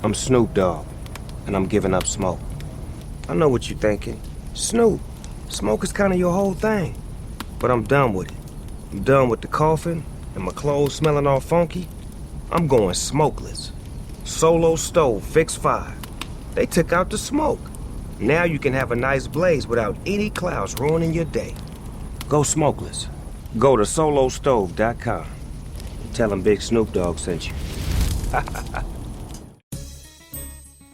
I'm Snoop Dogg, and I'm giving up smoke. I know what you're thinking. Snoop, smoke is kind of your whole thing. But I'm done with it. I'm done with the coughing and my clothes smelling all funky. I'm going smokeless. Solo stove, fix 5. They took out the smoke. Now you can have a nice blaze without any clouds ruining your day. Go smokeless. Go to solostove.com. Tell them Big Snoop Dogg sent you.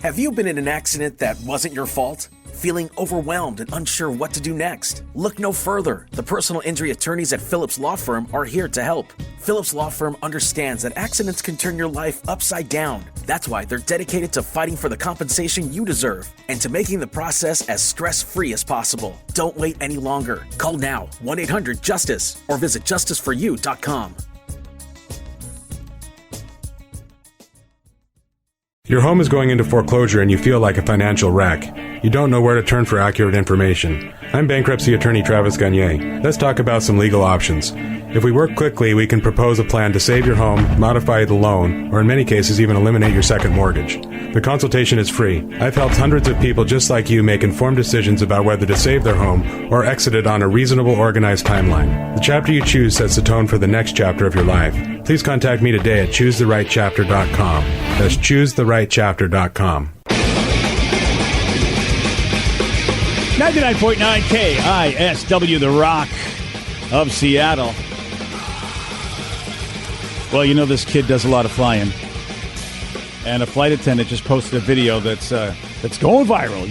Have you been in an accident that wasn't your fault? Feeling overwhelmed and unsure what to do next? Look no further. The personal injury attorneys at Phillips Law Firm are here to help. Phillips Law Firm understands that accidents can turn your life upside down. That's why they're dedicated to fighting for the compensation you deserve and to making the process as stress-free as possible. Don't wait any longer. Call now, 1-800-JUSTICE, or visit justiceforyou.com. Your home is going into foreclosure and you feel like a financial wreck. You don't know where to turn for accurate information. I'm bankruptcy attorney Travis Gagne. Let's talk about some legal options. If we work quickly, we can propose a plan to save your home, modify the loan, or in many cases even eliminate your second mortgage. The consultation is free. I've helped hundreds of people just like you make informed decisions about whether to save their home or exit it on a reasonable, organized timeline. The chapter you choose sets the tone for the next chapter of your life. Please contact me today at choosetherightchapter.com. That's choosetherightchapter.com. 99.9 KISW, The Rock of Seattle. Well, you know this kid does a lot of flying. And a flight attendant just posted a video that's going viral.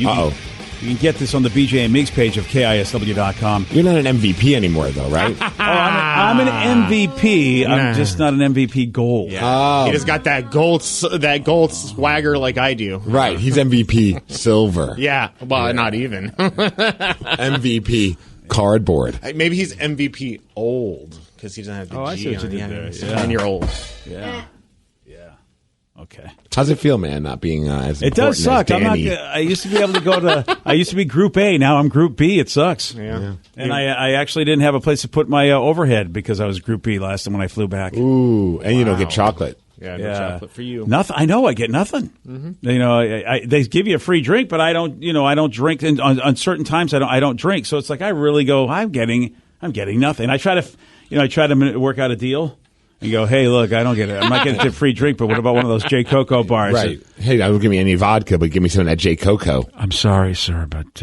You can get this on the BJ and Migs page of KISW.com. You're not an MVP anymore, though, right? I'm an MVP. I'm just not an MVP gold. Yeah. Oh. He just got that gold swagger like I do. Right. He's MVP silver. Yeah. Well, not even. MVP cardboard. Maybe he's MVP old because he doesn't have the G I see what on you it. did there. He's Yeah. 10 year old. Yeah. Okay. How's it feel, man, not being as It does suck. Danny? I used to be able to go to. I used to be Group A. Now I'm Group B. It sucks. Yeah. And I actually didn't have a place to put my overhead because I was Group B last time when I flew back. Ooh, and you don't get chocolate. Yeah, no chocolate for you. Nothing. I know. I get nothing. Mm-hmm. You know, they give you a free drink, but I don't. You know, I don't drink. And on certain times, I don't drink. So it's like I really go. I'm getting nothing. I try to work out a deal. You go, hey, look, I don't get it. I'm not getting a free drink, but what about one of those J. Coco bars? Right. Hey, don't give me any vodka, but give me some of that J. Coco. I'm sorry, sir, but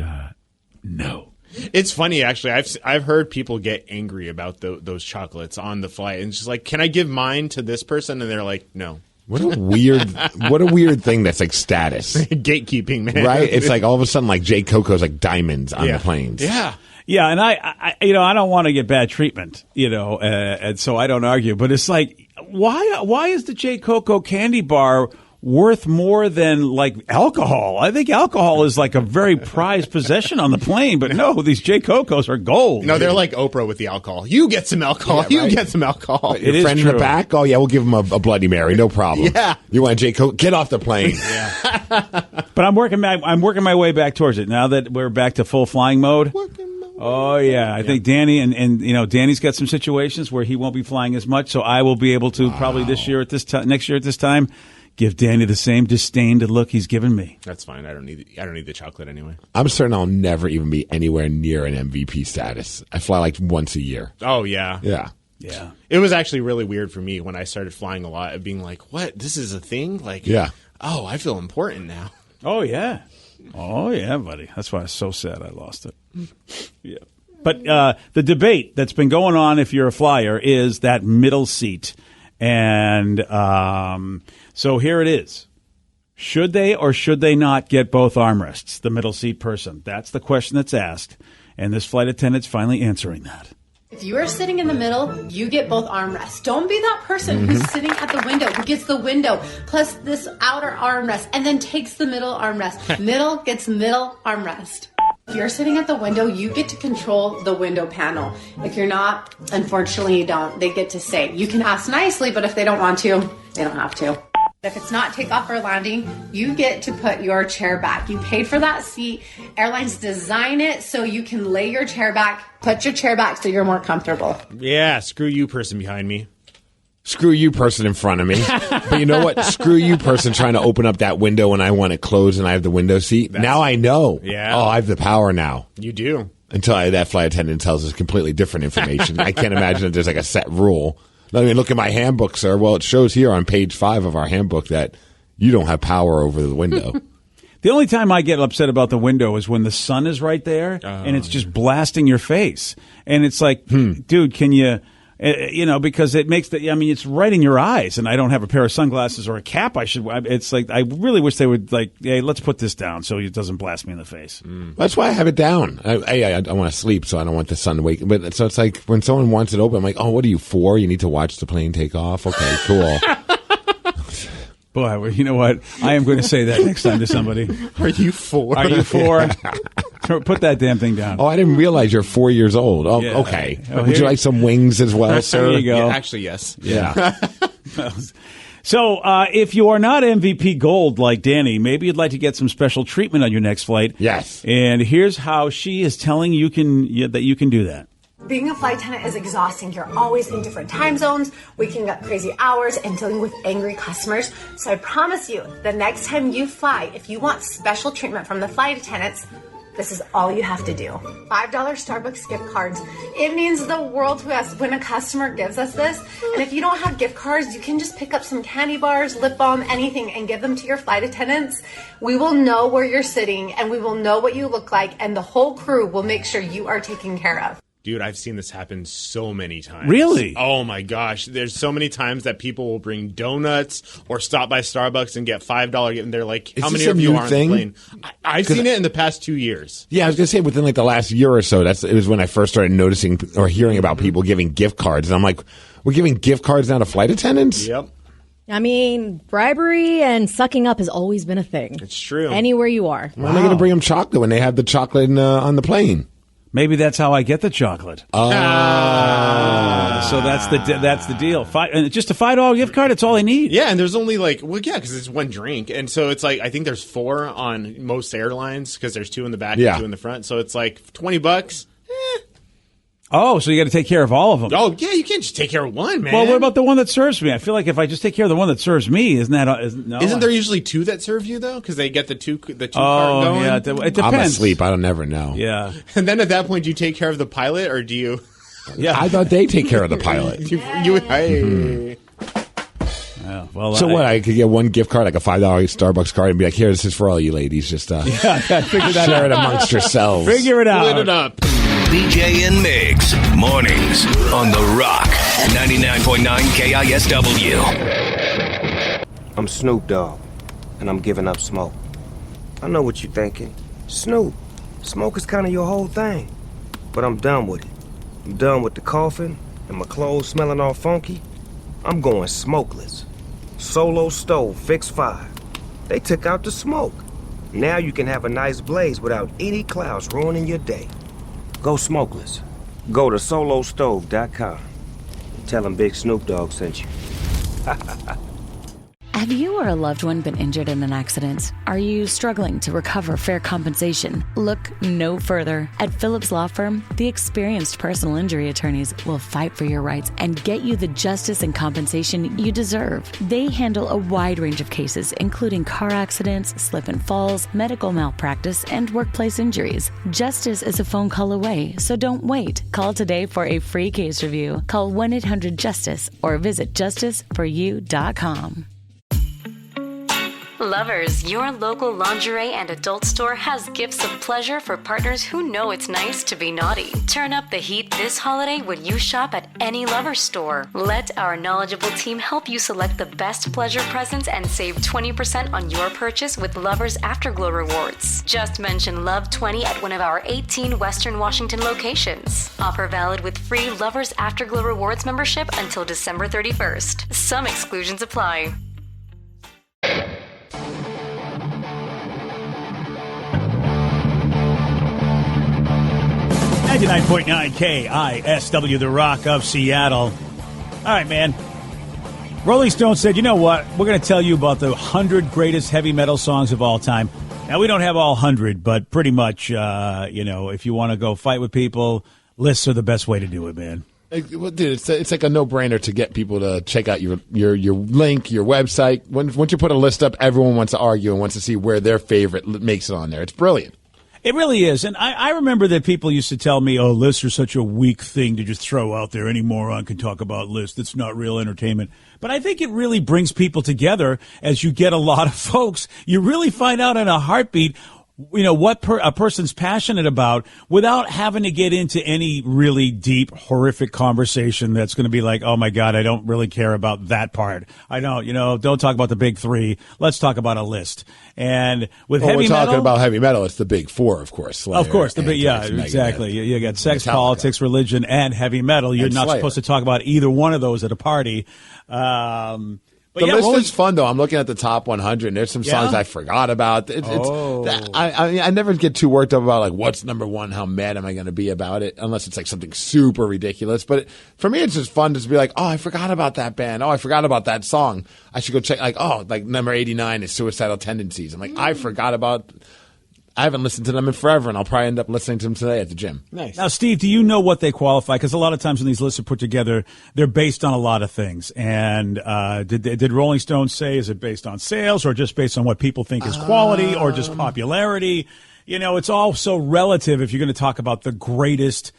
no. It's funny, actually. I've heard people get angry about those chocolates on the flight, and it's just like, can I give mine to this person? And they're like, no. What a weird thing that's like status. Gatekeeping, man. Right? It's like all of a sudden like J. Coco's like diamonds on the planes. Yeah. Yeah, and I don't want to get bad treatment, and so I don't argue. But it's like, why is the J. Coco candy bar worth more than like alcohol? I think alcohol is like a very prized possession on the plane, but no, these J. Cocos are gold. No, they're like Oprah with the alcohal. You get some alcohol. Yeah, right. You get some alcohol. Your friend in the back? Oh, yeah, we'll give him a Bloody Mary. No problem. Yeah. You want J. Coco? Get off the plane. But I'm working my way back towards it now that we're back to full flying mode. Oh yeah, I think Danny and Danny's got some situations where he won't be flying as much, so I will be able to probably next year at this time give Danny the same disdained look he's given me. That's fine. I don't need the chocolate anyway. I'm certain I'll never even be anywhere near an MVP status. I fly like once a year. Oh yeah. Yeah. It was actually really weird for me when I started flying a lot of being like, what? This is a thing? Like, oh, I feel important now. Oh yeah, buddy. That's why I was so sad I lost it. Yeah. But the debate that's been going on, if you're a flyer, is that middle seat. And so here it is. Should they or should they not get both armrests, the middle seat person? That's the question that's asked. And this flight attendant's finally answering that. If you are sitting in the middle, you get both armrests. Don't be that person who's sitting at the window, who gets the window plus this outer armrest and then takes the middle armrest. Middle gets middle armrest. If you're sitting at the window, you get to control the window panel. If you're not, unfortunately you don't. They get to say. You can ask nicely, but if they don't want to, they don't have to. If it's not takeoff or landing, you get to put your chair back. You paid for that seat. Airlines design it so you can lay your chair back, put your chair back so you're more comfortable. Yeah, screw you, person behind me. Screw you, person in front of me. But you know what? Screw you, person trying to open up that window when I want it closed and I have the window seat. Now I know. Yeah. Oh, I have the power now. You do. Until that flight attendant tells us completely different information. I can't imagine that there's like a set rule. Let me look at my handbook, sir. Well, it shows here on page 5 of our handbook that you don't have power over the window. The only time I get upset about the window is when the sun is right there and it's just blasting your face. And it's like, dude, can you, because it makes it's right in your eyes, and I don't have a pair of sunglasses or a cap. It's like, I really wish they would hey, let's put this down so it doesn't blast me in the face. That's why I have it down. I want to sleep, so I don't want the sun to wake. But so it's like when someone wants it open, I'm like, oh, what are you for? You need to watch the plane take off? Okay, cool. Boy, you know what? I am going to say that next time to somebody. Are you for? Are you for? Put that damn thing down. Oh, I didn't realize you're 4 years old. Oh, Yeah. okay. Oh, Would you like some wings as well, sir? There you go. Yeah, actually, yes. Yeah. So, if you are not MVP Gold like Danny, maybe you'd like to get some special treatment on your next flight. Yes. And here's how she is telling that you can do that. Being a flight attendant is exhausting. You're always in different time zones, waking up crazy hours, and dealing with angry customers. So I promise you, the next time you fly, if you want special treatment from the flight attendants, this is all you have to do. $5 Starbucks gift cards. It means the world to us when a customer gives us this. And if you don't have gift cards, you can just pick up some candy bars, lip balm, anything, and give them to your flight attendants. We will know where you're sitting, and we will know what you look like, and the whole crew will make sure you are taken care of. Dude, I've seen this happen so many times. Really? Oh my gosh. There's so many times that people will bring donuts or stop by Starbucks and get $5, and they're like, how many of you are on the plane? I've seen it in the past 2 years. Yeah, I was going to say within like the last year or so, it was when I first started noticing or hearing about people giving gift cards. And I'm like, we're giving gift cards now to flight attendants? Yep. I mean, bribery and sucking up has always been a thing. It's true. Anywhere you are. Why am I going to bring them chocolate when they have the chocolate on the plane? Maybe that's how I get the chocolate. So that's the deal. Just a $5 gift card. It's all I need. Yeah, and there's only because it's one drink, and so it's like I think there's 4 on most airlines because there's 2 in the back and 2 in the front. So it's like $20. Oh, so you got to take care of all of them. Oh yeah, you can't just take care of one, man. Well, what about the one that serves me? I feel like if I just take care of the one that serves me, isn't there usually 2 that serve you though? Because they get the two cart going. Oh yeah, it depends. I'm asleep. I don't never know. Yeah. And then at that point, do you take care of the pilot or do you? Yeah, I thought they take care of the pilot. Hey. Yeah, well, So what? I could get one gift card, like a $5 Starbucks card, and be like, "Here, this is for all you ladies. Just figure that share out. it amongst yourselves. Figure it out. Split it up. BJ and Migs, mornings on The Rock, 99.9 KISW. I'm Snoop Dogg, and I'm giving up smoke. I know what you're thinking. Snoop, smoke is kind of your whole thing. But I'm done with it. I'm done with the coughing and my clothes smelling all funky. I'm going smokeless. Solo stove, fix 5. They took out the smoke. Now you can have a nice blaze without any clouds ruining your day. Go smokeless. Go to solostove.com. Tell them Big Snoop Dogg sent you. Have you or a loved one been injured in an accident? Are you struggling to recover fair compensation? Look no further. At Phillips Law Firm, the experienced personal injury attorneys will fight for your rights and get you the justice and compensation you deserve. They handle a wide range of cases, including car accidents, slip and falls, medical malpractice, and workplace injuries. Justice is a phone call away, so don't wait. Call today for a free case review. Call 1-800-JUSTICE or visit justiceforyou.com. Lovers, your local lingerie and adult store has gifts of pleasure for partners who know it's nice to be naughty. Turn up the heat this holiday when you shop at any Lovers store. Let our knowledgeable team help you select the best pleasure presents and save 20% on your purchase with Lovers Afterglow rewards. Just mention Love 20 at one of our 18 Western Washington locations. Offer valid with free Lovers Afterglow rewards membership until December 31st. Some exclusions apply. 99.9 KISW, The Rock of Seattle. All right, man. Rolling Stone said, you know what? We're going to tell you about the 100 greatest heavy metal songs of all time. Now, we don't have all 100, but pretty much, if you want to go fight with people, lists are the best way to do it, man. Well, dude, it's like a no-brainer to get people to check out your link, your website. Once you put a list up, everyone wants to argue and wants to see where their favorite makes it on there. It's brilliant. It really is. And I remember that people used to tell me, lists are such a weak thing to just throw out there. Any moron can talk about lists. It's not real entertainment. But I think it really brings people together as you get a lot of folks. You really find out in a heartbeat what a person's passionate about without having to get into any really deep, horrific conversation that's going to be like, oh my God, I don't really care about that part. I don't, don't talk about the big three. Let's talk about a list. And with heavy metal. We're talking about heavy metal. It's the big four, of course. Slayer, of course. Exactly. You got sex, politics, religion, and heavy metal. You're not supposed to talk about either one of those at a party. The list is fun, though. I'm looking at the top 100, and there's some songs I forgot about. I never get too worked up about, like, what's number one, how mad am I going to be about it, unless it's, like, something super ridiculous. But for me, it's just fun to be like, I forgot about that band. I forgot about that song. I should go check, like number 89 is Suicidal Tendencies. I'm like, I haven't listened to them in forever, and I'll probably end up listening to them today at the gym. Nice. Now, Steve, do you know what they qualify? Because a lot of times when these lists are put together, they're based on a lot of things. And did Rolling Stone say, is it based on sales or just based on what people think is quality or just popularity? It's all so relative if you're going to talk about the greatest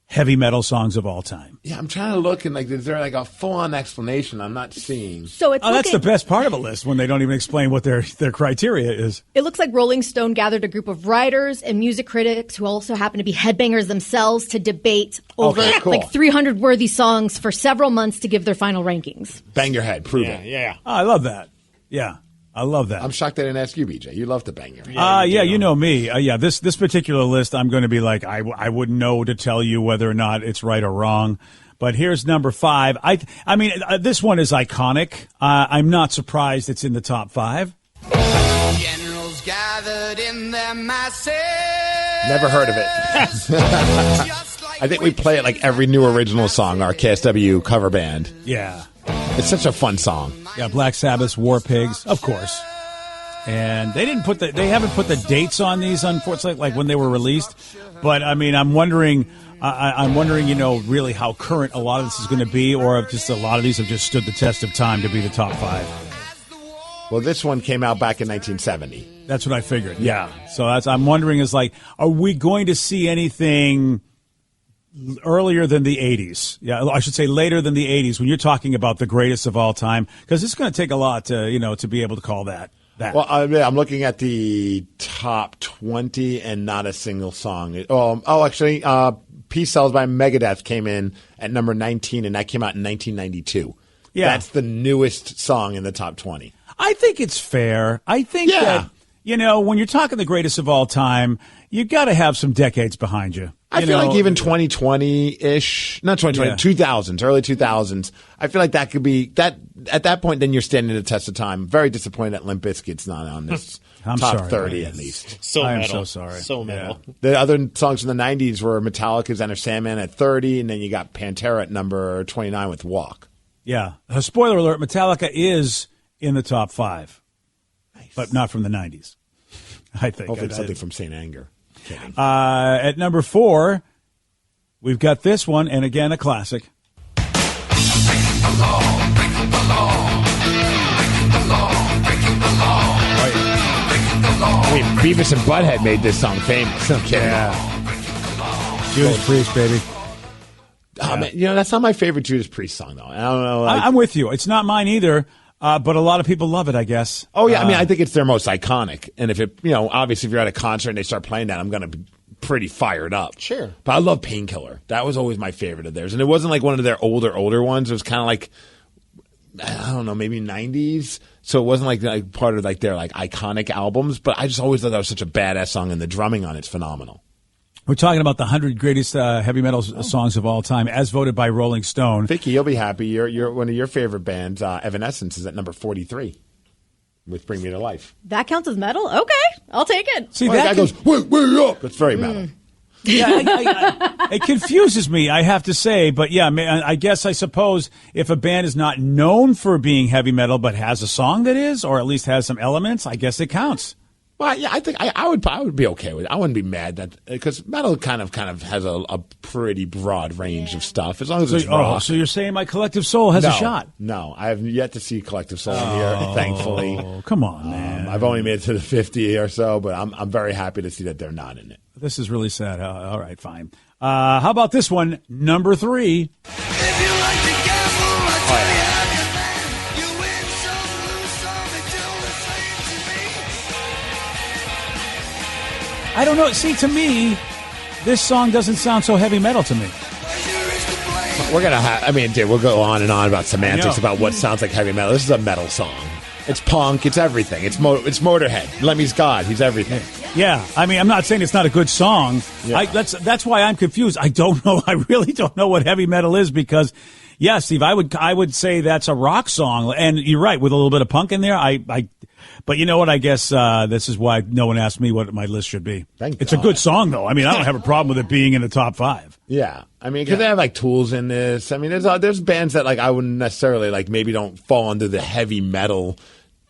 heavy metal songs of all time. Yeah, I'm trying to look and is there a full-on explanation I'm not seeing? So that's the best part of a list when they don't even explain what their criteria is. It looks like Rolling Stone gathered a group of writers and music critics who also happen to be headbangers themselves to debate over 300 worthy songs for several months to give their final rankings. Bang your head, prove it. Yeah. Oh, I love that. Yeah. I love that. I'm shocked they didn't ask you, BJ. You love to bang your head. You know me. This particular list, I'm going to be like, I wouldn't know to tell you whether or not it's right or wrong. But here's number 5. I mean, this one is iconic. I'm not surprised it's in the top 5. Generals gathered in their masses. Never heard of it. I think we play it like every new original song, our KSW cover band. Yeah. It's such a fun song. Yeah, Black Sabbath's War Pigs, of course. And they haven't put the dates on these, unfortunately, like when they were released. But I mean, I'm wondering, really how current a lot of this is going to be, or if just a lot of these have just stood the test of time to be the top 5. Well, this one came out back in 1970. That's what I figured. Yeah. So I'm wondering are we going to see anything earlier than the 80s? Yeah, I should say later than the 80s when you're talking about the greatest of all time, because it's going to take a lot to be able to call that. Well, I'm looking at the top 20 and not a single song. Actually, Peace Sells by Megadeth came in at number 19, and that came out in 1992. Yeah. That's the newest song in the top 20. I think it's fair. I think that, when you're talking the greatest of all time, you got to have some decades behind you. I feel like even 2020-ish, not 2020, 2000s, early 2000s, I feel like that could be, that at that point, then you're standing the test of time. Very disappointed that Limp Bizkit's not on this top 30 at least. I'm so sorry. So metal. Yeah. The other songs from the 90s were Metallica's Enter Sandman at 30, and then you got Pantera at number 29 with Walk. Yeah. Spoiler alert, Metallica is in the top 5, but not from the 90s, I think. Hopefully something from St. Anger. At number 4, we've got this one, and again, a classic. Beavis and Butthead made this song famous. Okay. Yeah. Judas Priest, baby. Oh, man, that's not my favorite Judas Priest song, though. I don't know. I'm with you. It's not mine either. But a lot of people love it, I guess. Oh, yeah. I think it's their most iconic. And if it, obviously if you're at a concert and they start playing that, I'm going to be pretty fired up. Sure. But I love Painkiller. That was always my favorite of theirs. And it wasn't like one of their older ones. It was kind of like, I don't know, maybe 90s. So it wasn't like part of their iconic albums. But I just always thought that was such a badass song, and the drumming on it's phenomenal. We're talking about the 100 greatest heavy metal songs of all time, as voted by Rolling Stone. Vicky, you'll be happy. You're one of your favorite bands, Evanescence, is at number 43 with "Bring Me to Life." That counts as metal? Okay, I'll take it. See, that guy goes, way up. It's very metal. Yeah, it confuses me, I have to say. But yeah, I suppose if a band is not known for being heavy metal but has a song that is, or at least has some elements, I guess it counts. Well, yeah, I think I would be okay with it. I wouldn't be mad that because metal kind of has a pretty broad range of stuff as long as it's rock. So you're saying my Collective Soul has a shot? No, I have yet to see Collective Soul in here. Thankfully, come on, man. I've only made it to the 50 or so, but I'm very happy to see that they're not in it. This is really sad. All right, fine. How about this one, number 3? If you like to gamble, I tell you, have your man. You win some, lose some, it's all the same to me. I don't know. See, to me, this song doesn't sound so heavy metal to me. We're going to dude, we'll go on and on about semantics about what sounds like heavy metal. This is a metal song. It's punk. It's everything. It's Motorhead. Lemmy's God. He's everything. Yeah. I mean, I'm not saying it's not a good song. Yeah. That's why I'm confused. I don't know. I really don't know what heavy metal is because, yeah, Steve, I would say that's a rock song. And you're right, with a little bit of punk in there. But you know what? I guess this is why no one asked me what my list should be. It's a good song, though. I mean, I don't have a problem with it being in the top 5. Yeah. I mean, because they have, like, Tools in this. I mean, there's bands that, like, I wouldn't necessarily, like, maybe don't fall under the heavy metal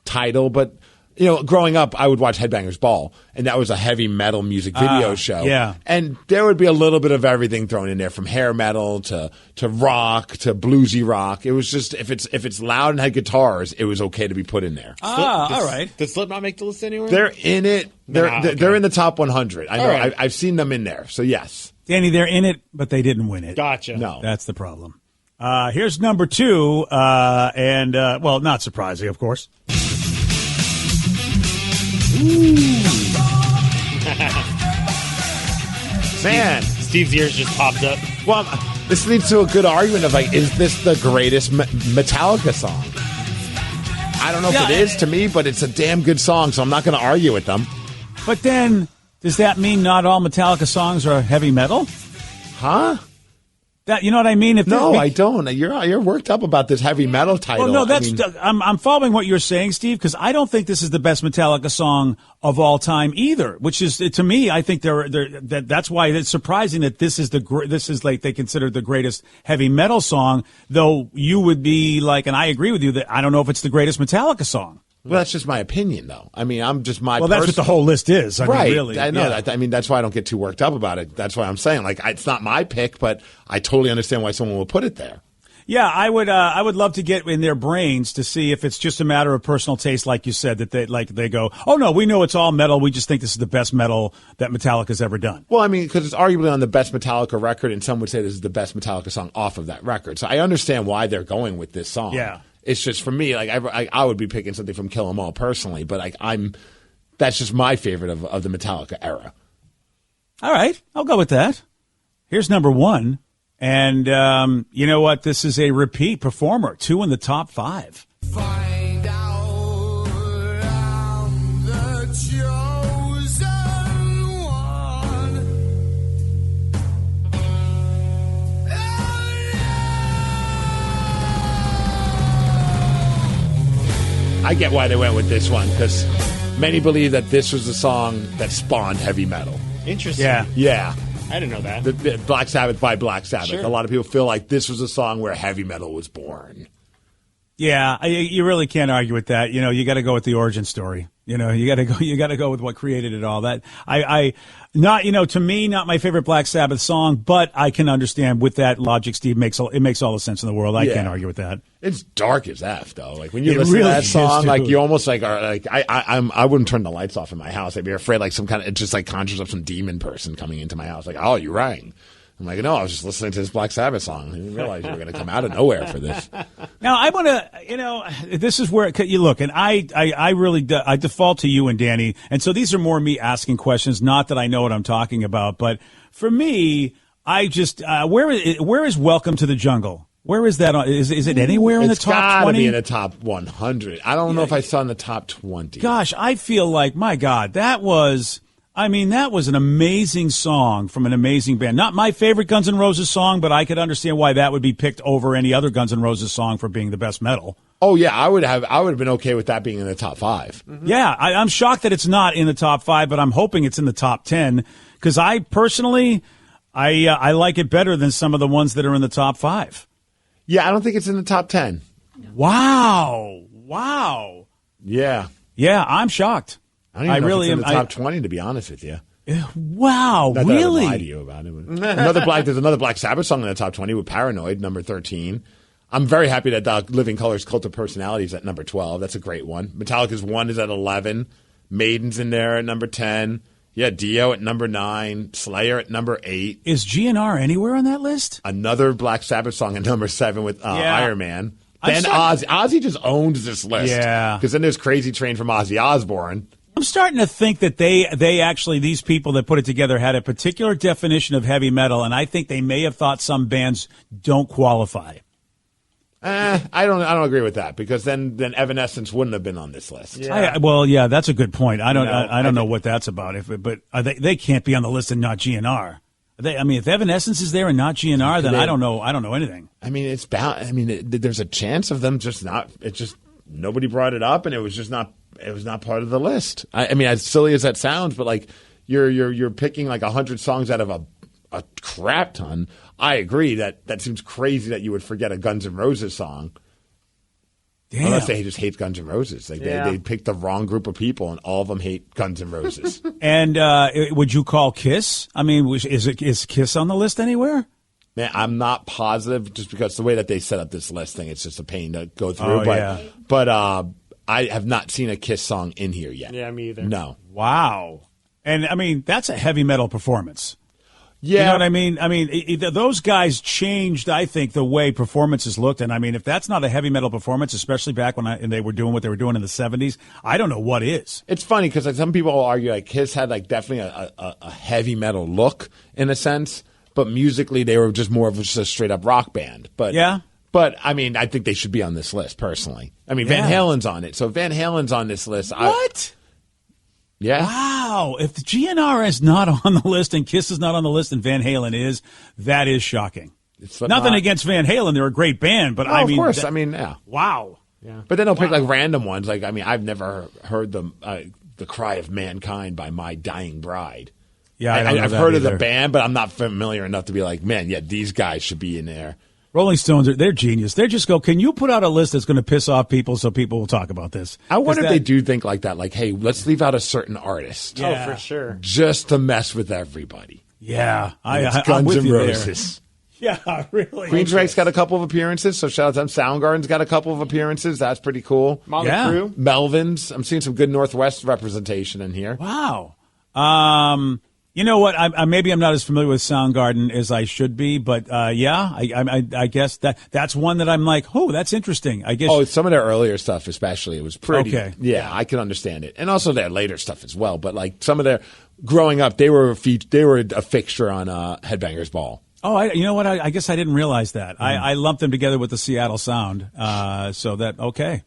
title. But, you know, growing up, I would watch Headbangers Ball, and that was a heavy metal music video show. Yeah. And there would be a little bit of everything thrown in there, from hair metal to rock to bluesy rock. It was just, if it's loud and had guitars, it was okay to be put in there. All right. Did Slipknot make the list anywhere? They're in it. They're in the top 100. I know. Right. I've seen them in there. So, yes. Danny, they're in it, but they didn't win it. Gotcha. No. That's the problem. Here's number 2, and not surprising, of course. Man. Steve's ears just popped up. Well, this leads to a good argument of, like, is this the greatest Metallica song? I don't know if it is to me, but it's a damn good song, so I'm not going to argue with them. But then, does that mean not all Metallica songs are heavy metal? Huh? That, you know what I mean? I don't. You're worked up about this heavy metal title. Well, no, I'm following what you're saying, Steve, because I don't think this is the best Metallica song of all time either. Which is, to me, I think that's why it's surprising that this is like they consider the greatest heavy metal song. Though you would be like, and I agree with you that I don't know if it's the greatest Metallica song. Well, that's just my opinion, though. I mean, I'm just my. Well, that's what the whole list is. I mean, really, I know that. I mean, that's why I don't get too worked up about it. That's why I'm saying, like, it's not my pick, but I totally understand why someone will put it there. Yeah, I would love to get in their brains to see if it's just a matter of personal taste, like you said, that they go, oh no, we know it's all metal. We just think this is the best metal that Metallica's ever done. Well, I mean, because it's arguably on the best Metallica record, and some would say this is the best Metallica song off of that record. So I understand why they're going with this song. Yeah. It's just, for me, like, I would be picking something from Kill 'Em All personally, but like, that's just my favorite of the Metallica era. All right, I'll go with that. Here's number 1, and you know what? This is a repeat performer, 2 in the top 5. Find out I'm the chosen one. I get why they went with this one, because many believe that this was the song that spawned heavy metal. Interesting. Yeah. I didn't know that. The Black Sabbath by Black Sabbath. Sure. A lot of people feel like this was a song where heavy metal was born. Yeah, you really can't argue with that. You know, you got to go with the origin story. You know, you got to go with what created it all. That to me, not my favorite Black Sabbath song, but I can understand with that logic, Steve, it makes all the sense in the world. I can't argue with that. It's dark as F, though. Like, when you listen to that song, like, you almost like are like, I wouldn't turn the lights off in my house. I'd be afraid like some kind of, it just like conjures up some demon person coming into my house. Like, oh, you rang. I'm like, no, I was just listening to this Black Sabbath song. I didn't realize you were going to come out of nowhere for this. Now, I want to, this is where you look, and I really I default to you and Danny, and so these are more me asking questions, not that I know what I'm talking about, but for me, I just, where is Welcome to the Jungle? Where is that on? Is it anywhere in the top 20? It's got to be in the top 100. I don't know if I saw in the top 20. Gosh, I feel like, my God, that was an amazing song from an amazing band. Not my favorite Guns N' Roses song, but I could understand why that would be picked over any other Guns N' Roses song for being the best metal. Oh yeah, I would have been okay with that being in the top 5. Mm-hmm. Yeah, I'm shocked that it's not in the top 5, but I'm hoping it's in the top 10 because I personally, I like it better than some of the ones that are in the top 5. Yeah, I don't think it's in the top 10. Wow. Yeah. Yeah, I'm shocked. I don't even know if it's in the top 20, to be honest with you. Wow, Not really? That I would lie to you about it. There's another Black Sabbath song in the top 20 with Paranoid, number 13. I'm very happy that Living Colour's Cult of Personality is at number 12. That's a great one. Metallica's One is at 11. Maiden's in there at number 10. Yeah, Dio at number 9. Slayer at number 8. Is GNR anywhere on that list? Another Black Sabbath song at number 7 with Iron Man. Then Ozzy just owns this list. Yeah. Because then there's Crazy Train from Ozzy Osbourne. I'm starting to think that they actually, these people that put it together had a particular definition of heavy metal, and I think they may have thought some bands don't qualify. I don't agree with that, because then Evanescence wouldn't have been on this list. Yeah. That's a good point. I don't know what that's about. But they can't be on the list and not GNR. If Evanescence is there and not GNR, then I don't know anything. I mean, it's bound. I mean, there's a chance of them just not. It's just nobody brought it up, and it was just not. It was not part of the list. I mean, as silly as that sounds, but like you're picking like 100 songs out of a crap ton. I agree that seems crazy that you would forget a Guns N' Roses song. Damn. Unless they just hate Guns N' Roses. They picked the wrong group of people, and all of them hate Guns N' Roses. And would you call Kiss? I mean, is Kiss on the list anywhere? Man, I'm not positive, just because the way that they set up this list thing, it's just a pain to go through. But I have not seen a Kiss song in here yet. Yeah, me either. No. Wow. And I mean, that's a heavy metal performance. Yeah. You know what I mean? I mean, those guys changed, I think, the way performances looked. And I mean, if that's not a heavy metal performance, especially back when they were doing what they were doing in the 70s, I don't know what is. It's funny because some people will argue like Kiss had like definitely a heavy metal look in a sense, but musically they were just more of just a straight up rock band. But yeah. But I mean, I think they should be on this list personally. I mean, Van Halen's on it, so if Van Halen's on this list. What? Yeah. Wow. If the GNR is not on the list and Kiss is not on the list and Van Halen is, that is shocking. Nothing against Van Halen. They're a great band, but I mean. Of course. Yeah. Wow. Yeah. But then they'll pick like random ones. Like, I mean, I've never heard the Cry of Mankind by My Dying Bride. Yeah. I've heard of the band, but I'm not familiar enough to be like, man, yeah, these guys should be in there. Rolling Stones, they're genius. They just go, can you put out a list that's going to piss off people so people will talk about this? I wonder if they do think like that. Like, hey, let's leave out a certain artist. Yeah. Oh, for sure. Just to mess with everybody. Yeah. It's Guns N' Roses. There. Yeah, really. Queensryche's got a couple of appearances, so shout out to them. Soundgarden's got a couple of appearances. That's pretty cool. Motley Crue. Melvin's. I'm seeing some good Northwest representation in here. Wow. You know what? Maybe I'm not as familiar with Soundgarden as I should be, but I guess that's one that I'm like, oh, that's interesting. I guess. Oh, some of their earlier stuff, especially, it was pretty. Okay. Yeah, I can understand it, and also their later stuff as well. But like some of their growing up, they were a fixture on Headbangers Ball. Oh, you know what? I guess I didn't realize that. I lumped them together with the Seattle Sound. So that okay.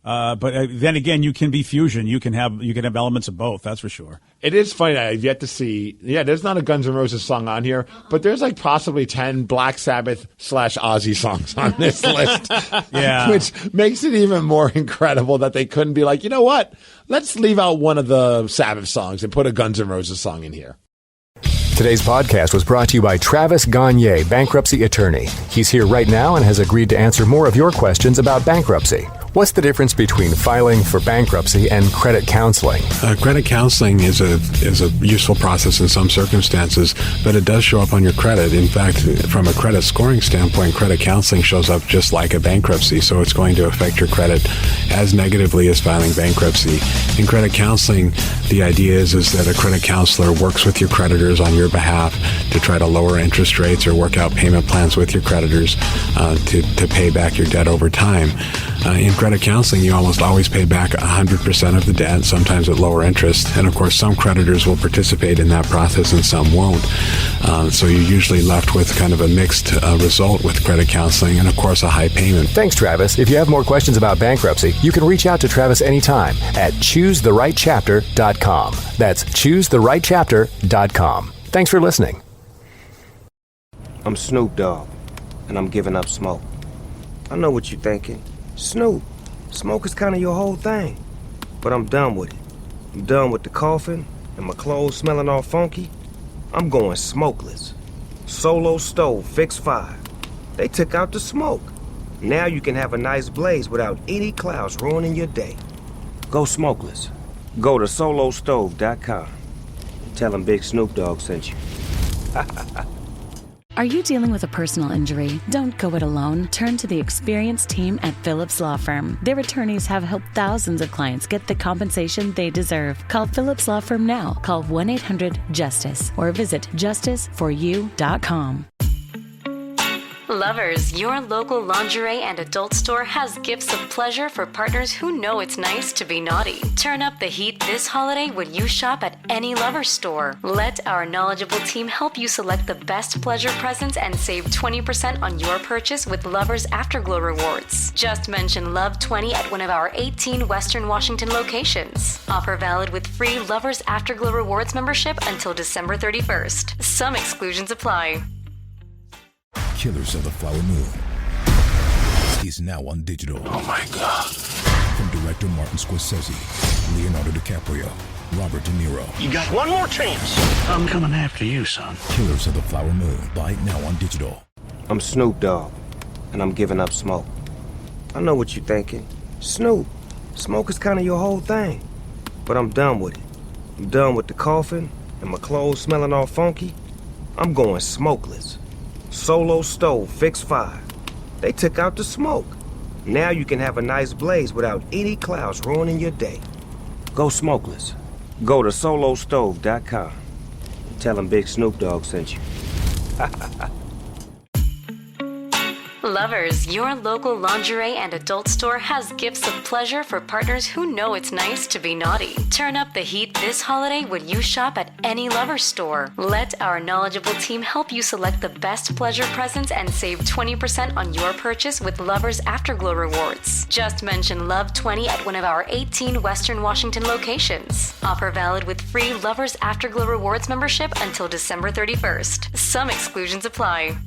But then again, you can be fusion. You can have elements of both. That's for sure. It is funny. I've yet to see. Yeah, there's not a Guns N' Roses song on here, but there's like possibly 10 Black Sabbath / Ozzy songs on this list. Yeah, which makes it even more incredible that they couldn't be like, you know what? Let's leave out one of the Sabbath songs and put a Guns N' Roses song in here. Today's podcast was brought to you by Travis Gagne, bankruptcy attorney. He's here right now and has agreed to answer more of your questions about bankruptcy. What's the difference between filing for bankruptcy and credit counseling? Credit counseling is a useful process in some circumstances, but it does show up on your credit. In fact, from a credit scoring standpoint, credit counseling shows up just like a bankruptcy, so it's going to affect your credit as negatively as filing bankruptcy. In credit counseling, the idea is that a credit counselor works with your creditors on your behalf to try to lower interest rates or work out payment plans with your creditors to pay back your debt over time. In credit counseling, you almost always pay back 100% of the debt, sometimes at lower interest. And of course, some creditors will participate in that process and some won't. So you're usually left with kind of a mixed result with credit counseling and, of course, a high payment. Thanks, Travis. If you have more questions about bankruptcy, you can reach out to Travis anytime at ChooseTheRightChapter.com. That's ChooseTheRightChapter.com. Thanks for listening. I'm Snoop Dogg, and I'm giving up smoke. I know what you're thinking. Snoop, smoke is kind of your whole thing. But I'm done with it. I'm done with the coughing and my clothes smelling all funky. I'm going smokeless. Solo stove, fix 5. They took out the smoke. Now you can have a nice blaze without any clouds ruining your day. Go smokeless. Go to solostove.com. Tell them Big Snoop Dogg sent you. Are you dealing with a personal injury? Don't go it alone. Turn to the experienced team at Phillips Law Firm. Their attorneys have helped thousands of clients get the compensation they deserve. Call Phillips Law Firm now. Call 1-800-JUSTICE or visit justiceforyou.com. Lovers, your local lingerie and adult store has gifts of pleasure for partners who know it's nice to be naughty. Turn up the heat this holiday when you shop at any Lovers store. Let our knowledgeable team help you select the best pleasure presents and save 20% on your purchase with Lovers Afterglow rewards. Just mention Love 20 at one of our 18 Western Washington locations. Offer valid with free Lovers Afterglow rewards membership until December 31st. Some exclusions apply. Killers of the Flower Moon is now on digital. Oh my God. From director Martin Scorsese, Leonardo DiCaprio, Robert De Niro. You got one more chance. I'm coming after you, son. Killers of the Flower Moon. Buy it now on digital. I'm Snoop Dogg, and I'm giving up smoke. I know what you're thinking. Snoop, smoke is kind of your whole thing. But I'm done with it. I'm done with the coughing and my clothes smelling all funky. I'm going smokeless. Solo Stove Fix 5. They took out the smoke. Now you can have a nice blaze without any clouds ruining your day. Go smokeless. Go to solostove.com. Tell them Big Snoop Dogg sent you. Lovers, your local lingerie and adult store has gifts of pleasure for partners who know it's nice to be naughty. Turn up the heat this holiday when you shop at any Lovers store. Let our knowledgeable team help you select the best pleasure presents and save 20% on your purchase with Lovers Afterglow rewards. Just mention Love 20 at one of our 18 Western Washington locations. Offer valid with free Lovers Afterglow rewards membership until December 31st. Some exclusions apply.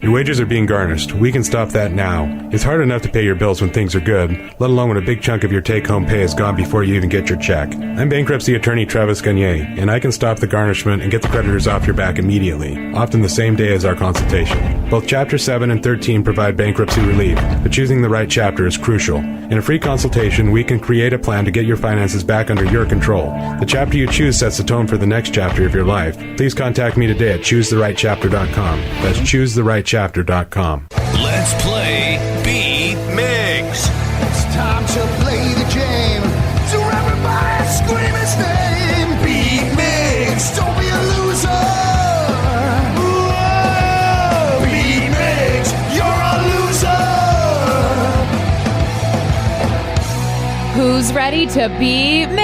Your wages are being garnished. We can stop that now. It's hard enough to pay your bills when things are good, let alone when a big chunk of your take-home pay is gone before you even get your check. I'm bankruptcy attorney Travis Gagne, and I can stop the garnishment and get the creditors off your back immediately, often the same day as our consultation. Both Chapter 7 and 13 provide bankruptcy relief, but choosing the right chapter is crucial. In a free consultation, we can create a plan to get your finances back under your control. The chapter you choose sets the tone for the next chapter of your life. Please contact me today at choosetherightchapter.com. That's choosetherightchapter.com. Let's play Beat Migs. It's time to play the game. So everybody scream his name. Beat Migs, don't be a loser. Whoa, Beat Migs, you're a loser. Who's ready to beat Migs?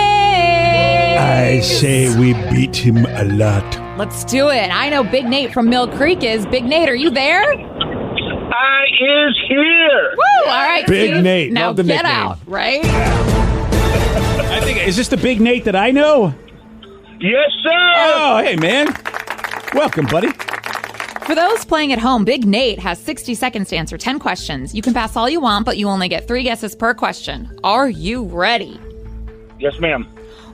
I say we beat him a lot. Let's do it. I know Big Nate from Mill Creek is. Big Nate, are you there? I is here. Woo! All right, Big Steve. Nate. Now Love the get nickname. out, right? I think, is this the Big Nate that I know? Yes, sir. Oh, hey, man. Welcome, buddy. For those playing at home, Big Nate has 60 seconds to answer 10 questions. You can pass all you want, but you only get 3 guesses per question. Are you ready? Yes, ma'am.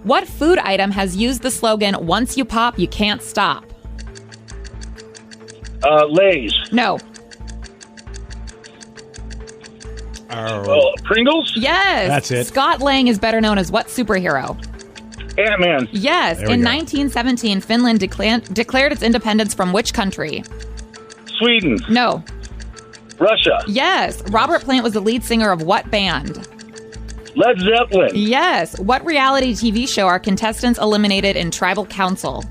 What food item has used the slogan, once you pop, you can't stop? Lay's. No. Pringles? Yes. That's it. Scott Lang is better known as what superhero? Ant-Man. Yes. There we In go. 1917, Finland declared its independence from which country? Sweden. No. Russia. Yes. Robert Plant was the lead singer of what band? Led Zeppelin. Yes. What reality TV show are contestants eliminated in Tribal Council?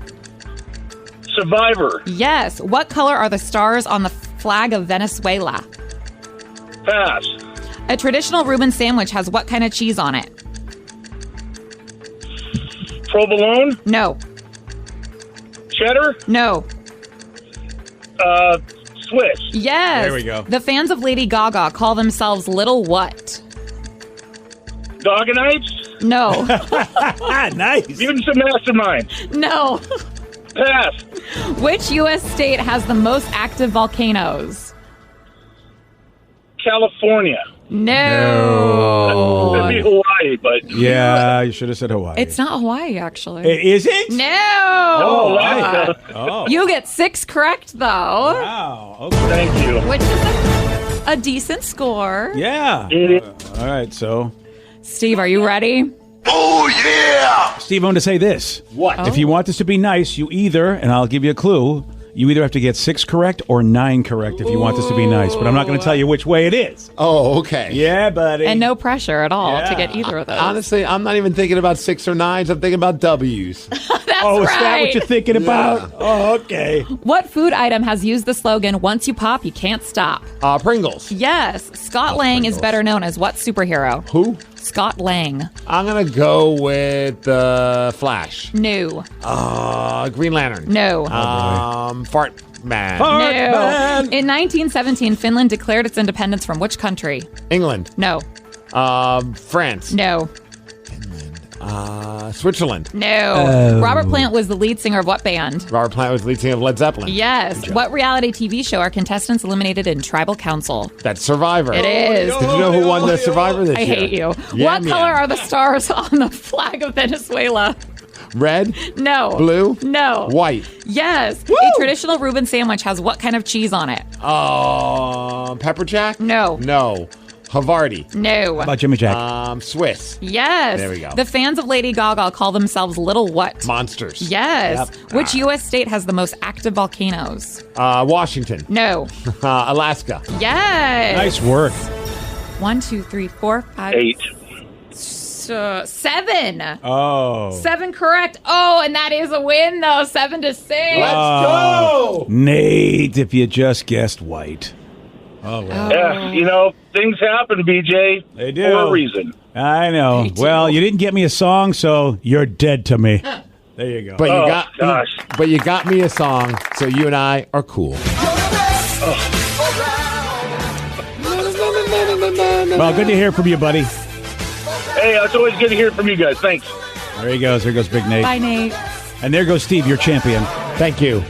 Survivor. Yes. What color are the stars on the flag of Venezuela? Pass. A traditional Reuben sandwich has what kind of cheese on it? Provolone. No. Cheddar. No. Swiss. Yes. There we go. The fans of Lady Gaga call themselves Little what? Doggonites. No. Nice. Mutants and Masterminds. No. Pass. Which U.S. state has the most active volcanoes? California. No. That'd be Hawaii, but... Yeah, you should have said Hawaii. It's not Hawaii, actually. Is it? No. Oh, wow. Oh. You get 6 correct, though. Wow. Okay. Thank you. Which is a decent score. Yeah. All right, so... Steve, are you ready? Oh, yeah! Steve, I want to say this. What? If you want this to be nice, you either, and I'll give you a clue, you either have to get 6 correct or 9 correct if you want this to be nice. But I'm not going to tell you which way it is. Oh, okay. Yeah, buddy. And no pressure at all to get either of those. Honestly, I'm not even thinking about 6 or 9s. I'm thinking about W's. That's oh, is right. that what you're thinking about? Oh, okay. What food item has used the slogan, once you pop, you can't stop? Pringles. Yes. Scott Lang is better known as what superhero? Who? Scott Lang. I'm going to go with Flash. No. Green Lantern. No. Fart Man. No. In 1917, Finland declared its independence from which country? England. No. France. No. Switzerland. No. Robert Plant was the lead singer of what band? Robert Plant was the lead singer of Led Zeppelin. Yes. What reality TV show are contestants eliminated in Tribal Council? That's Survivor. It is. Did you know who won the Survivor this I year? hate you. Yeah, what color are the stars on the flag of Venezuela? Red? No. Blue? No. White? Yes. Woo! A traditional Reuben sandwich has what kind of cheese on it? Pepper Jack? No. No. Havarti? No. How about Jimmy Jack? Swiss? Yes. There we go. The fans of Lady Gaga call themselves Little what? Monsters? Yes. Yep. Which U.S. state has the most active volcanoes? Washington? No. Alaska? Yes. Nice work. 1, 2, 3, 4, 5. 8. 7. Oh. 7 correct. Oh, and that is a win, though. 7-6. Let's go! Nate, if you just guessed white. Oh, well. Yeah, you know, things happen, BJ. They do. For a reason. I know. Well, you didn't get me a song, so you're dead to me. There you go. But Oh, gosh. But you got me a song, so you and I are cool. Well, good to hear from you, buddy. Hey, it's always good to hear from you guys. Thanks. There he goes. There goes Big Nate. Bye, Nate. And there goes Steve, your champion. Thank you.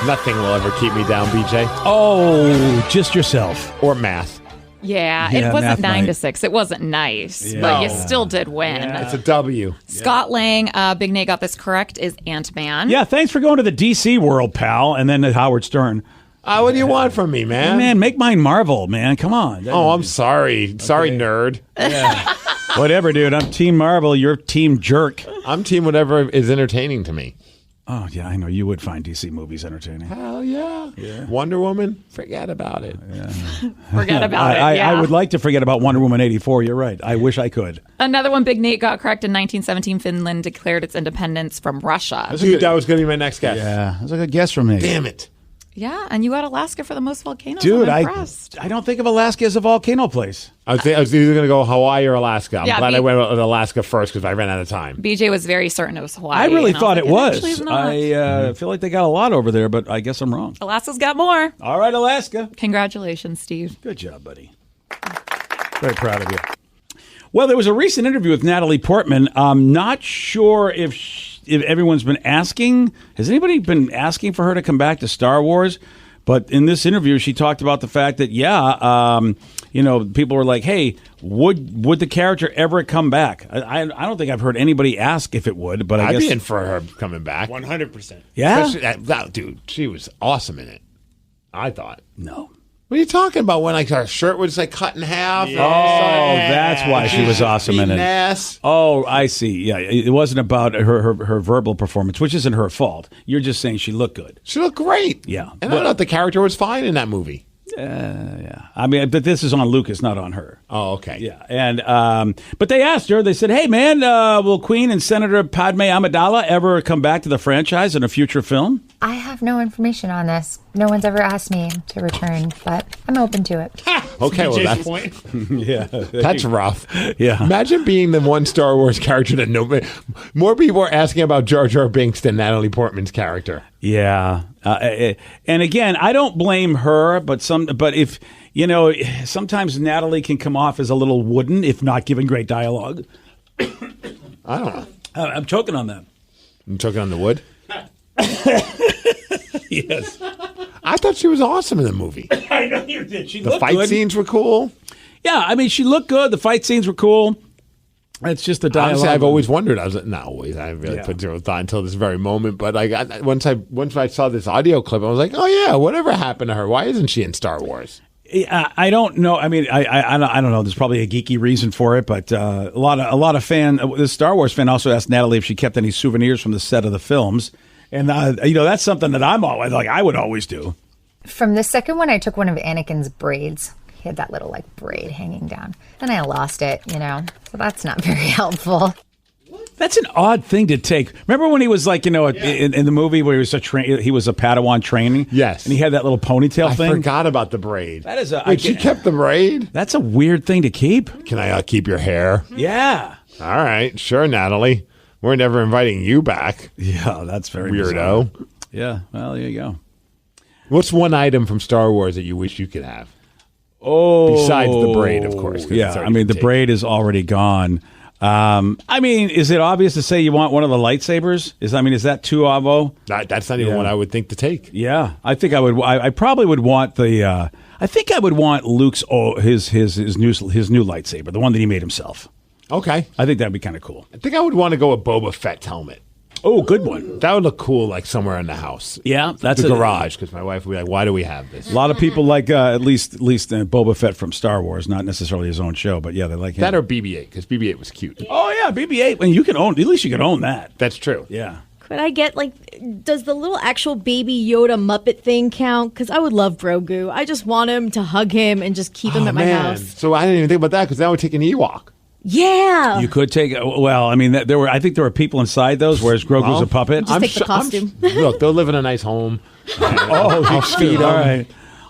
Nothing will ever keep me down, BJ. Oh, just yourself. Or math. Yeah, Yeah, it wasn't math 9-6. It wasn't nice, Yeah. but you No. still did win. It's a W. Scott Lang, Big Nate got this correct, is Ant-Man. Yeah, thanks for going to the DC world, pal, and then to Howard Stern. What do you want from me, man? Man, make mine Marvel, man. Come on. Oh, I'm sorry. Sorry, nerd. Yeah. Whatever, dude. I'm Team Marvel. You're Team Jerk. I'm team whatever is entertaining to me. Oh, yeah, I know. You would find DC movies entertaining. Hell yeah. Wonder Woman, forget about it. Forget about it, yeah. I would like to forget about Wonder Woman 84. You're right. I wish I could. Another one Big Nate got correct. In 1917, Finland declared its independence from Russia. Dude, that was going to be my next guess. Yeah, that was a good guess from me. Damn it. Yeah, and you got Alaska for the most volcanoes. Dude, I'm I impressed. don't think of Alaska as a volcano place. I was either going to go Hawaii or Alaska. I'm Yeah, glad I went with Alaska first because I ran out of time. BJ was very certain it was Hawaii. I really and thought was it like, was. actually is not. I feel like they got a lot over there, but I guess I'm wrong. Alaska's got more. All right, Alaska. Congratulations, Steve. Good job, buddy. Very proud of you. Well, there was a recent interview with Natalie Portman. I'm not sure if everyone's been asking. Has anybody been asking for her to come back to Star Wars? But in this interview, she talked about the fact that, people were like, hey, would the character ever come back? I don't think I've heard anybody ask if it would, but I'd guess be in for her coming back. 100%. Yeah? Especially that dude, she was awesome in it. I thought. No. What are you talking about? When her shirt was cut in half? Yeah. Oh, that's why she was awesome in it. Ass. Oh, I see. Yeah, it wasn't about her verbal performance, which isn't her fault. You're just saying she looked good. She looked great. Yeah. And I thought the character was fine in that movie. Yeah. I mean, but this is on Lucas, not on her. Oh, okay. Yeah. And but they asked her, they said, hey, man, will Queen and Senator Padme Amidala ever come back to the franchise in a future film? I have no information on this. No one's ever asked me to return, but I'm open to it. Okay, well, that's point. Yeah. That's rough. Yeah. Imagine being the one Star Wars character that nobody, more people are asking about Jar Jar Binks than Natalie Portman's character. Yeah. And again, I don't blame her, but if, sometimes Natalie can come off as a little wooden if not given great dialogue. I don't know. I'm choking on that. I'm choking on the wood? Yes. I thought she was awesome in the movie. I know you did. She The looked fight good. scenes were cool. Yeah, I mean, she looked good. The fight scenes were cool. It's just the dialogue. Honestly, I've always wondered. I was like, not always. I really Yeah. put zero thought until this very moment. But I got once I saw this audio clip, I was like, oh yeah, whatever happened to her? Why isn't she in Star Wars? I don't know. I mean, I don't know. There's probably a geeky reason for it, but a lot of the Star Wars fan also asked Natalie if she kept any souvenirs from the set of the films, and that's something that I'm always like I would always do. From the second one, I took one of Anakin's braids. He had that little like braid hanging down. Then I lost it, so that's not very helpful. That's an odd thing to take. Remember when he was like, in the movie where he was he was a Padawan training? Yes. And he had that little ponytail thing? I forgot about the braid. That is she kept the braid? That's a weird thing to keep. Can I keep your hair? Yeah. All right. Sure, Natalie. We're never inviting you back. Yeah, that's very weirdo. Bizarre. Yeah. Well, there you go. What's one item from Star Wars that you wish you could have? Oh. Besides the braid, of course. Yeah. I mean, the braid is already gone. I mean, is it obvious to say you want one of the lightsabers? Is that too obvo? That's not even what I would think to take. Yeah, I think I would. I probably would want the. I think I would want Luke's his new lightsaber, the one that he made himself. Okay, I think that'd be kind of cool. I think I would want to go with Boba Fett's helmet. Oh, good one. That would look cool, like somewhere in the house. Yeah, that's the garage. Because my wife would be like, "Why do we have this?" A lot of people like at least Boba Fett from Star Wars, not necessarily his own show, but yeah, they like him. That or BB-8 because BB-8 was cute. Oh yeah, BB-8. And you can own. At least you can own that. That's true. Yeah. Could I get does the little actual baby Yoda Muppet thing count? Because I would love Grogu. I just want him to hug him and just keep him at my house. So I didn't even think about that because that would take an Ewok. Yeah, you could take. Well, I mean, I think there were people inside those, whereas Grogu's a puppet. Just take the costume. Look, they'll live in a nice home. I'll feed them. All right.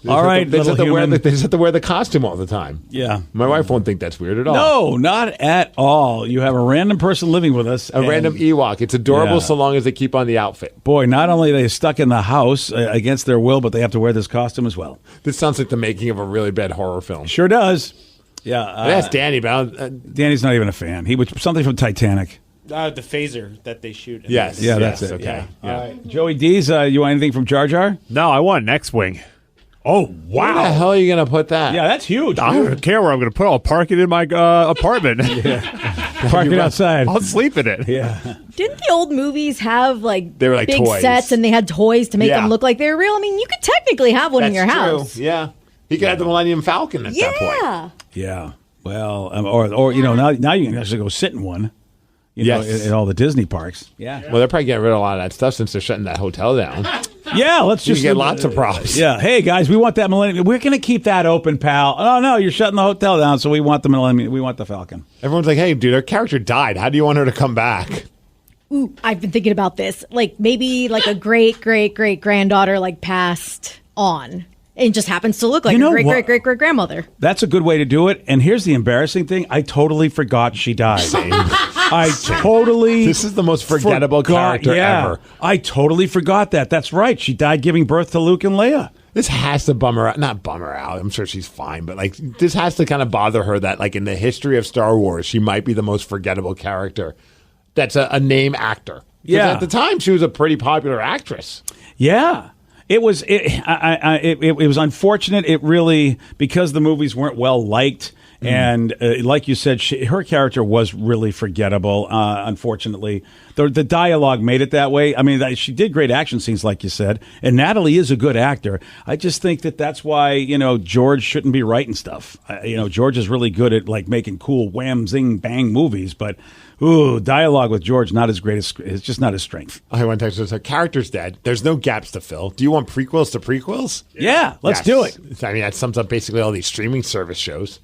All right, they just have to wear the costume all the time. Yeah. My wife won't think that's weird at all. No, not at all. You have a random person living with us. A random Ewok. It's adorable so long as they keep on the outfit. Boy, not only are they stuck in the house against their will, but they have to wear this costume as well. This sounds like the making of a really bad horror film. Sure does. Yeah. That's Danny, but Danny's not even a fan. He was something from Titanic. The phaser that they shoot. Yes. Yeah, that's it. Okay. Yeah. All right. Joey D's, you want anything from Jar Jar? No, I want an X-Wing. Oh, wow. Where the hell are you going to put that? Yeah, that's huge. I don't care where I'm going to put it. I'll park it in my apartment. Park it outside. I'll sleep in it. Yeah. Didn't the old movies have they were like big toys. sets and they had toys to make them look like they were real? I mean, you could technically have one in your house. True. Yeah. You could have the Millennium Falcon at that point. Yeah. Well, or now you can actually go sit in one. At all the Disney parks. Yeah. Well, they're probably getting rid of a lot of that stuff since they're shutting that hotel down. Yeah, let's just get lots of props. Yeah. Hey guys, we want that Millennium. We're going to keep that open, pal. Oh no, you're shutting the hotel down, so we want the Millennium. We want the Falcon. Everyone's like, "Hey, dude, our character died. How do you want her to come back?" Ooh, I've been thinking about this. Maybe a great granddaughter passed on. And just happens to look like a great grandmother. That's a good way to do it. And here's the embarrassing thing: I totally forgot she died. This is the most forgettable character ever. I totally forgot that. That's right. She died giving birth to Luke and Leia. This has to bum her out. Not bum her out. I'm sure she's fine, but this has to kind of bother her that in the history of Star Wars, she might be the most forgettable character. That's a name actor. Yeah. At the time, she was a pretty popular actress. Yeah. It was unfortunate. It really, because the movies weren't well liked, and like you said, her character was really forgettable. Unfortunately, the dialogue made it that way. I mean, she did great action scenes, like you said, and Natalie is a good actor. I just think that's why George shouldn't be writing stuff. George is really good at making cool wham zing bang movies, but. Ooh, dialogue with George not as great as it's just not his strength. I want to text her. Character's dead. There's no gaps to fill. Do you want prequels to prequels? Yeah, let's do it. I mean, that sums up basically all these streaming service shows.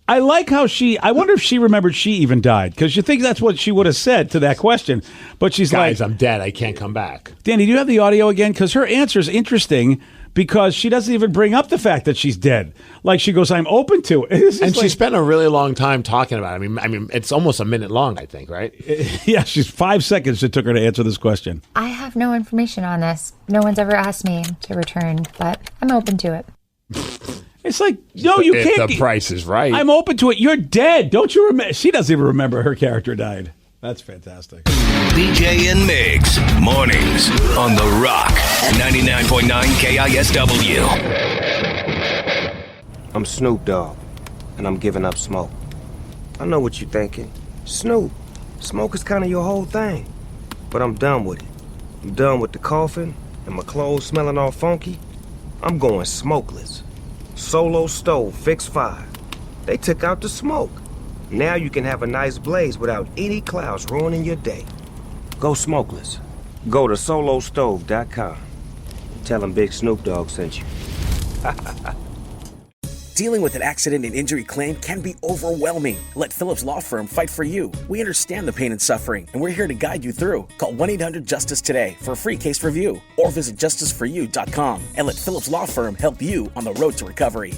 I like how I wonder if she remembered she even died, because you think that's what she would have said to that question. But she's Guys, I'm dead. I can't come back. Danny, do you have the audio again? Because her answer is interesting. Because she doesn't even bring up the fact that she's dead. She goes, "I'm open to it." And she spent a really long time talking about it. I mean, it's almost a minute long, I think, right? Yeah, she's 5 seconds it took her to answer this question. I have no information on this. No one's ever asked me to return, but I'm open to it. It's no, you can't. If the price is right. I'm open to it. You're dead. Don't you remember? She doesn't even remember her character died. That's fantastic. BJ and Migs, mornings on The Rock, 99.9 KISW. I'm Snoop Dogg, and I'm giving up smoke. I know what you're thinking. Snoop, smoke is kind of your whole thing. But I'm done with it. I'm done with the coughing and my clothes smelling all funky. I'm going smokeless. Solo Stove Fix 5. They took out the smoke. Now you can have a nice blaze without any clouds ruining your day. Go smokeless. Go to solostove.com. Tell them Big Snoop Dogg sent you. Dealing with an accident and injury claim can be overwhelming. Let Phillips Law Firm fight for you. We understand the pain and suffering, and we're here to guide you through. Call 1-800-JUSTICE today for a free case review, or visit justiceforyou.com and let Phillips Law Firm help you on the road to recovery.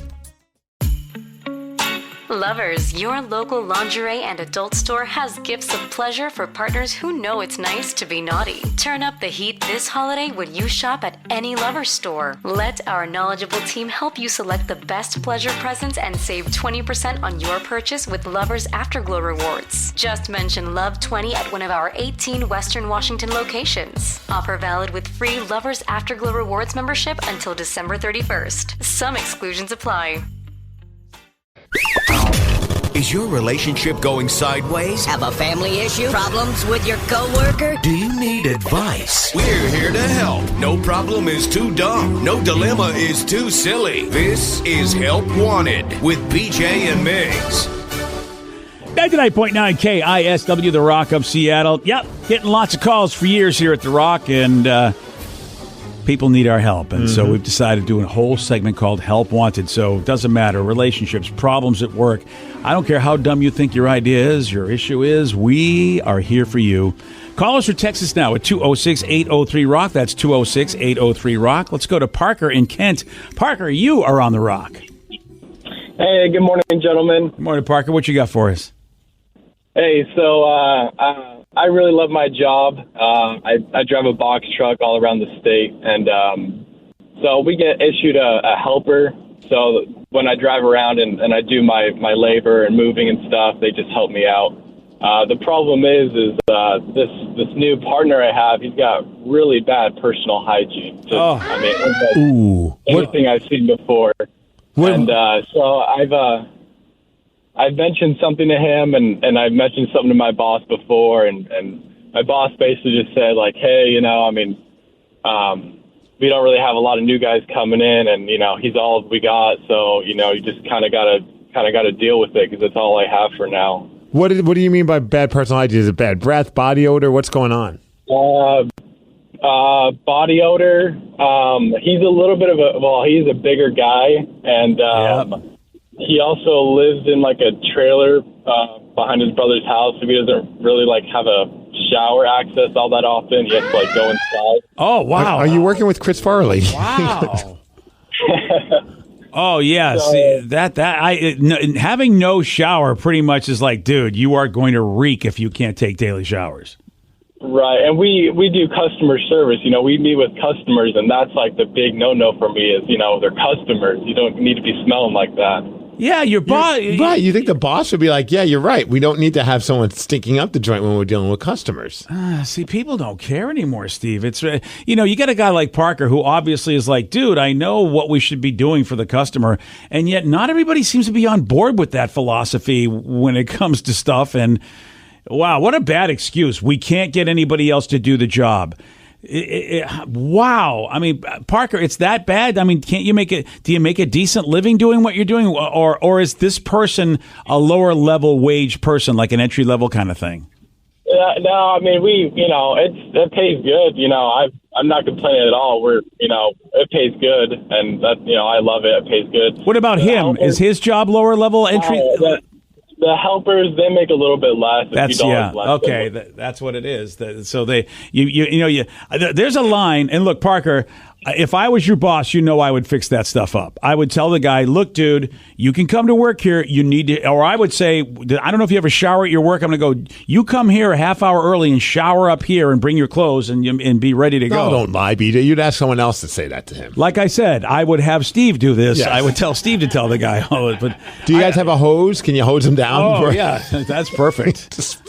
Lovers, your local lingerie and adult store has gifts of pleasure for partners who know it's nice to be naughty. Turn up the heat this holiday when you shop at any Lovers store. Let our knowledgeable team help you select the best pleasure presents and save 20% on your purchase with Lovers Afterglow rewards. Just mention Love 20 at one of our 18 Western Washington locations. Offer valid with free Lovers Afterglow rewards membership until December 31st. Some exclusions apply. Is your relationship going sideways? Have a family issue? Problems with your coworker? Do you need advice? We're here to help. No problem is too dumb. No dilemma is too silly. This is Help Wanted with BJ and Migs. 99.9 KISW, The Rock of Seattle. Yep, getting lots of calls for years here at The Rock, and people need our help. And so we've decided to do a whole segment called Help Wanted. So it doesn't matter, relationships, problems at work. I don't care how dumb you think your idea is, your issue is, we are here for you. Call us or text us now at 206-803-ROCK. That's 206-803-ROCK. Let's go to Parker in Kent. Parker, you are on The Rock. Hey, good morning, gentlemen. Good morning, Parker. What you got for us? Hey, so I really love my job. I drive a box truck all around the state, and so we get issued a helper. So when I drive around and I do my labor and moving and stuff, they just help me out. The problem is this new partner I have, he's got really bad personal hygiene. Just, I mean, anything I've seen before. And so I've mentioned something to him, and I've mentioned something to my boss before, and my boss basically just said, like, hey, you know, I mean, we don't really have a lot of new guys coming in, and, you know, he's all we got, so, you know, you just kind of got to deal with it, because that's all I have for now. What do you mean by bad personal hygiene? Is it bad breath, body odor? What's going on? Body odor. He's a little bit of he's a bigger guy, and he also lives in like a trailer behind his brother's house, so he doesn't really like have a shower access all that often. He has to like go inside. Oh, wow. Are you working with Chris Farley? Wow. Oh, yeah. See, having no shower pretty much is like, dude, you are going to reek if you can't take daily showers. Right, and we do customer service. You know, we meet with customers, and that's like the big no-no for me is, you know, they're customers. You don't need to be smelling like that. Yeah, your boss. Right, you think the boss would be like, yeah, you're right. We don't need to have someone stinking up the joint when we're dealing with customers. See, people don't care anymore, Steve. It's, you know, you got a guy like Parker who obviously is like, dude, I know what we should be doing for the customer, and yet not everybody seems to be on board with that philosophy when it comes to stuff. And wow, what a bad excuse. We can't get anybody else to do the job. Wow. I mean, Parker, it's that bad? I mean, can't you make it? Do you make a decent living doing what you're doing? Or is this person a lower level wage person, like an entry level kind of thing? No, I mean, it pays good. You know, I'm not complaining at all. It pays good, and that, you know, I love it. It pays good. What about him? Is his job lower level entry? The helpers, they make a little bit less. That's okay. That's what it is. So there's a line. And look, Parker, if I was your boss, you know I would fix that stuff up. I would tell the guy, look, dude, you can come to work here. You need to, or I would say, I don't know if you have a shower at your work. I'm going to go, you come here a half hour early and shower up here and bring your clothes and be ready to go. No, don't lie, BJ. You'd ask someone else to say that to him. Like I said, I would have Steve do this. Yes. I would tell Steve to tell the guy. But do you guys have a hose? Can you hose him down? Oh, yeah. That's perfect. Just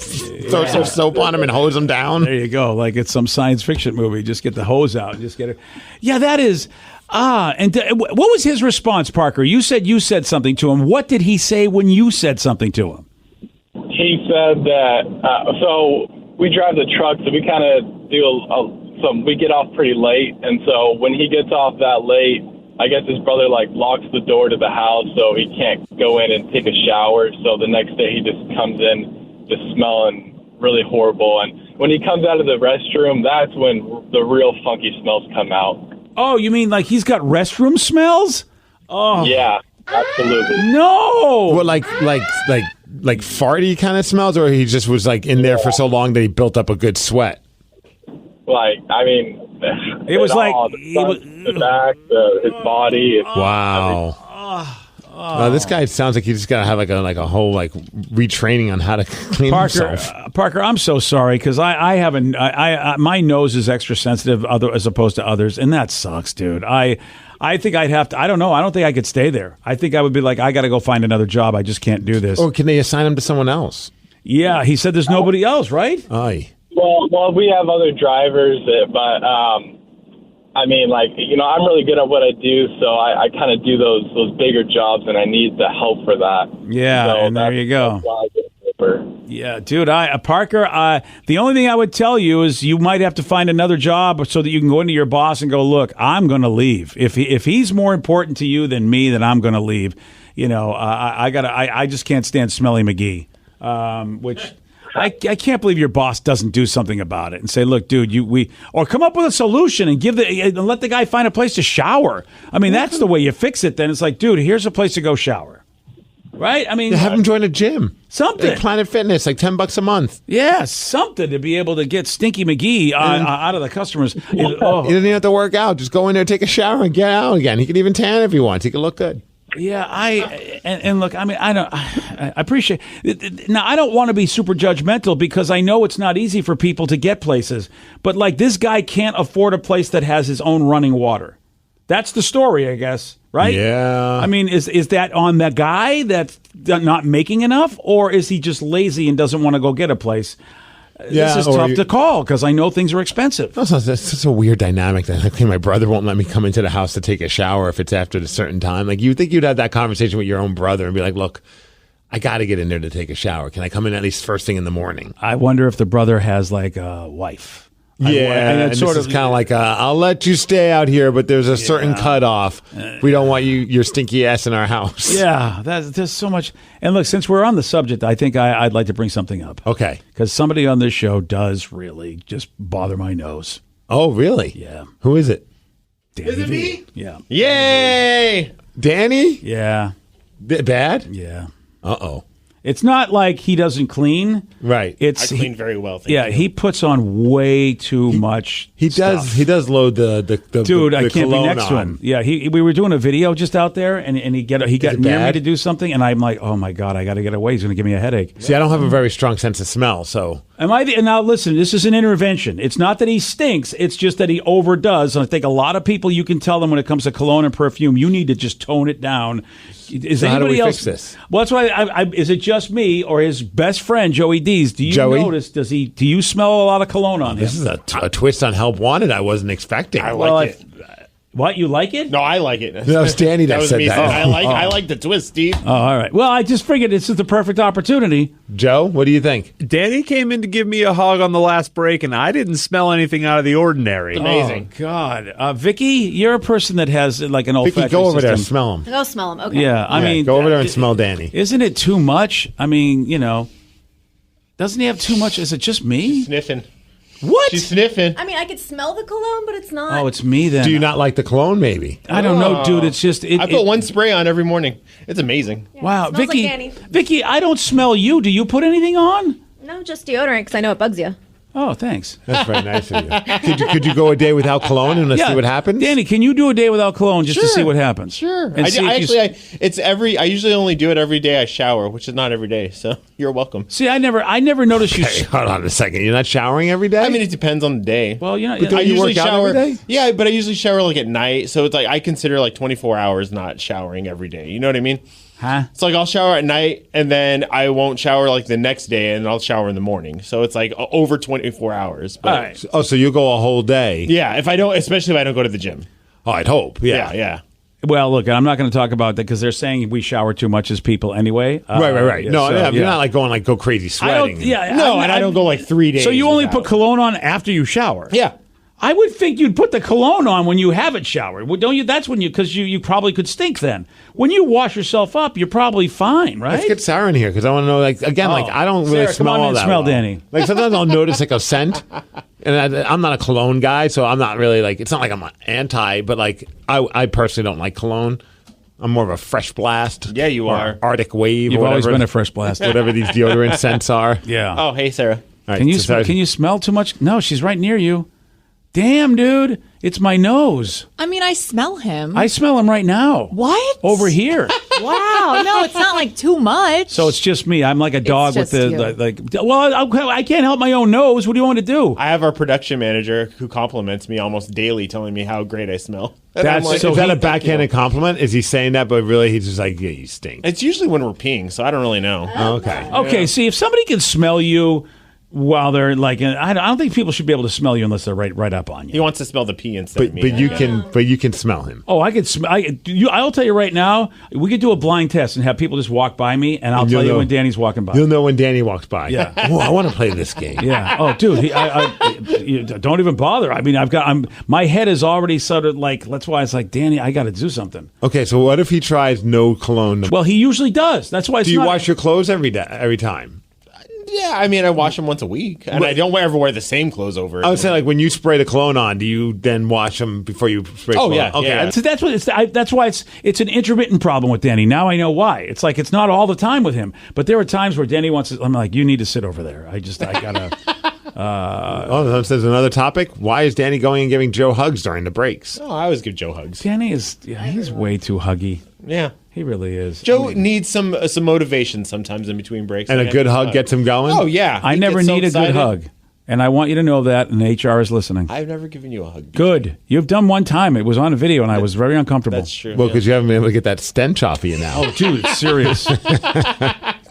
throw some soap on him and hose him down. There you go. Like it's some science fiction movie. Just get the hose out and just get it. Yeah, that is. What was his response, Parker? You said something to him. What did he say when you said something to him? He said that, so we drive the truck, so we kind of do we get off pretty late. And so when he gets off that late, I guess his brother like locks the door to the house so he can't go in and take a shower. So the next day he just comes in just smelling really horrible. And when he comes out of the restroom, that's when the real funky smells come out. Oh, you mean like he's got restroom smells? Oh, yeah, absolutely. No. What, like farty kind of smells, or he just was like in there for so long that he built up a good sweat? Like, I mean, it was like the back, his body. Wow. This guy sounds like he just got to have like a whole like retraining on how to clean himself. Parker, I'm so sorry because I haven't. My nose is extra sensitive as opposed to others, and that sucks, dude. I think I'd have to. I don't know. I don't think I could stay there. I think I would be like, I got to go find another job. I just can't do this. Or can they assign him to someone else? Yeah, he said there's nobody else, right? Aye. Well, we have other drivers, but I mean, like, you know, I'm really good at what I do, so I kind of do those bigger jobs, and I need the help for that. Yeah, so and there you go. Yeah, dude, Parker, the only thing I would tell you is you might have to find another job so that you can go into your boss and go, look, I'm going to leave. If he's more important to you than me, then I'm going to leave. You know, I just can't stand Smelly McGee, which I can't believe your boss doesn't do something about it and say, look, dude, or come up with a solution and let the guy find a place to shower. I mean, that's the way you fix it. Then it's like, dude, here's a place to go shower. Right? I mean, have him join a gym. Something. Like Planet Fitness, like $10 a month. Yeah, something to be able to get Stinky McGee out of the customers. He doesn't even have to work out. Just go in there, take a shower, and get out again. He can even tan if he wants. He can look good. Yeah, and look, I mean, I appreciate it. Now, I don't want to be super judgmental because I know it's not easy for people to get places. But like, this guy can't afford a place that has his own running water. That's the story, I guess. Right? Yeah. I mean, is that on the guy that's not making enough, or is he just lazy and doesn't want to go get a place? Yeah, this is tough to call because I know things are expensive. That's such a weird dynamic that like, my brother won't let me come into the house to take a shower if it's after a certain time. Like, you think you'd have that conversation with your own brother and be like, look, I got to get in there to take a shower. Can I come in at least first thing in the morning? I wonder if the brother has like a wife. Yeah, and it's sort of kind of like I'll let you stay out here, but there's a certain cutoff. We don't want your stinky ass in our house. Yeah, there's so much. And look, since we're on the subject, I think I'd like to bring something up. Okay, because somebody on this show does really just bother my nose. Oh, really? Yeah. Who is it? Danny is it me? Yeah. Yay! Danny? Yeah. Bad? Yeah. Uh-oh. It's not like he doesn't clean. Right. I clean very well. Thank you. He puts on way too much. He stuff. does load the dude. The I can't be next to him. Yeah, we were doing a video just out there, and he got near me to do something, and I'm like, oh my god, I got to get away. He's going to give me a headache. See, I don't have a very strong sense of smell, so. Now listen, this is an intervention. It's not that he stinks. It's just that he overdoes. And I think a lot of people, you can tell them when it comes to cologne and perfume, you need to just tone it down. Is so anybody how do we else? Fix this? Well, that's why. Is it just me or his best friend Joey D's? Do you notice? Do you smell a lot of cologne on him? This is a twist on Help Wanted. I wasn't expecting. I like it. What, you like it? No, I like it. No, Stanley that said me. that. I like the twist, Steve. Oh, all right. Well, I just figured this is the perfect opportunity. Joe, what do you think? Danny came in to give me a hug on the last break, and I didn't smell anything out of the ordinary. Amazing. Oh, God. Vicky, you're a person that has like an olfactory Vicky, go over there, system. smell him. Go smell him. Okay. Yeah, I mean, go over there and smell Danny. Isn't it too much? I mean, doesn't he have too much? Is it just me? She's sniffing. What? She's sniffing. I mean, I could smell the cologne, but it's not. Oh, it's me then. Do you not like the cologne, maybe? I don't know, dude. It's just... I put one spray on every morning. It's amazing. Yeah, wow, it smells Vicky, like Danny. Vicky, I don't smell you. Do you put anything on? No, just deodorant because I know it bugs you. Oh, thanks. That's very nice of you. Could you go a day without cologne and let's see what happens? Danny, can you do a day without cologne just to see what happens? Sure. And I usually only do it every day I shower, which is not every day. So you're welcome. See, I never noticed you. Hold on a second. You're not showering every day? I mean, it depends on the day. Well, But don't you work out every day? Yeah, but I usually shower like at night. So it's like I consider like 24 hours not showering every day. You know what I mean? Huh? It's like I'll shower at night and then I won't shower like the next day and I'll shower in the morning. So it's like over 24 hours. But, all right. Oh, so you go a whole day? Yeah, especially if I don't go to the gym. Oh, I'd hope. Yeah. Well, look, I'm not going to talk about that because they're saying we shower too much as people anyway. Right. Yeah, no, you're not like going go crazy sweating. I don't go like 3 days. So you only without. put cologne on after you shower? Yeah. I would think you'd put the cologne on when you haven't showered. Well, don't you? That's when because you probably could stink then. When you wash yourself up, you're probably fine, right? Let's get Sarah in here because I want to know. Like again, like I don't really Sarah, smell come on all in, that. smell well. Danny. Like sometimes I'll notice like a scent, and I'm not a cologne guy, so I'm not really like. It's not like I'm anti, but like I personally don't like cologne. I'm more of a Fresh Blast. Yeah, you are. Arctic Wave. You've or always whatever, been a Fresh Blast. Whatever these deodorant scents are. Yeah. Oh, hey, Sarah. All right, Can you so can you smell too much? No, she's right near you. Damn, dude, it's my nose. I mean, I smell him. I smell him right now. What? Over here. Wow. No, it's not like too much. So it's just me. I'm like a dog with just the you. like. Well, I can't help my own nose. What do you want me to do? I have our production manager who compliments me almost daily, telling me how great I smell. And That's I'm like, so. Is that a thank backhanded you. compliment? Is he saying that, but really he's just like, yeah, you stink. It's usually when we're peeing, so I don't really know. Okay. Okay. See, if somebody can smell you while they're like, I don't think people should be able to smell you unless they're right up on you. He wants to smell the pee instead of me. But you can smell him. Oh, I could smell. I'll tell you right now. We could do a blind test and have people just walk by me, and I'll tell you when Danny's walking by. You'll know when Danny walks by. Yeah. Oh, I want to play this game. Yeah. Oh, dude. You don't even bother. I mean, my head is already sort of like. That's why it's like, Danny, I got to do something. Okay, so what if he tries no cologne? Well, he usually does. That's why. Do you wash your clothes every time? Yeah, I mean, I wash them once a week, and I don't ever wear the same clothes over. I would say, like, when you spray the cologne on, do you then wash them before you spray? Oh, cologne? yeah. Okay. Yeah. So that's what it's. That's why it's an intermittent problem with Danny. Now I know why. It's like it's not all the time with him, but there are times where Danny wants to. I'm like, you need to sit over there. I gotta. There's another topic. Why is Danny going and giving Joe hugs during the breaks? Oh, I always give Joe hugs. Danny he's way too huggy. Yeah. He really is. Joe needs some motivation sometimes in between breaks. And a good hug gets him going? Oh, yeah. I never need a good hug. And I want you to know that, and HR is listening. I've never given you a hug. Good. You've done one time. It was on a video, and I was very uncomfortable. That's true. Well, because you haven't been able to get that stench off of you now. Oh, dude, it's serious.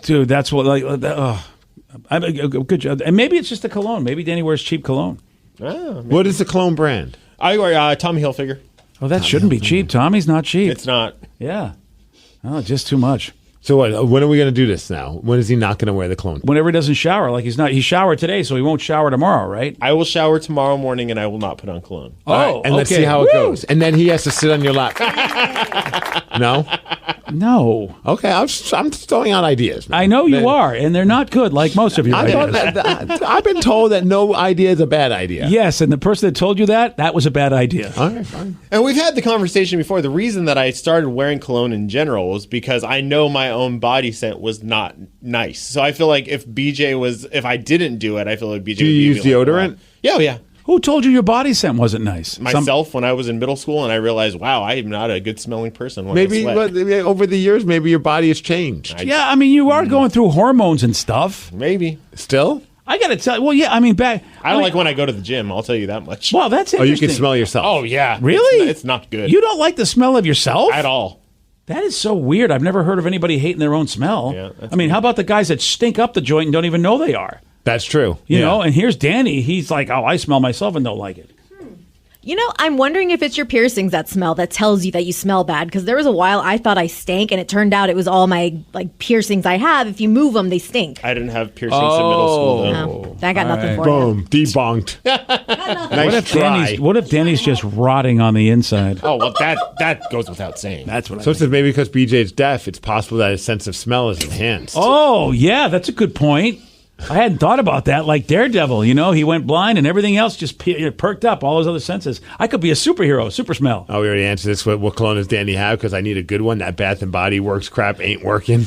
Dude, that's what, good job. And maybe it's just the cologne. Maybe Danny wears cheap cologne. What is the cologne brand? I wear Tommy Hilfiger. Oh, that shouldn't be cheap. Tommy's not cheap. It's not. Yeah. Oh, just too much. So what? When are we going to do this now? When is he not going to wear the cologne? Whenever he doesn't shower, like he showered today, so he won't shower tomorrow, right? I will shower tomorrow morning, and I will not put on cologne. Oh, all right, and let's see how it goes. And then he has to sit on your lap. No. Okay, I'm just throwing out ideas. Man. I know you are, and they're not good, like most of your ideas. I've been told that no idea is a bad idea. Yes, and the person that told you that was a bad idea. All right, fine. And we've had the conversation before. The reason that I started wearing cologne in general was because I know my own body scent was not nice. So I feel like if I didn't do it, I feel like BJ. Do you use deodorant? Yeah. Who told you your body scent wasn't nice? Myself when I was in middle school, and I realized, wow, I am not a good smelling person when Maybe I sweat. over the years, maybe your body has changed. Yeah, I mean, you are going through hormones and stuff. Maybe. Still? I got to tell you, well, yeah, I mean, I don't like when I go to the gym, I'll tell you that much. Well, that's Oh, interesting. you can smell yourself. Oh, yeah. Really? It's not good. You don't like the smell of yourself? At all. That is so weird. I've never heard of anybody hating their own smell. Yeah, I mean, how about the guys that stink up the joint and don't even know they are? That's true. You know, and here's Danny. He's like, oh, I smell myself and don't like it. You know, I'm wondering if it's your piercings that smell that tells you that you smell bad. Because there was a while I thought I stank, and it turned out it was all my piercings I have. If you move them, they stink. I didn't have piercings in middle school, though. No, I got nothing for Boom. Debunked. What if Danny's just rotting on the inside? Oh, well, that goes without saying. That's what So it's maybe because BJ's deaf, it's possible that his sense of smell is enhanced. Oh, yeah, that's a good point. I hadn't thought about that. Like Daredevil, he went blind and everything else just perked up, all those other senses. I could be a superhero, super smell. Oh, we already answered this. What cologne does Danny have? Because I need a good one. That Bath and Body Works crap ain't working.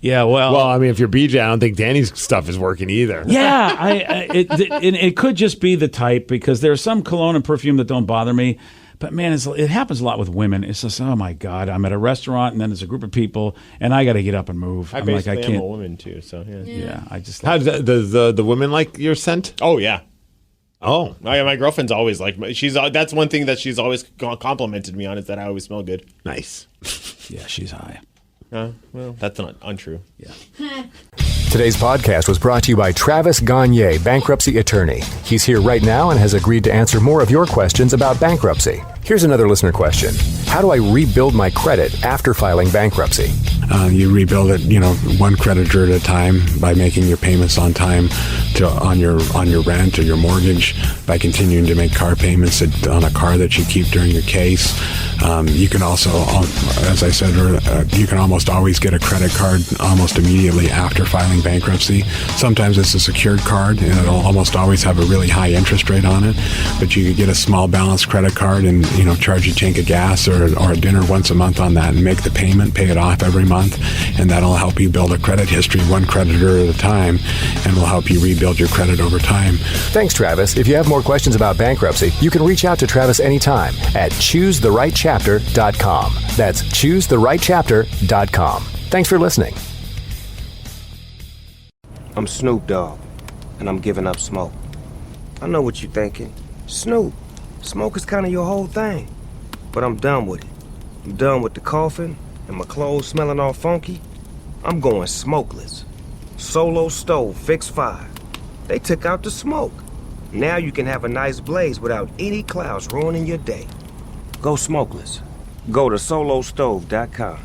Yeah, well, I mean, if you're BJ, I don't think Danny's stuff is working either. Yeah, it could just be the type because there's some cologne and perfume that don't bother me. But man, it happens a lot with women. It's just, oh my God, I'm at a restaurant and then there's a group of people and I got to get up and move. I am a woman too, so yeah. Yeah, I just. How does the women like your scent? Oh yeah. Oh, my girlfriend's always like that's one thing that she's always complimented me on is that I always smell good. Nice. Yeah, she's high. Well, that's not untrue. Yeah. Today's podcast was brought to you by Travis Gagne, bankruptcy attorney. He's here right now and has agreed to answer more of your questions about bankruptcy. Here's another listener question. How do I rebuild my credit after filing bankruptcy? You rebuild it, one creditor at a time by making your payments on time, on your rent or your mortgage by continuing to make car payments on a car that you keep during your case. You can also, as I said, you can almost always get a credit card almost immediately after filing bankruptcy. Sometimes it's a secured card, and it'll almost always have a really high interest rate on it. But you could get a small balance credit card and charge a tank of gas or a dinner once a month on that and make the payment, pay it off every month, and that'll help you build a credit history one creditor at a time, and will help you rebuild your credit over time. Thanks, Travis. If you have more questions about bankruptcy, you can reach out to Travis anytime at ChooseTheRightChapter.com. That's ChooseTheRightChapter.com. Thanks for listening. I'm Snoop Dogg, and I'm giving up smoke. I know what you're thinking. Snoop, smoke is kind of your whole thing. But I'm done with it. I'm done with the coughing and my clothes smelling all funky. I'm going smokeless. Solo stove, fix 5. They took out the smoke. Now you can have a nice blaze without any clouds ruining your day. Go smokeless. Go to solostove.com.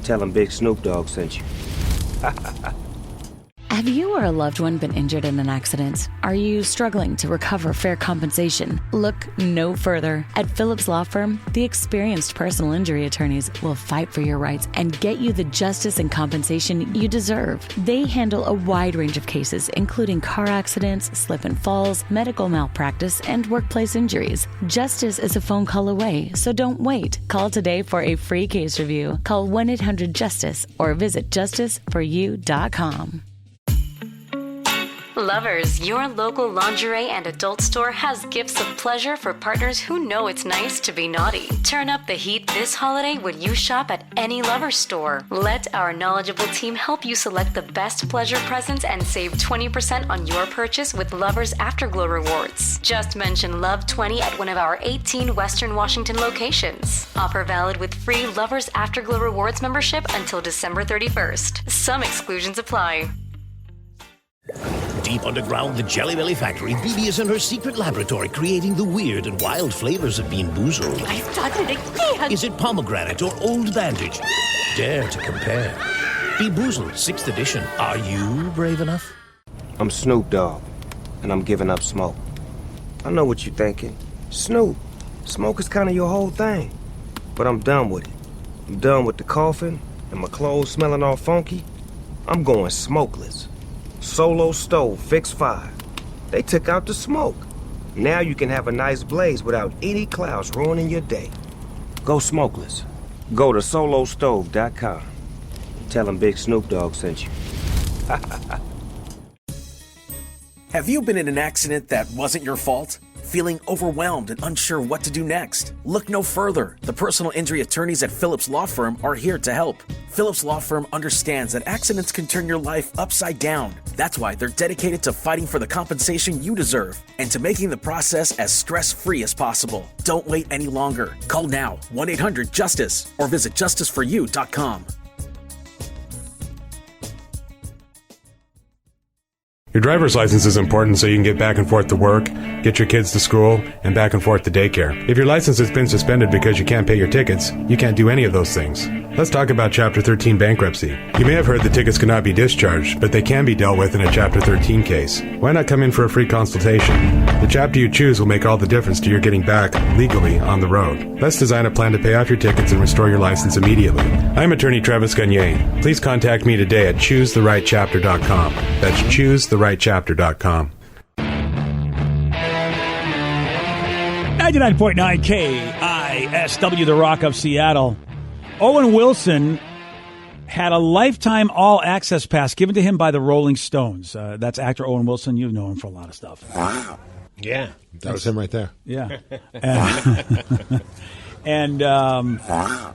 Tell them Big Snoop Dogg sent you. Have you or a loved one been injured in an accident? Are you struggling to recover fair compensation? Look no further. At Phillips Law Firm, the experienced personal injury attorneys will fight for your rights and get you the justice and compensation you deserve. They handle a wide range of cases, including car accidents, slip and falls, medical malpractice, and workplace injuries. Justice is a phone call away, so don't wait. Call today for a free case review. Call 1-800-JUSTICE or visit justiceforyou.com. Lovers, your local lingerie and adult store has gifts of pleasure for partners who know it's nice to be naughty. Turn up the heat this holiday when you shop at any Lovers store. Let our knowledgeable team help you select the best pleasure presents and save 20% on your purchase with Lovers Afterglow rewards. Just mention Love 20 at one of our 18 Western Washington locations. Offer valid with free Lovers Afterglow rewards membership until December 31st. Some exclusions apply. Deep underground the Jelly Belly factory, Bibi is in her secret laboratory creating the weird and wild flavors of Bean Boozled. I started again. Is it pomegranate or old bandage? Dare to compare. Bean Boozled, 6th edition. Are you brave enough? I'm Snoop Dogg, and I'm giving up smoke. I know what you're thinking. Snoop, smoke is kind of your whole thing. But I'm done with it. I'm done with the coughing and my clothes smelling all funky. I'm going smokeless. Solo stove, fix 5. They took out the smoke. Now you can have a nice blaze without any clouds ruining your day. Go smokeless. Go to solostove.com. Tell them Big Snoop Dogg sent you. Have you been in an accident that wasn't your fault? Feeling overwhelmed and unsure what to do next? Look no further. The personal injury attorneys at Phillips Law Firm are here to help. Phillips Law Firm understands that accidents can turn your life upside down. That's why they're dedicated to fighting for the compensation you deserve and to making the process as stress-free as possible. Don't wait any longer. Call now, 1-800-JUSTICE, or visit justiceforyou.com. Your driver's license is important so you can get back and forth to work, get your kids to school, and back and forth to daycare. If your license has been suspended because you can't pay your tickets, you can't do any of those things. Let's talk about Chapter 13 bankruptcy. You may have heard the tickets cannot be discharged, but they can be dealt with in a Chapter 13 case. Why not come in for a free consultation? The chapter you choose will make all the difference to your getting back legally on the road. Let's design a plan to pay off your tickets and restore your license immediately. I'm attorney Travis Gagne. Please contact me today at ChooseTheRightChapter.com. That's ChooseTheRightChapter.com. 99.9 KISW, The Rock of Seattle. Owen Wilson had a lifetime all-access pass given to him by the Rolling Stones. That's actor Owen Wilson. You know him for a lot of stuff. Wow. Yeah. That was him right there. Yeah. And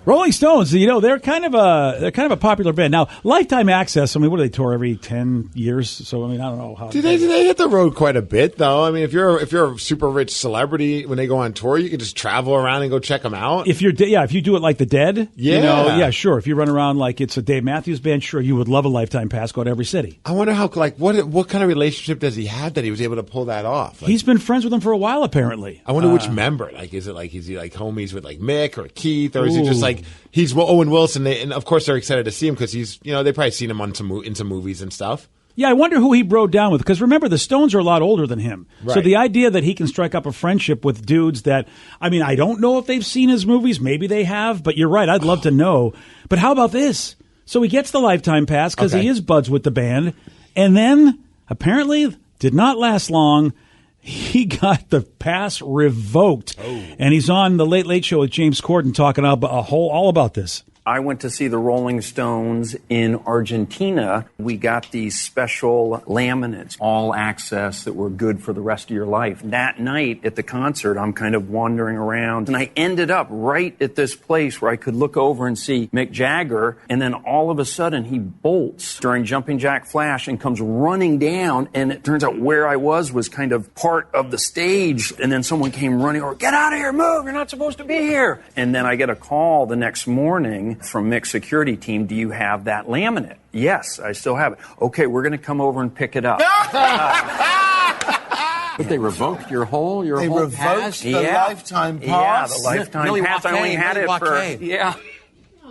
Rolling Stones, you know, they're kind of a popular band now. Lifetime access. I mean, what do they tour every 10 years? So I mean, I don't know how. Do they hit the road quite a bit though? I mean, if you're a super rich celebrity, when they go on tour, you can just travel around and go check them out. If you do it like the Dead, yeah, you know, yeah, sure. If you run around like it's a Dave Matthews Band, sure, you would love a lifetime pass. Go to every city. I wonder how what kind of relationship does he have that he was able to pull that off? Like, he's been friends with them for a while, apparently. I wonder which member. Like, is he like homies with like Mick or Keith, or is he just like he's Owen Wilson? And of course they're excited to see him because he's, you know, they probably seen him in some movies and stuff. Yeah, I wonder who he broke down with, because remember, the Stones are a lot older than him. Right. So the idea that he can strike up a friendship with dudes that, I mean, I don't know if they've seen his movies. Maybe they have, but you're right. I'd love to know. But how about this? So he gets the lifetime pass because he is buds with the band. And then, apparently, did not last long. He got the pass revoked. And he's on the Late Late Show with James Corden talking all about this. I went to see the Rolling Stones in Argentina. We got these special laminates, all access, that were good for the rest of your life. That night at the concert, I'm kind of wandering around, and I ended up right at this place where I could look over and see Mick Jagger, and then all of a sudden he bolts during Jumping Jack Flash and comes running down, and it turns out where I was kind of part of the stage, and then someone came running over, "Get out of here, move, you're not supposed to be here." And then I get a call the next morning from Mick's security team, "Do you have that laminate?" "Yes, I still have it." "Okay, we're going to come over and pick it up." But they revoked your whole pass? The lifetime pass? Yeah, the lifetime pass. I only had it for... Yeah.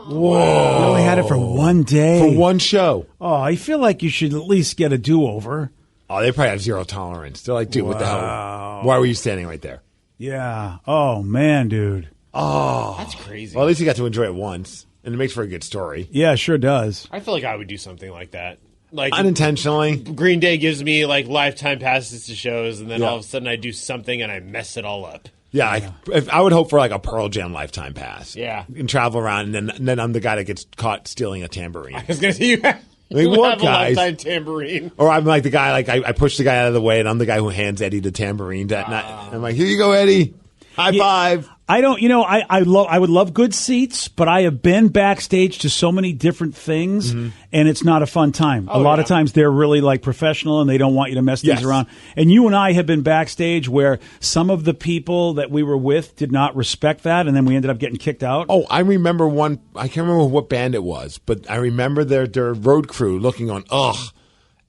Whoa. You only had it for one day? For one show. Oh, I feel like you should at least get a do-over. Oh, they probably have zero tolerance. They're like, dude, what the hell? Why were you standing right there? Yeah. Oh, man, dude. Oh. That's crazy. Well, at least you got to enjoy it once, and it makes for a good story. Yeah, sure does. I feel like I would do something like that. Like unintentionally. Green Day gives me like lifetime passes to shows, and then all of a sudden I do something and I mess it all up. Yeah, I would hope for like a Pearl Jam lifetime pass. Yeah. And travel around, and then I'm the guy that gets caught stealing a tambourine. I was going to say, you have what, a guys? lifetime tambourine. Or I'm like the guy, like I push the guy out of the way, and I'm the guy who hands Eddie the tambourine that night. I'm like, here you go, Eddie. High five. I don't, I would love good seats, but I have been backstage to so many different things, and it's not a fun time. A lot of times they're really like professional, and they don't want you to mess things around. And you and I have been backstage where some of the people that we were with did not respect that, and then we ended up getting kicked out. Oh, I remember one. I can't remember what band it was, but I remember their road crew looking on,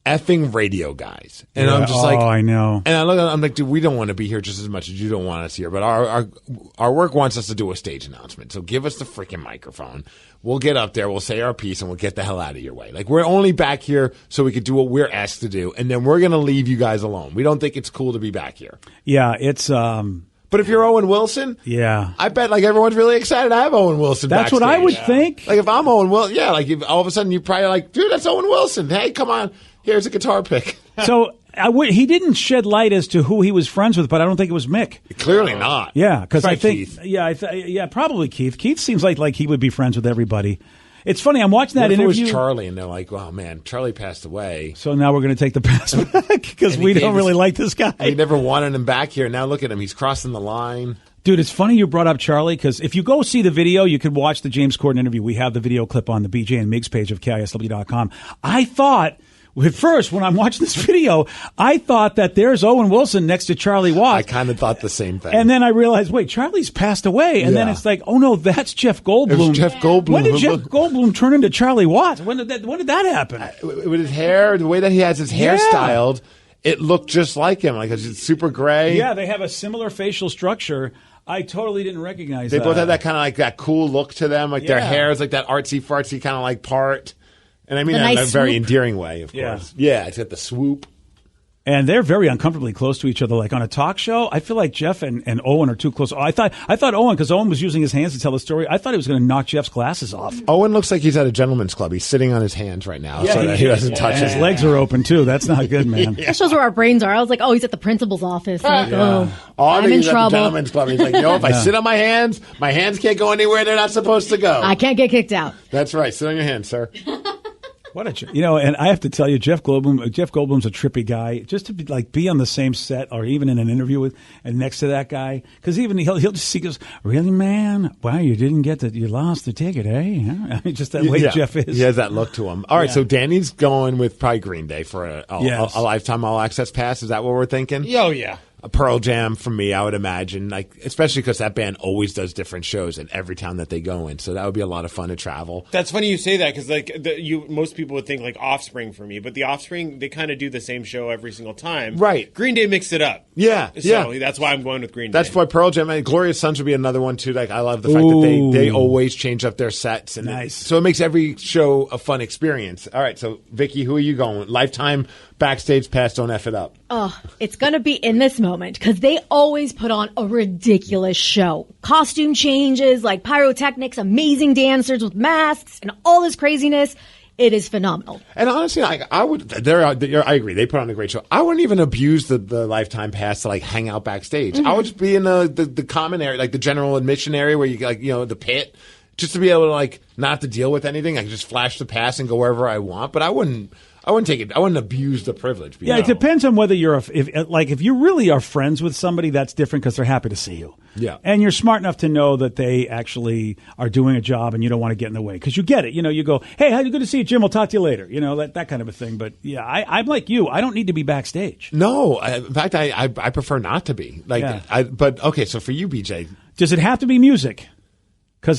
effing radio guys. And I'm just like, I know. And I look at I'm like, dude, we don't want to be here just as much as you don't want us here. But our work wants us to do a stage announcement. So give us the freaking microphone. We'll get up there, we'll say our piece, and we'll get the hell out of your way. Like, we're only back here so we could do what we're asked to do, and then we're going to leave you guys alone. We don't think it's cool to be back here. Yeah, it's But if you're Owen Wilson, I bet like everyone's really excited to have Owen Wilson. That's backstage. what I would think. Like if I'm Owen Wilson, like if all of a sudden you probably like, dude, that's Owen Wilson. Hey, come on, here's a guitar pick. So he didn't shed light as to who he was friends with, but I don't think it was Mick. Clearly not. Yeah, because I think Keith. probably Keith. Keith seems like he would be friends with everybody. It's funny. I'm watching that what if interview. It was Charlie, and they're like, "Oh man, Charlie passed away." So now we're going to take the pass back because we don't really like this guy. We never wanted him back here. Now look at him; he's crossing the line. Dude, it's funny you brought up Charlie because if you go see the video, you could watch the James Corden interview. We have the video clip on the BJ and Migs page of KISW.com. I thought, at first, when I'm watching this video, I thought that there's Owen Wilson next to Charlie Watts. I kind of thought the same thing. And then I realized, wait, Charlie's passed away. And then it's like, oh no, that's Jeff Goldblum. It was Jeff Goldblum. When did Jeff Goldblum turn into Charlie Watts? When did that happen? With his hair, the way that he has his hair styled, it looked just like him. Like it's super gray. Yeah, they have a similar facial structure. I totally didn't recognize They that. both had that kind of like that cool look to them. Like their hair is like that artsy-fartsy kind of like part. And I mean that in a very endearing way, of course. Yeah, it's got the swoop. And they're very uncomfortably close to each other. Like on a talk show, I feel like Jeff and Owen are too close. I thought Owen, because Owen was using his hands to tell the story, I thought he was going to knock Jeff's glasses off. Owen looks like he's at a gentleman's club. He's sitting on his hands right now so that he doesn't touch his it. legs are open, too. That's not good, man. That shows where our brains are. I was like, oh, he's at the principal's office. Like, I'm in he's at the trouble. gentleman's club. He's like, if I sit on my hands can't go anywhere they're not supposed to go. I can't get kicked out. That's right. Sit on your hands, sir. And I have to tell you, Jeff Goldblum's a trippy guy. Just to be on the same set or even in an interview with and next to that guy, because even he'll just he goes, "Really, man? Wow, you lost the ticket, eh?" I mean, just that way Jeff is. He has that look to him. All right, so Danny's going with probably Green Day for a lifetime all access pass. Is that what we're thinking? Oh yeah. A Pearl Jam for me, I would imagine, like especially because that band always does different shows in every town that they go in, so that would be a lot of fun to travel. That's funny you say that because most people would think like Offspring for me, but the Offspring they kind of do the same show every single time. Right. Green Day mixed it up. Yeah, So that's why I'm going with Green Day. That's why Pearl Jam and Glorious Sons would be another one too. Like I love the fact that they always change up their sets, and so it makes every show a fun experience. All right, so Vicky, who are you going with? Lifetime backstage pass, don't F it up. Oh, it's going to be In This Moment because they always put on a ridiculous show. Costume changes, like pyrotechnics, amazing dancers with masks, and all this craziness. It is phenomenal. And honestly, I agree. They put on a great show. I wouldn't even abuse the Lifetime pass to like hang out backstage. I would just be in the common area, like the general admission area where you the pit, just to be able to like not have to deal with anything. I could just flash the pass and go wherever I want. But I wouldn't take it. I wouldn't abuse the privilege. Yeah, it depends on whether you're if you really are friends with somebody, that's different because they're happy to see you. Yeah, and you're smart enough to know that they actually are doing a job, and you don't want to get in the way because you get it. You go, hey, good to see you, Jim. We'll talk to you later. That kind of a thing. But yeah, I'm like you. I don't need to be backstage. No, in fact, I prefer not to be. But okay, so for you, BJ, does it have to be music? Because,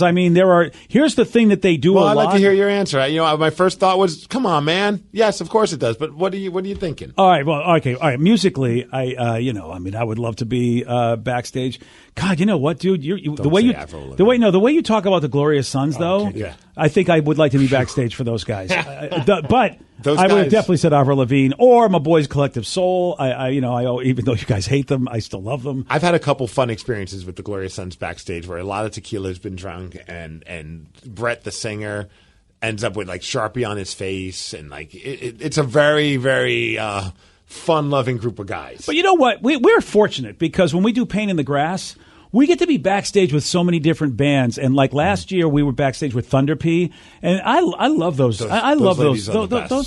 here's the thing that they do a lot. I'd like to hear your answer. My first thought was, come on, man. Yes, of course it does. But what are you thinking? All right. Well, okay. All right. Musically, I would love to be backstage. God, you know what, dude? The way you talk about the Glorious Sons, though, yeah. I think I would like to be backstage for those guys. But those I would have guys. definitely said Avril Lavigne or my boys Collective Soul. Even though you guys hate them, I still love them. I've had a couple fun experiences with the Glorious Sons backstage where a lot of tequila has been drunk, and Brett, the singer, ends up with like Sharpie on his face, and like it's a very, very fun-loving group of guys. But you know what? We're fortunate because when we do Pain in the Grass, we get to be backstage with so many different bands. And like last year, we were backstage with Thunder P, and I love those. I love those.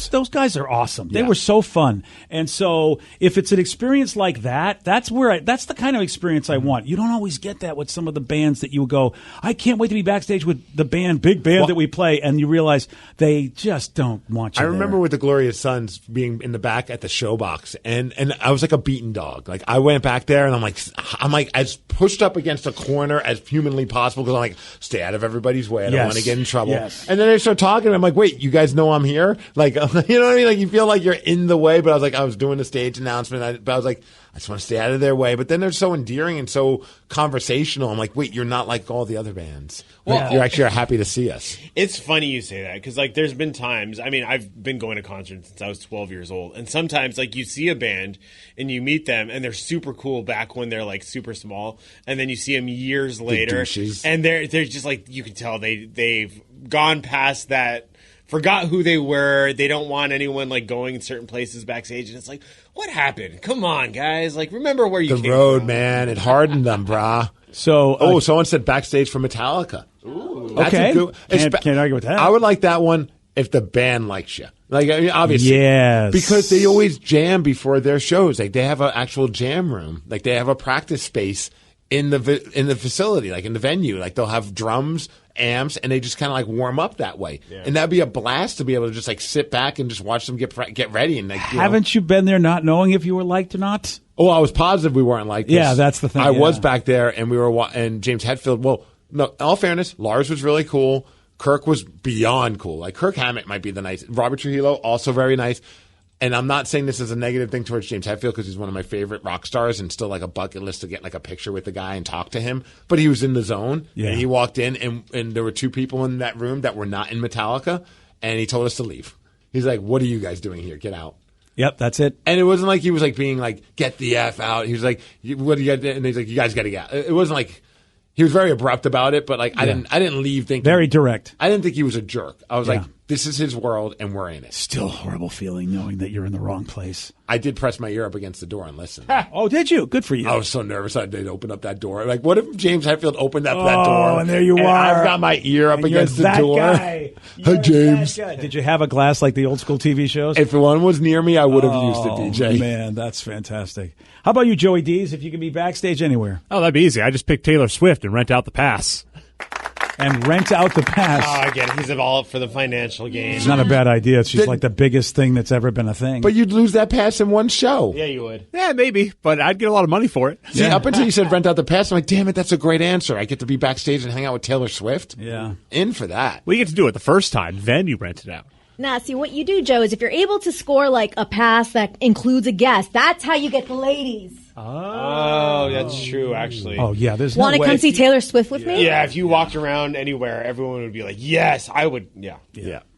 Those guys are awesome. They were so fun. And so if it's an experience like that, that's the kind of experience I want. You don't always get that with some of the bands that you go, I can't wait to be backstage with the big band that we play, and you realize they just don't want you. I remember with the Glorious Sons being in the back at the showbox, and I was like a beaten dog. Like I went back there, and I'm like as pushed up against a corner as humanly possible because I'm like, stay out of everybody's way. I don't want to get in trouble. Yes. And then they start talking, and I'm like, wait, you guys know I'm here? Like, you know what I mean? Like, you feel like you're in the way, but I was doing the stage announcement, but I was like, I just want to stay out of their way. But then they're so endearing and so conversational. I'm like, wait, you're not like all the other bands. Well, you actually are happy to see us. It's funny you say that because like there's been times. I've been going to concerts since I was 12 years old, and sometimes like you see a band and you meet them and they're super cool back when they're like super small, and then you see them years later and they're just like you can tell they've gone past that. Forgot who they were. They don't want anyone like going in certain places backstage, and it's like, what happened? Come on, guys! Like, remember where you came from. The road, man. It hardened them, brah. So, someone said backstage for Metallica. Ooh. That's okay, can't argue with that. I would like that one if the band likes you. Like, obviously, yes, because they always jam before their shows. Like, they have an actual jam room. Like, they have a practice space in the facility, like in the venue. Like, they'll have drums, amps, and they just kind of like warm up that way. Yeah. And that'd be a blast to be able to just like sit back and just watch them get ready. And like, haven't you been there not knowing if you were liked or not? Oh, I was positive we weren't like this. Yeah, that's the thing. I was back there, and we were and James Hetfield. Well, no, in all fairness, Lars was really cool. Kirk was beyond cool. Like Kirk Hammett might be the nice. Robert Trujillo also very nice. And I'm not saying this is a negative thing towards James Hetfield because he's one of my favorite rock stars and still like a bucket list to get like a picture with the guy and talk to him. But he was in the zone, and he walked in, and there were two people in that room that were not in Metallica, and he told us to leave. He's like, "What are you guys doing here? Get out." Yep, that's it. And it wasn't like he was like being like, "Get the F out." He was like, "What do you got?" And he's like, "You guys got to get out." It wasn't like he was very abrupt about it, but like I didn't leave thinking very direct. I didn't think he was a jerk. I was like, this is his world, and we're in it. Still a horrible feeling knowing that you're in the wrong place. I did press my ear up against the door and listen. Oh, did you? Good for you. I was so nervous they'd open up that door. Like, what if James Hetfield opened up that door? Oh, and there you are. I've got my ear up against the door. Guy. Hi, James. Did you have a glass like the old school TV shows? If one was near me, I would have used it, DJ. Man, that's fantastic. How about you, Joey D's, if you could be backstage anywhere? Oh, that'd be easy. I just pick Taylor Swift and rent out the pass. And rent out the pass. Oh, I get it. He's all up for the financial gain. It's not a bad idea. She's like the biggest thing that's ever been a thing. But you'd lose that pass in one show. Yeah, you would. Yeah, maybe. But I'd get a lot of money for it. See, up until you said rent out the pass, I'm like, damn it, that's a great answer. I get to be backstage and hang out with Taylor Swift. Yeah. In for that. We get to do it the first time. Then you rent it out. Nah, see, what you do, Joe, is if you're able to score like a pass that includes a guest, that's how you get the ladies. Oh, that's true, actually. Oh, yeah, there's Want to come see Taylor Swift with me? Yeah, if you walked around anywhere, everyone would be like, yes, I would, yeah.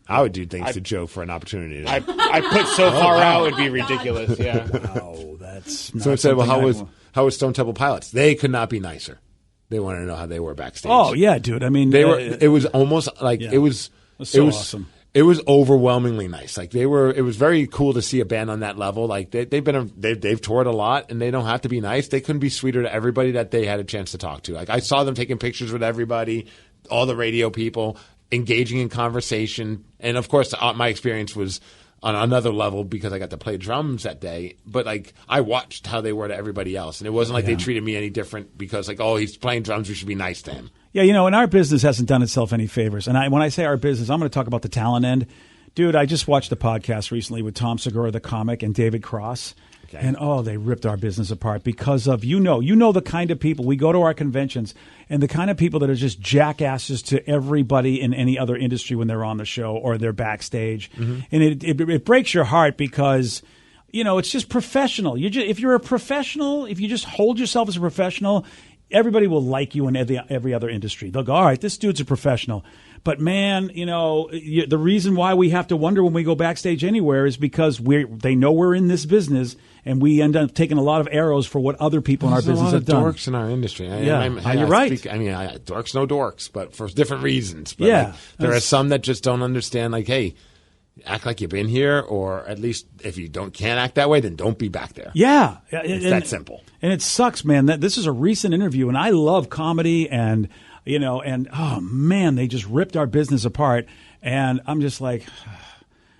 I would do things to Joe for an opportunity. I put so far out, it would be ridiculous, yeah. Wow, that's So it said, well, how was Stone Temple Pilots? They could not be nicer. They wanted to know how they were backstage. Oh, yeah, dude. I mean, they were. It was almost like it was awesome. It was overwhelmingly nice. Like they were. It was very cool to see a band on that level. Like they've toured a lot, and they don't have to be nice. They couldn't be sweeter to everybody that they had a chance to talk to. Like I saw them taking pictures with everybody, all the radio people, engaging in conversation, and of course, my experience was on another level because I got to play drums that day. But like I watched how they were to everybody else, and it wasn't like they treated me any different because like, oh, he's playing drums, we should be nice to him. Yeah, you know, and our business hasn't done itself any favors. And when I say our business, I'm going to talk about the talent end. Dude, I just watched a podcast recently with Tom Segura, the comic, and David Cross. Okay. And, they ripped our business apart because of, you know the kind of people. We go to our conventions, and the kind of people that are just jackasses to everybody in any other industry when they're on the show or they're backstage. Mm-hmm. And it breaks your heart because, you know, it's just professional. If you're a professional, if you just hold yourself as a professional, everybody will like you in every other industry. They'll go, all right, this dude's a professional. But, man, you know, the reason why we have to wonder when we go backstage anywhere is because they know we're in this business, and we end up taking a lot of arrows for what other people in our business have done. There's a lot of dorks in our industry. You're right. Dorks know dorks, but for different reasons. But yeah. There are some that just don't understand, like, hey, act like you've been here, or at least if you can't act that way, then don't be back there. Yeah. It's that simple. And it sucks, man. This is a recent interview, and I love comedy, and you know, and oh man, they just ripped our business apart, and I'm just like,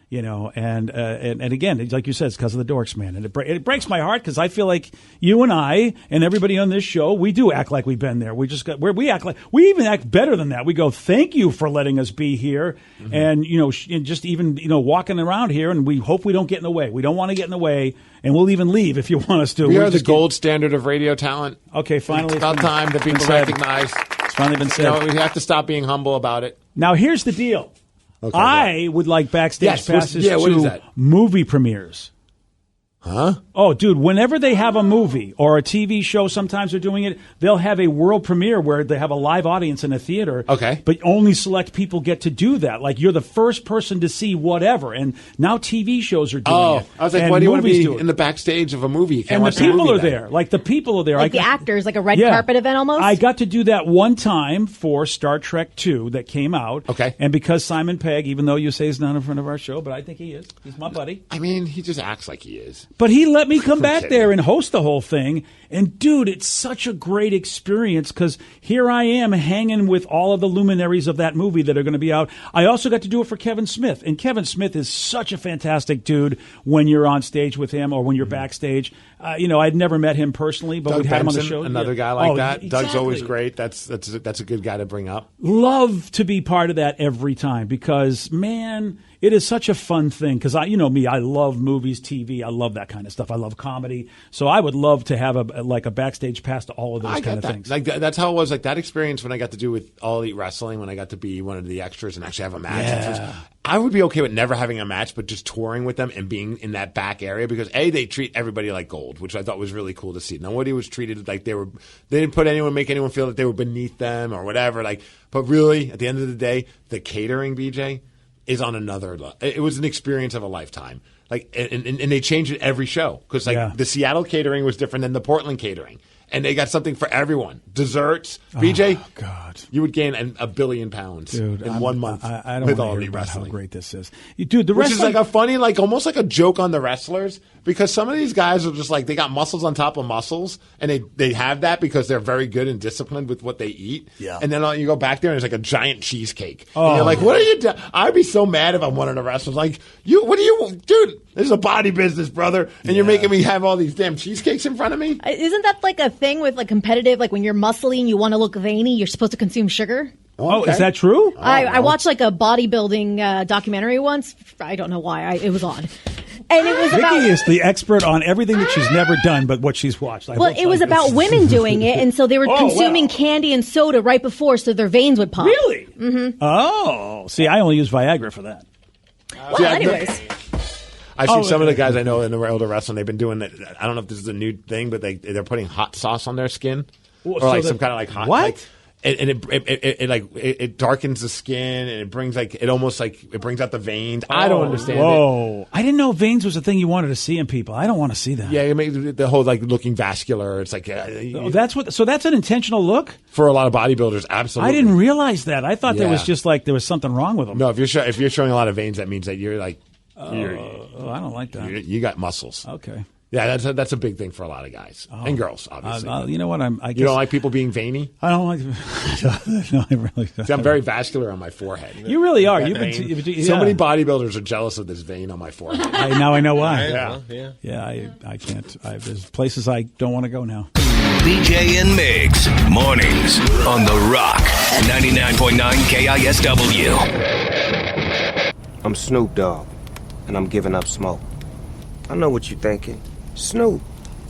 you know, and again, like you said, it's because of the dorks, man, and it breaks my heart because I feel like you and I and everybody on this show, we do act like we've been there. We even act better than that. We go, thank you for letting us be here, mm-hmm. and you know, and just even walking around here, and we hope we don't get in the way. We don't want to get in the way, and we'll even leave if you want us to. We are the gold standard of radio talent. Okay, finally, it's about time that people recognize. It's finally been said. You know, we have to stop being humble about it. Now, here's the deal. Okay, I would like backstage passes to movie premieres. Huh? Oh, dude, whenever they have a movie or a TV show, sometimes they're doing it, they'll have a world premiere where they have a live audience in a theater. Okay. But only select people get to do that. Like, you're the first person to see whatever. And now TV shows are doing it. I was like, why do you want to be in the backstage of a movie? You can't watch the people are there. Like, the people are there. Like the actors, like a red carpet event almost? I got to do that one time for Star Trek II that came out. Okay. And because Simon Pegg, even though you say he's not in front of our show, but I think he is. He's my buddy. I mean, he just acts like he is. But he let me come back there and host the whole thing. And, dude, it's such a great experience because here I am hanging with all of the luminaries of that movie that are going to be out. I also got to do it for Kevin Smith. And Kevin Smith is such a fantastic dude when you're on stage with him or when you're backstage. You know, I'd never met him personally, but Doug we'd had him on the Benson, show. Another guy like that. Exactly. Doug's always great. That's a good guy to bring up. Love to be part of that every time because, man, it is such a fun thing because you know me, I love movies, TV, I love that kind of stuff. I love comedy, so I would love to have a backstage pass to all of those kind of things. Like that's how it was. Like that experience when I got to do with All Elite Wrestling, when I got to be one of the extras and actually have a match. Yeah. I would be okay with never having a match, but just touring with them and being in that back area because they treat everybody like gold, which I thought was really cool to see. Nobody was treated like they didn't make anyone feel that they were beneath them or whatever. Like, but really, at the end of the day, the catering, BJ, is on another level. It was an experience of a lifetime. Like, and they changed it every show because the Seattle catering was different than the Portland catering. And they got something for everyone. Desserts. BJ, God, you would gain 1 billion pounds in 1 month. I don't with want All to Elite hear about Wrestling. how great this is. Dude, Which is like a funny, like almost like a joke on the wrestlers because some of these guys are just like they got muscles on top of muscles, and they have that because they're very good and disciplined with what they eat. Yeah. And then you go back there and it's like a giant cheesecake. Oh, and you're like, what are you doing? I'd be so mad if I'm one of the wrestlers. Like, dude? This is a body business, brother, and you're making me have all these damn cheesecakes in front of me. Isn't that like a thing with like competitive? Like when you're muscly and you want to look veiny, you're supposed to consume sugar. Oh, is that true? I watched like a bodybuilding documentary once. I don't know why. It was on. And it was about... Vicky is the expert on everything that she's never done but what she's watched. Well, it was about women doing it, and so they were consuming candy and soda right before so their veins would pop. Really? Mm-hmm. Oh. See, I only use Viagra for that. Well, anyways. I've seen some of the guys I know in the older wrestling. They've been doing that. I don't know if this is a new thing, but they're putting hot sauce on their skin, or like some kind of like hot. What? Like, and it darkens the skin, and it brings it brings out the veins. I don't understand. Whoa! It. I didn't know veins was a thing you wanted to see in people. I don't want to see that. Yeah, it makes the whole like looking vascular. It's like So that's an intentional look for a lot of bodybuilders. Absolutely, I didn't realize that. I thought there was just like there was something wrong with them. No, if you're showing a lot of veins, that means that you're like. I don't like that. You got muscles. Okay. Yeah, that's a big thing for a lot of guys and girls, obviously. You know what? I guess, you don't like people being veiny? I don't like. No, I really don't. See, I'm very vascular on my forehead. You really are. So many bodybuilders are jealous of this vein on my forehead. Now I know why. Yeah. I can't. There's places I don't want to go now. BJ and Migs, mornings on The Rock, 99.9 KISW. I'm Snoop Dogg, and I'm giving up smoke. I know what you're thinking. Snoop,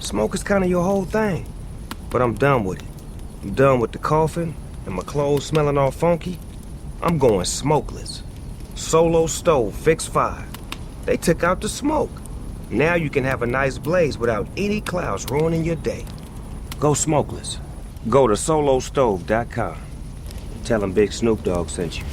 smoke is kind of your whole thing. But I'm done with it. I'm done with the coughing and my clothes smelling all funky. I'm going smokeless. Solo stove, fix 5. They took out the smoke. Now you can have a nice blaze without any clouds ruining your day. Go smokeless. Go to solostove.com. Tell them Big Snoop Dogg sent you.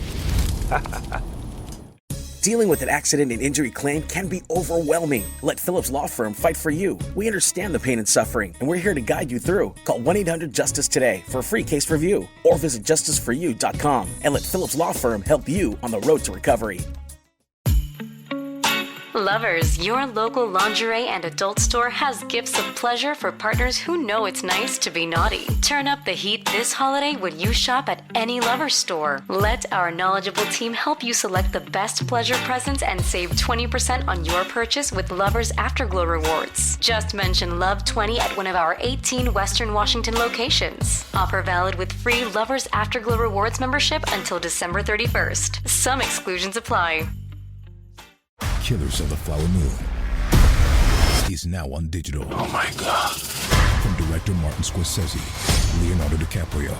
Dealing with an accident and injury claim can be overwhelming. Let Phillips Law Firm fight for you. We understand the pain and suffering, and we're here to guide you through. Call 1-800-JUSTICE today for a free case review, or visit justiceforyou.com and let Phillips Law Firm help you on the road to recovery. Lovers, your local lingerie and adult store has gifts of pleasure for partners who know it's nice to be naughty. Turn up the heat this holiday when you shop at any Lovers store. Let our knowledgeable team help you select the best pleasure presents and save 20% on your purchase with Lovers Afterglow rewards. Just mention Love 20 at one of our 18 Western Washington locations. Offer valid with free Lovers Afterglow rewards membership until December 31st. Some exclusions apply. Killers of the Flower Moon is now on digital. Oh my God. From director Martin Scorsese, Leonardo DiCaprio,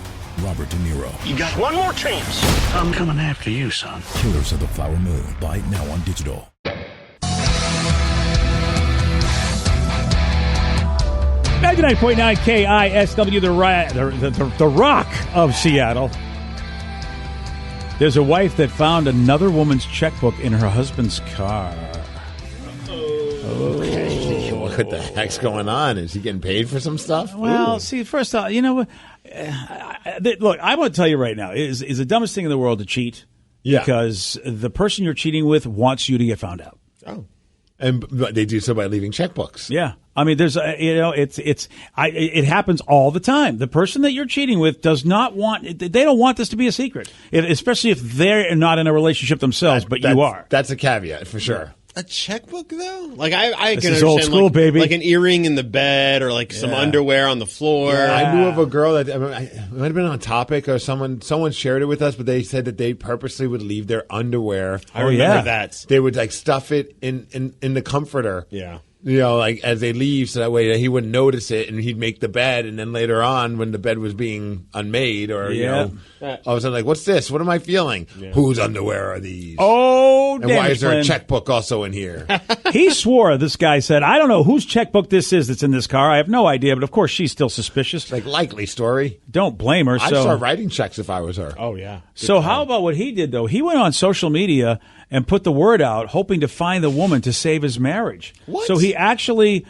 Robert De Niro. You got one more chance. I'm coming after you, son. Killers of the Flower Moon. Buy it now on digital. 99.9 KISW, the Rock of Seattle. There's a wife that found another woman's checkbook in her husband's car. What the heck's going on? Is he getting paid for some stuff? Well, see, first off, you know what? Look, I want to tell you right now, is the dumbest thing in the world to cheat. Yeah. Because the person you're cheating with wants you to get found out. Oh. And they do so by leaving checkbooks. Yeah. I mean, there's, it happens all the time. The person that you're cheating with does not want, they don't want this to be a secret, especially if they're not in a relationship themselves, but you are. That's a caveat for sure. A checkbook, though? Like, I This can is understand, old school, baby. like an earring in the bed or like some underwear on the floor. Yeah, I knew of a girl that, it might have been on Topic or someone shared it with us, but they said that they purposely would leave their underwear. I remember that. They would like stuff it in the comforter. Yeah. You know, like as they leave, so that way he wouldn't notice it, and he'd make the bed, and then later on, when the bed was being unmade, or you know, all of a sudden, like, what's this? What am I feeling? Yeah. Whose underwear are these? Oh, and why is there a checkbook also in here? He swore. This guy said, "I don't know whose checkbook this is that's in this car. I have no idea." But of course, she's still suspicious. Like likely story. Don't blame her. I'd start writing checks if I was her. Oh yeah. So how about what he did though? He went on social media and put the word out, hoping to find the woman to save his marriage. What? So he actually,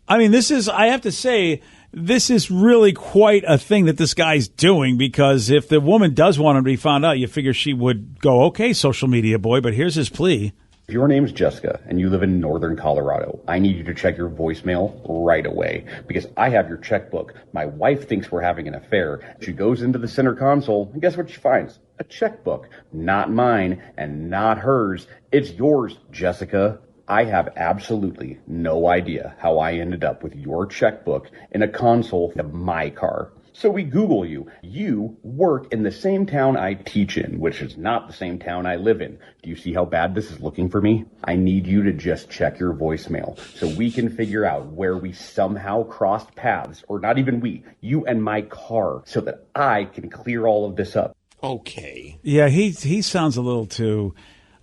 I mean, I have to say, this is really quite a thing that this guy's doing, because if the woman does want him to be found out, you figure she would go, okay, social media boy, but here's his plea. If your name's Jessica and you live in northern Colorado, I need you to check your voicemail right away, because I have your checkbook. My wife thinks we're having an affair. She goes into the center console, and guess what she finds? A checkbook. Not mine and not hers. It's yours, Jessica. I have absolutely no idea how I ended up with your checkbook in a console of my car. So we Google you. You work in the same town I teach in, which is not the same town I live in. Do you see how bad this is looking for me? I need you to just check your voicemail so we can figure out where we somehow crossed paths, or not even we, you and my car, so that I can clear all of this up. Okay. Yeah, he sounds a little too.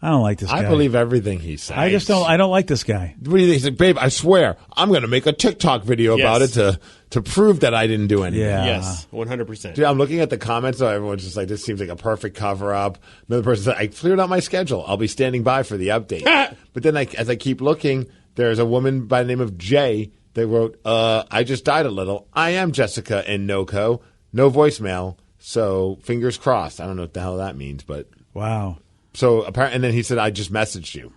I don't like this guy. I believe everything he says. I just don't. I don't like this guy. What do you think? He said, babe, I swear, I'm going to make a TikTok video about it to prove that I didn't do anything. Yeah. Yes, 100%. Dude, I'm looking at the comments, so everyone's just like, this seems like a perfect cover-up. Another person said, I cleared out my schedule. I'll be standing by for the update. But then as I keep looking, there's a woman by the name of Jay that wrote, I just died a little. I am Jessica in NoCo. No voicemail, so fingers crossed. I don't know what the hell that means, but... Wow. So apparently, and then he said, I just messaged you.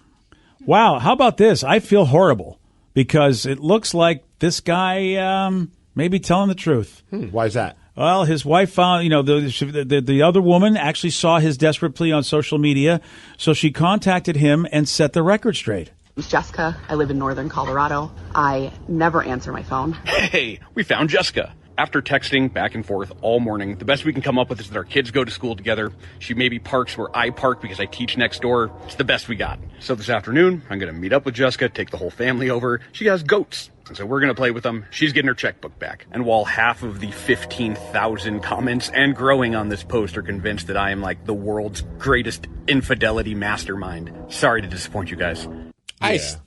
Wow. How about this? I feel horrible because it looks like this guy may be telling the truth. Why is that? Well, his wife found, the other woman actually saw his desperate plea on social media, so she contacted him and set the record straight. I'm Jessica. I live in northern Colorado. I never answer my phone. Hey, we found Jessica. After texting back and forth all morning, the best we can come up with is that our kids go to school together. She maybe parks where I park because I teach next door. It's the best we got. So this afternoon, I'm going to meet up with Jessica, take the whole family over. She has goats, and so we're going to play with them. She's getting her checkbook back. And while half of the 15,000 comments and growing on this post are convinced that I am like the world's greatest infidelity mastermind, sorry to disappoint you guys.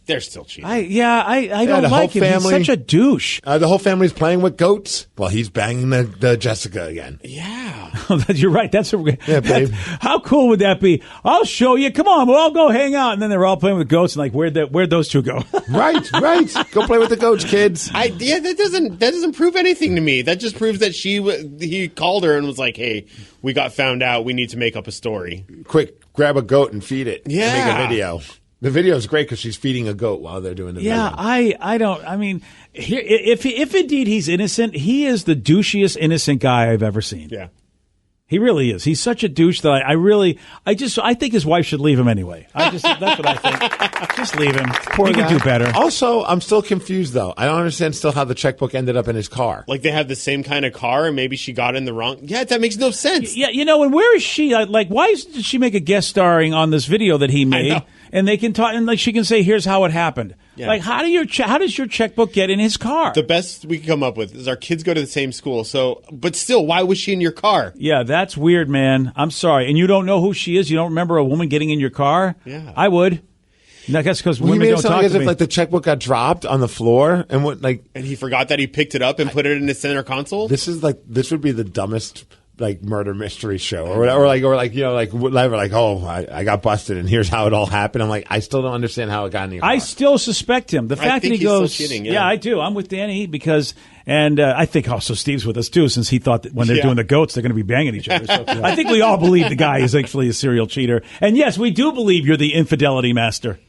They're still cheating. I don't like him. He's such a douche. The whole family's playing with goats while he's banging the Jessica again. Yeah. You're right. That's what yeah, babe. How cool would that be? I'll show you. Come on, we'll all go hang out. And then they're all playing with goats and like, where'd those two go? Right. Go play with the goats, kids. That doesn't prove anything to me. That just proves that he called her and was like, hey, we got found out. We need to make up a story. Quick, grab a goat and feed it. Yeah. And make a video. The video is great because she's feeding a goat while they're doing the video. I don't. I mean, here, if indeed he's innocent, he is the douchiest innocent guy I've ever seen. Yeah, he really is. He's such a douche that I think his wife should leave him anyway. That's what I think. Just leave him. Poor he guy. can do better. Also, I'm still confused though. I don't understand still how the checkbook ended up in his car. Like they have the same kind of car, and maybe she got in the wrong. Yeah, that makes no sense. Yeah, and where is she? Like, why did she make a guest starring on this video that he made? And they can talk, and like she can say, "Here's how it happened." Yeah. Like, how does your checkbook get in his car? The best we can come up with is our kids go to the same school. So, but still, why was she in your car? Yeah, that's weird, man. I'm sorry, and you don't know who she is. You don't remember a woman getting in your car? Yeah, I would. I guess because women made don't it sound talk like as to if me. like the checkbook got dropped on the floor and he forgot that he picked it up and put it in his center console. This would be the dumbest like murder mystery show or whatever, I got busted and here's how it all happened. I'm like, I still don't understand how it got in your car. I still suspect him. The fact that he goes, still cheating, yeah, I do. I'm with Danny because, and I think also Steve's with us too, since he thought that when they're doing the goats, they're going to be banging each other. So I think we all believe the guy is actually a serial cheater. And yes, we do believe you're the infidelity master.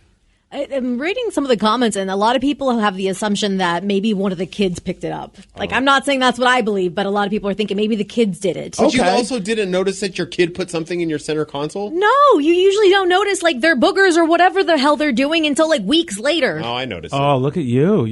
I'm reading some of the comments, and a lot of people have the assumption that maybe one of the kids picked it up. Like, I'm not saying that's what I believe, but a lot of people are thinking maybe the kids did it. But you also didn't notice that your kid put something in your center console? No, you usually don't notice, like, their boogers or whatever the hell they're doing until, like, weeks later. Oh, I noticed. Oh, look at you.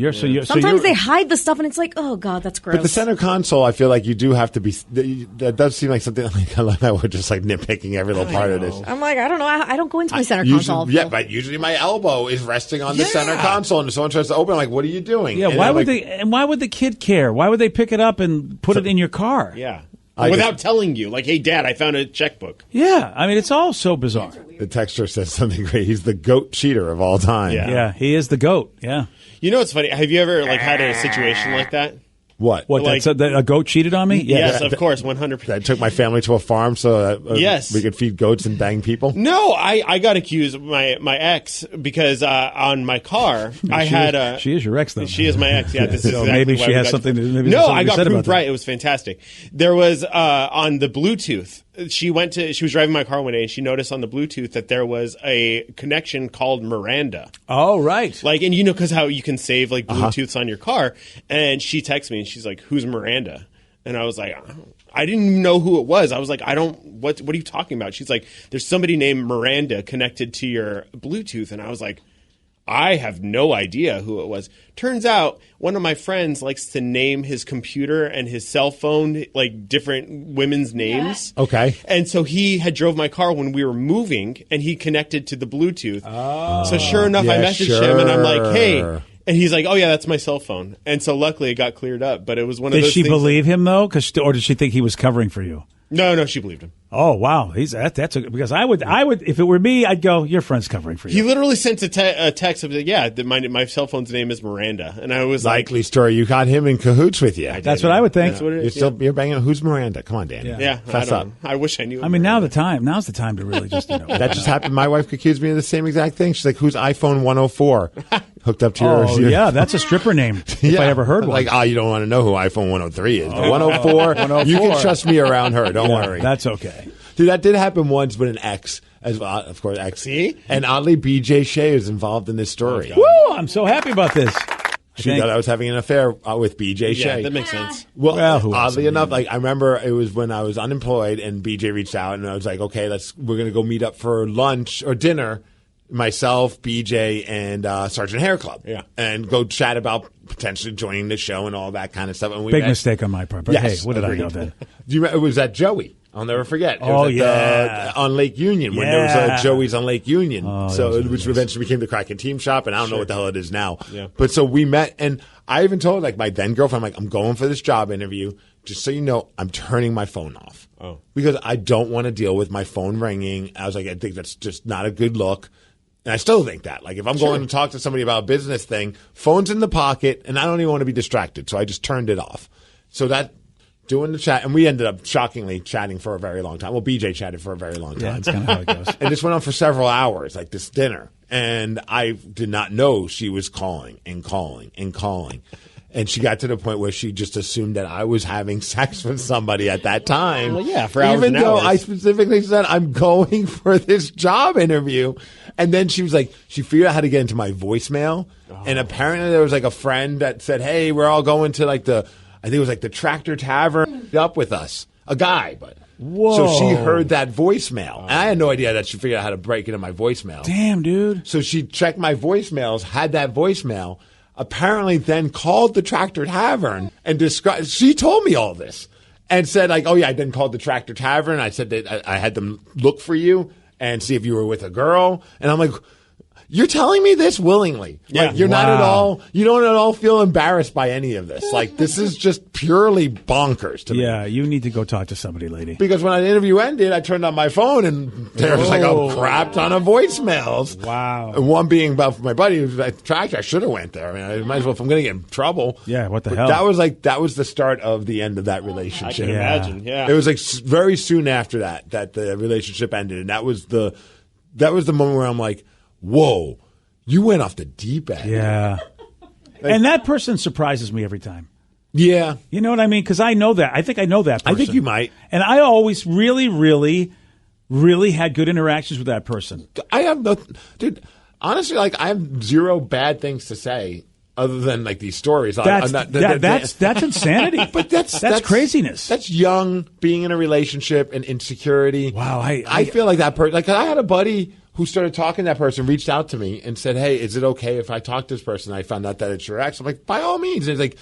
Sometimes they hide the stuff, and it's like, oh, God, that's gross. But the center console, I feel like you do have to be. That does seem like something like that we're just like nitpicking every little part of this. I'm like, I don't know. I don't go into my center console. Yeah, but usually my elbow is resting on the center console, and if someone tries to open, I'm like, what are you doing? Yeah, and why would the kid care? Why would they pick it up and put it in your car? Yeah. Without telling you. Like, hey, Dad, I found a checkbook. Yeah. I mean, it's all so bizarre. The texter says something great. He's the goat cheater of all time. Yeah, he is the goat. Yeah. You know what's funny? Have you ever had a situation like that? What? A goat cheated on me? Yes, of course, 100%. I took my family to a farm so that we could feed goats and bang people? No, I got accused of my ex because on my car I had She is your ex, though. She is my ex, yeah. This is exactly maybe why she has something No, I got proved right. It was fantastic. There was on the Bluetooth. She was driving my car one day and she noticed on the Bluetooth that there was a connection called Miranda. Oh, right. Like, and because how you can save like Bluetooths on your car. And she texts me and she's like, who's Miranda? And I was like, I didn't even know who it was. I was like, what are you talking about? She's like, there's somebody named Miranda connected to your Bluetooth. And I was like, I have no idea who it was. Turns out one of my friends likes to name his computer and his cell phone like different women's names. Okay. And so he had drove my car when we were moving and he connected to the Bluetooth. Oh. So sure enough, I messaged him and I'm like, hey. And he's like, oh, yeah, that's my cell phone. And so luckily it got cleared up. But it was one of those things. Did she believe him, though? Or did she think he was covering for you? No, she believed him. Oh wow, that's because I would if it were me, I'd go, your friend's covering for you. He literally sent a text of my cell phone's name is Miranda, and I was likely story. You got him in cahoots with you. That's what I would think. That's what it is. You're banging. Who's Miranda? Come on, Danny. Yeah, fess up. I wish I knew. I mean, now's the time to really just that just happened. My wife accused me of the same exact thing. She's like, "Who's iPhone 104 hooked up to yours?" Oh yeah, that's a stripper name. If I ever heard one. Like, you don't want to know who iPhone 103 is. But 104, you can trust me around her. Don't worry. That's okay. Dude, that did happen once with an ex, as well, of course, ex. See? And oddly, BJ Shea is involved in this story. Woo! I'm so happy about this. She thought I was having an affair with BJ Shea. Yeah, that makes sense. Well, oddly enough, like I remember it was when I was unemployed and BJ reached out and I was like, okay, we're going to go meet up for lunch or dinner. Myself, BJ, and Sergeant Hair Club. Yeah. And go chat about potentially joining the show and all that kind of stuff. And we Big mistake on my part. But yes, hey, what did agreed. I know then? Do you remember, it was at Joey. I'll never forget. It was on Lake Union when there was a Joey's on Lake Union. Which eventually became the Kraken Team Shop, and I don't know what the hell it is now. Yeah. But so we met, and I even told my then girlfriend, I'm like, I'm going for this job interview. Just so you know, I'm turning my phone off. Oh. Because I don't want to deal with my phone ringing. I was like, I think that's just not a good look. And I still think that. Like, if I'm going to talk to somebody about a business thing, phone's in the pocket, and I don't even want to be distracted. So I just turned it off. So doing the chat, and we ended up shockingly chatting for a very long time. Well, BJ chatted for a very long time. Yeah, that's kind of how it goes. And this went on for several hours, like this dinner. And I did not know she was calling and calling and calling. And she got to the point where she just assumed that I was having sex with somebody at that time. Well, yeah, for hours Even and though hours. I specifically said, I'm going for this job interview. And then she was like, she figured out how to get into my voicemail. And apparently there was like a friend that said, hey, we're all going to I think it was like the Tractor Tavern up with us. A guy, but. Whoa. So she heard that voicemail. And I had no idea that she figured out how to break into my voicemail. Damn, dude. So she checked my voicemails, had that voicemail, apparently then called the Tractor Tavern and described. She told me all this and said, like, oh, yeah, I then called the Tractor Tavern. I said that I had them look for you and see if you were with a girl. And I'm like, you're telling me this willingly. Yeah. Like, you're not at all, you don't at all feel embarrassed by any of this. Like, this is just purely bonkers to me. Yeah, you need to go talk to somebody, lady. Because when the interview ended, I turned on my phone and there was like a crap ton of voicemails. Wow. And one being about my buddy who's at Tractor. I should have went there. I mean, I might as well if I'm going to get in trouble. Yeah, what the But hell? that was the start of the end of that relationship. I can imagine. Yeah. It was like very soon after that the relationship ended, and that was the moment where I'm like, whoa, you went off the deep end. Yeah. And that person surprises me every time. Yeah. You know what I mean? Because I know that. I think I know that person. I think you might. And I always really, really, really had good interactions with that person. I have no, dude. Honestly, like I have zero bad things to say other than like these stories. That's insanity. But that's craziness. That's young, being in a relationship and insecurity. Wow, I feel like that person. Like I had a buddy who started talking to that person, reached out to me and said, "Hey, is it okay if I talk to this person?" I found out that it's your ex. I'm like, by all means. And he's like,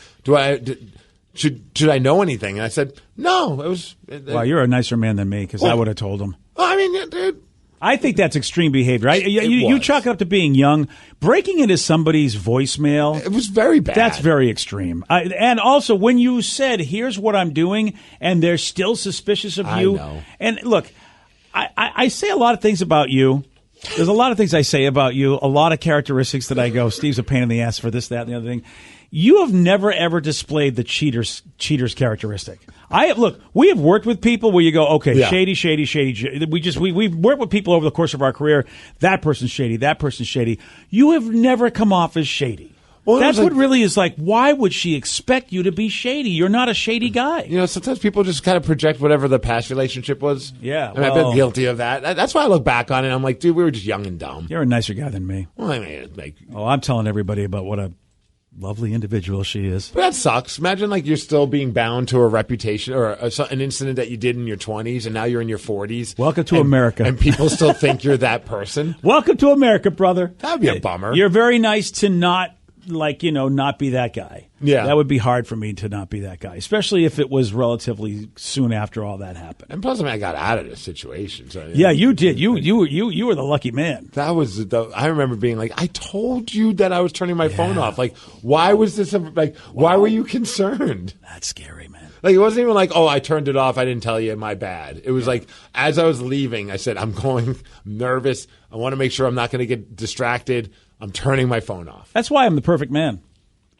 should I know anything? And I said, no. It was. Wow, you're a nicer man than me because I would have told him. I mean, dude. I think that's extreme behavior. You chalk it up to being young. Breaking into somebody's voicemail. It was very bad. That's very extreme. And also, when you said, here's what I'm doing, and they're still suspicious of you. I know. And look, I say a lot of things about you. There's a lot of things I say about you, a lot of characteristics that I go, Steve's a pain in the ass for this, that, and the other thing. You have never, ever displayed the cheater's characteristic. We have worked with people where you go, okay, Yeah. shady. We've worked with people over the course of our career. That person's shady. You have never come off as shady. Well, that's what really is like, why would she expect you to be shady? You're not a shady guy. You know, sometimes people just kind of project whatever the past relationship was. Yeah. And I've been guilty of that. That's why I look back on it. I'm like, dude, we were just young and dumb. You're a nicer guy than me. Well, I mean, like, I'm telling everybody about what a lovely individual she is. but that sucks. Imagine like you're still being bound to a reputation or an incident that you did in your 20s and now you're in your 40s. Welcome to America. And people still think you're that person. Welcome to America, brother. That would be a bummer. You're very nice to not be that guy. Yeah. That would be hard for me to not be that guy, especially if it was relatively soon after all that happened. And plus, I mean, I got out of this situation. So, Yeah, you did. You were the lucky man. That was I remember being like, I told you that I was turning my phone off. Like, why was this? Why were you concerned? That's scary, man. Like, it wasn't even like, oh, I turned it off. I didn't tell you. My bad. It was like, as I was leaving, I said, I'm nervous. I want to make sure I'm not going to get distracted. I'm turning my phone off. That's why I'm the perfect man.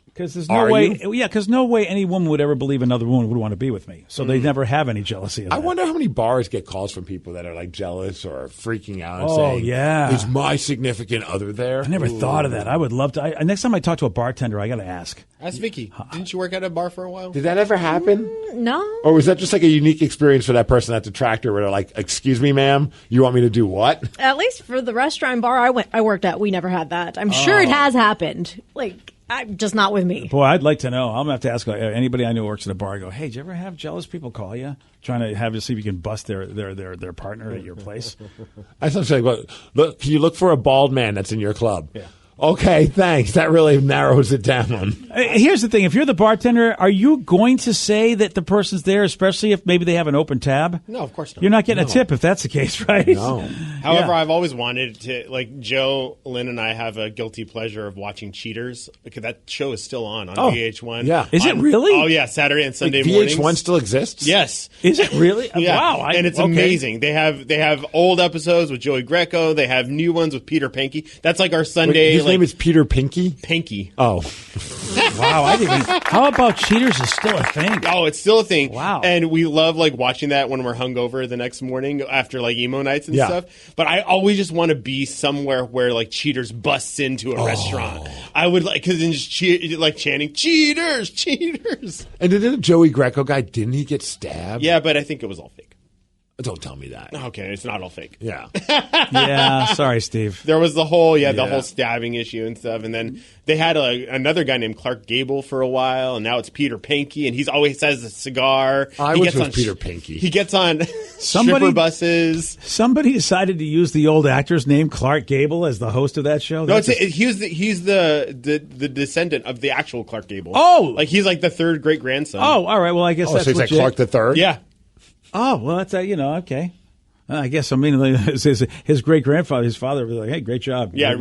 Because there's no way, because no way any woman would ever believe another woman would want to be with me. So they never have any jealousy of that. I wonder how many bars get calls from people that are like jealous or freaking out and Oh, saying, yeah. is my significant other there? I never thought of that. I would love to. Next time I talk to a bartender, I got to ask. Ask Vicky. Didn't you work at a bar for a while? Did that ever happen? No. Or was that just like a unique experience for that person at the tractor where they're like, excuse me, ma'am, you want me to do what? At least for the restaurant bar I worked at, we never had that. I'm sure it has happened. Just not with me. Boy, I'd like to know. I'm going to have to ask anybody I know who works at a bar. I go, hey, did you ever have jealous people call you? Trying to have you see if you can bust their partner at your place. I was like, look, can you look for a bald man that's in your club? Yeah. Okay, thanks. That really narrows it down. Here's the thing. If you're the bartender, are you going to say that the person's there, especially if maybe they have an open tab? No, of course not. You're not getting a tip if that's the case, right? No. However, I've always wanted to, like, Joe, Lynn, and I have a guilty pleasure of watching Cheaters, because that show is still on VH1. Yeah. Is it really? Oh, yeah, Saturday and Sunday Like mornings. VH1 still exists? Yes. Is it really? Yeah. Wow. And it's amazing. They have old episodes with Joey Greco. They have new ones with Peter Pinky. That's like our Sunday. His name is Peter Pinky? Pinky. Oh. Wow. I didn't even, how about Cheaters is still a thing? Oh, it's still a thing. Wow. And we love like watching that when we're hungover the next morning after like emo nights and stuff. But I always just want to be somewhere where like Cheaters busts into a restaurant. I would like, because then just chanting, Cheaters, Cheaters. And didn't the Joey Greco guy, didn't he get stabbed? Yeah, but I think it was all fake. Don't tell me that. Okay, it's not all fake. Yeah. Yeah, sorry, Steve. There was the whole stabbing issue and stuff, and then they had another guy named Clark Gable for a while, and now it's Peter Pinky, and he's always has a cigar. I wish it was Peter Pinky. He gets on stripper buses. Somebody decided to use the old actor's name, Clark Gable, as the host of that show. No, he's the descendant of the actual Clark Gable. Oh, like he's like the third great grandson. Oh, all right. Well, I guess that's so he's legit. like Clark the Third. Yeah. Oh, well, that's okay. I guess, his great-grandfather, his father was like, hey, great job. Yeah.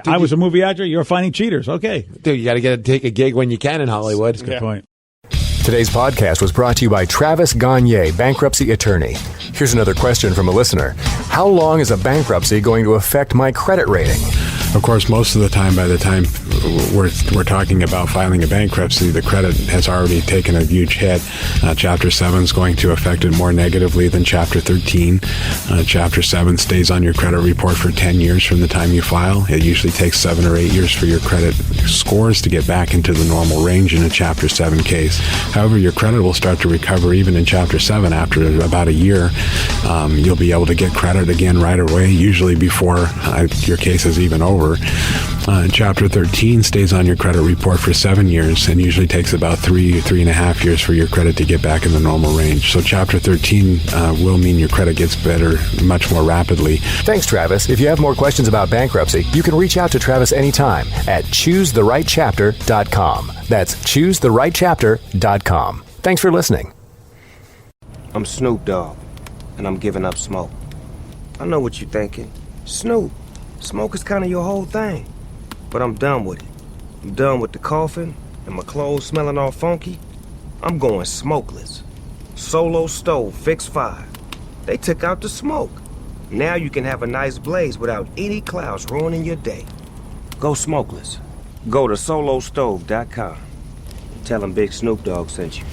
I was a movie actor. You're finding cheaters. Okay. Dude, you got to take a gig when you can in Hollywood. That's a good point. Today's podcast was brought to you by Travis Gagne, bankruptcy attorney. Here's another question from a listener. How long is a bankruptcy going to affect my credit rating? Of course, most of the time, by the time we're talking about filing a bankruptcy, the credit has already taken a huge hit. Chapter 7 is going to affect it more negatively than Chapter 13. Chapter 7 stays on your credit report for 10 years from the time you file. It usually takes 7 or 8 years for your credit scores to get back into the normal range in a Chapter 7 case. However, your credit will start to recover even in Chapter 7 after about a year. You'll be able to get credit again right away, usually before your case is even over. Chapter 13 stays on your credit report for 7 years and usually takes about 3.5 years for your credit to get back in the normal range. So Chapter 13 will mean your credit gets better much more rapidly. Thanks, Travis. If you have more questions about bankruptcy, you can reach out to Travis anytime at choosetherightchapter.com. That's choosetherightchapter.com. Thanks for listening. I'm Snoop Dogg, and I'm giving up smoke. I know what you're thinking. Snoop, smoke is kind of your whole thing. But I'm done with it. I'm done with the coughing and my clothes smelling all funky. I'm going smokeless. Solo stove, fix 5. They took out the smoke. Now you can have a nice blaze without any clouds ruining your day. Go smokeless. Go to solostove.com. Tell them Big Snoop Dogg sent you.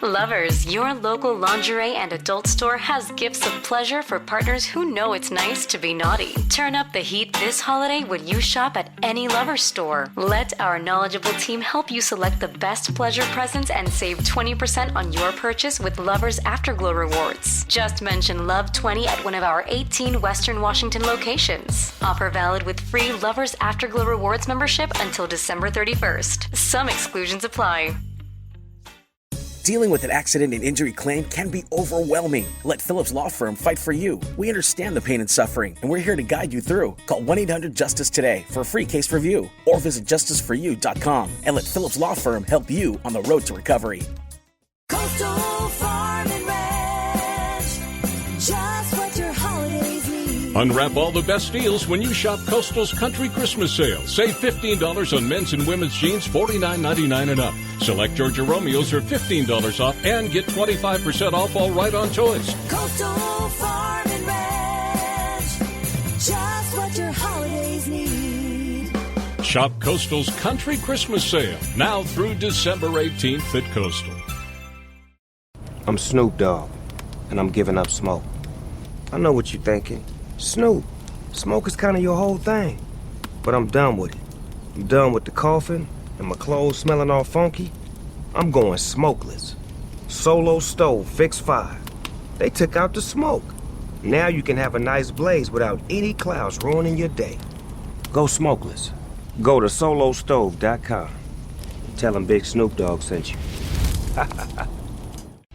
Lovers, your local lingerie and adult store has gifts of pleasure for partners who know it's nice to be naughty. Turn up the heat this holiday when you shop at any Lovers store. Let our knowledgeable team help you select the best pleasure presents and save 20% on your purchase with Lovers Afterglow rewards. Just mention Love 20 at one of our 18 Western Washington locations. Offer valid with free Lovers Afterglow rewards membership until December 31st. Some exclusions apply. Dealing with an accident and injury claim can be overwhelming. Let Phillips Law Firm fight for you. We understand the pain and suffering, and we're here to guide you through. Call 1-800-JUSTICE today for a free case review, or visit justiceforyou.com and let Phillips Law Firm help you on the road to recovery. Coastal Farm and Ranch, just what your holidays need. Unwrap all the best deals when you shop Coastal's Country Christmas Sale. Save $15 on men's and women's jeans, $49.99 and up. Select Georgia Romeos are $15 off and get 25% off all right-on toys. Coastal Farm and Ranch, just what your holidays need. Shop Coastal's Country Christmas Sale, now through December 18th at Coastal. I'm Snoop Dogg, and I'm giving up smoke. I know what you're thinking. Snoop, smoke is kind of your whole thing. But I'm done with it. I'm done with the coughing and my clothes smelling all funky. I'm going smokeless. Solo stove, fix 5. They took out the smoke. Now you can have a nice blaze without any clouds ruining your day. Go smokeless. Go to solostove.com. Tell them Big Snoop Dogg sent you.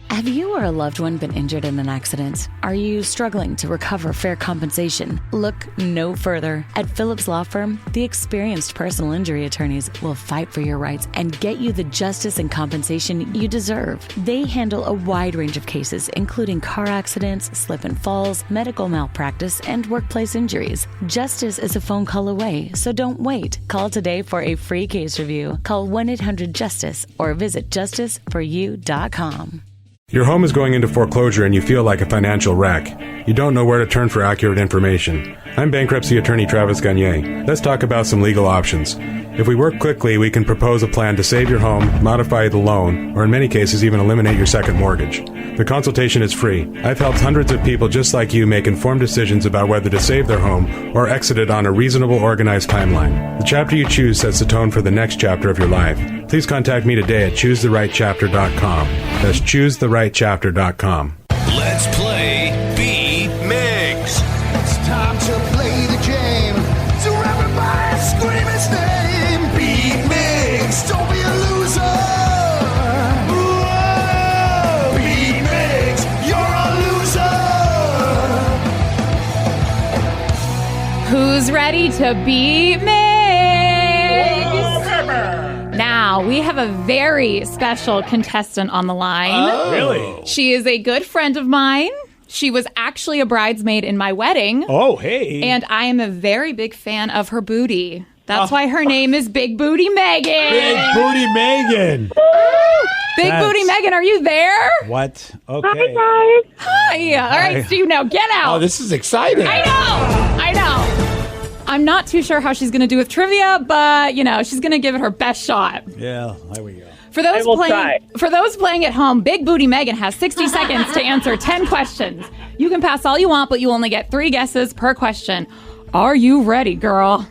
Have you or a loved one been injured in an accident? Are you struggling to recover fair compensation? Look no further. At Phillips Law Firm, the experienced personal injury attorneys will fight for your rights and get you the justice and compensation you deserve. They handle a wide range of cases, including car accidents, slip and falls, medical malpractice, and workplace injuries. Justice is a phone call away, so don't wait. Call today for a free case review. Call 1-800-JUSTICE or visit justiceforyou.com. Your home is going into foreclosure and you feel like a financial wreck. You don't know where to turn for accurate information. I'm bankruptcy attorney Travis Gagne. Let's talk about some legal options. If we work quickly, we can propose a plan to save your home, modify the loan, or in many cases even eliminate your second mortgage. The consultation is free. I've helped hundreds of people just like you make informed decisions about whether to save their home or exit it on a reasonable, organized timeline. The chapter you choose sets the tone for the next chapter of your life. Please contact me today at choosetherightchapter.com. That's choosetherightchapter.com. Let's play Beat Migs. It's time to play the game. So everybody scream his name. Beat Migs, don't be a loser. Whoa. Beat Migs, you're a loser. Who's ready to beat Migs? Now, we have a very special contestant on the line. Oh. Really? She is a good friend of mine. She was actually a bridesmaid in my wedding. Oh, hey. And I am a very big fan of her booty. That's why her name is Big Booty Megan. Big Booty Megan. Big Booty Megan, are you there? What? Okay. Hi, guys. Hi. All right, Steve, now get out. Oh, this is exciting. I know. I'm not too sure how she's going to do with trivia, but, she's going to give it her best shot. Yeah, there we go. For those playing at home, Big Booty Megan has 60 seconds to answer 10 questions. You can pass all you want, but you only get 3 guesses per question. Are you ready, girl?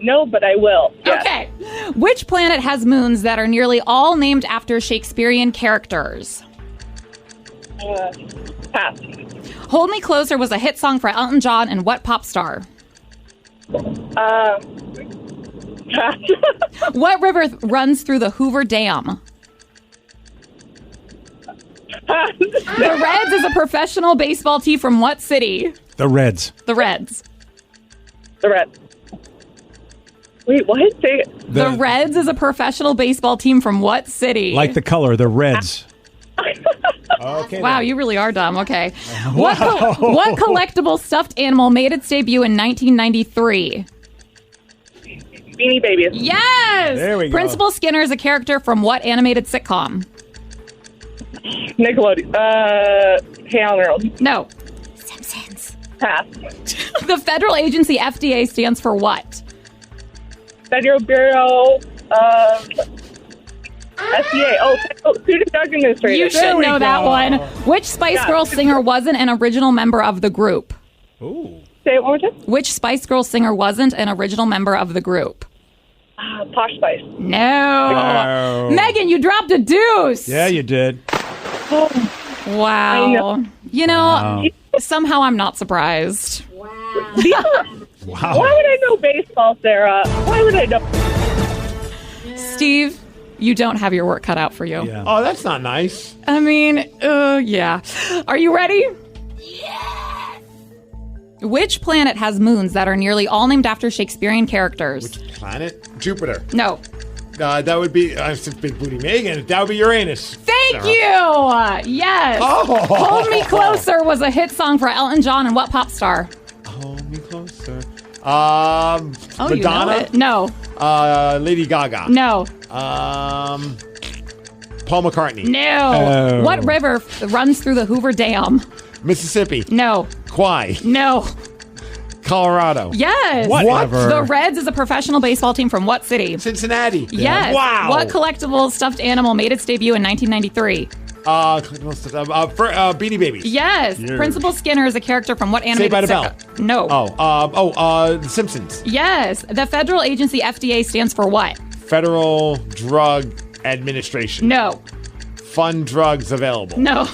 No, but I will. Yes. Okay. Which planet has moons that are nearly all named after Shakespearean characters? Pass. Hold Me Closer was a hit song for Elton John and what pop star? Pass. What river runs through the Hoover Dam? The Reds is a professional baseball team from what city? The Reds. The Reds. The Reds. Wait, what? Say it. The Reds is a professional baseball team from what city? Like the color, the Reds. Okay. Wow, you really are dumb. Okay. What collectible stuffed animal made its debut in 1993? Beanie Babies. Yes! There we go. Principal Skinner is a character from what animated sitcom? Nickelodeon. Hey Arnold. No. Simpsons. Pass. The federal agency FDA stands for what? Federal Bureau of FDA. Food and Drug Administrator. You should know that one. Which Spice Girls singer wasn't an original member of the group? Ooh. Say it one more time. Which Spice Girls singer wasn't an original member of the group? Posh Spice. No. Megan, you dropped a deuce. Yeah, you did. Wow. Somehow I'm not surprised. Wow. Why would I know baseball, Sarah? Why would I know? Steve, you don't have your work cut out for you. Yeah. Oh, that's not nice. I mean, yeah. Are you ready? Yes! Which planet has moons that are nearly all named after Shakespearean characters? Which planet? Jupiter. No. That would be, since Big Booty Megan, that would be Uranus. Thank Thank you. Yes. Oh. Hold Me Closer was a hit song for Elton John and what pop star? Hold me closer. Oh, Madonna? you know it. No. Lady Gaga. No. Paul McCartney. No. What river runs through the Hoover Dam? Mississippi. No. Kwai. No. Colorado. Yes. Whatever. The Reds is a professional baseball team from what city? Cincinnati. Yes. Wow. What collectible stuffed animal made its debut in 1993? Beanie Babies. Yes. Yeah. Principal Skinner is a character from what animated Saved by the sitcom? No. The Simpsons. Yes. The federal agency FDA stands for what? Federal Drug Administration. No. Fun drugs available. No.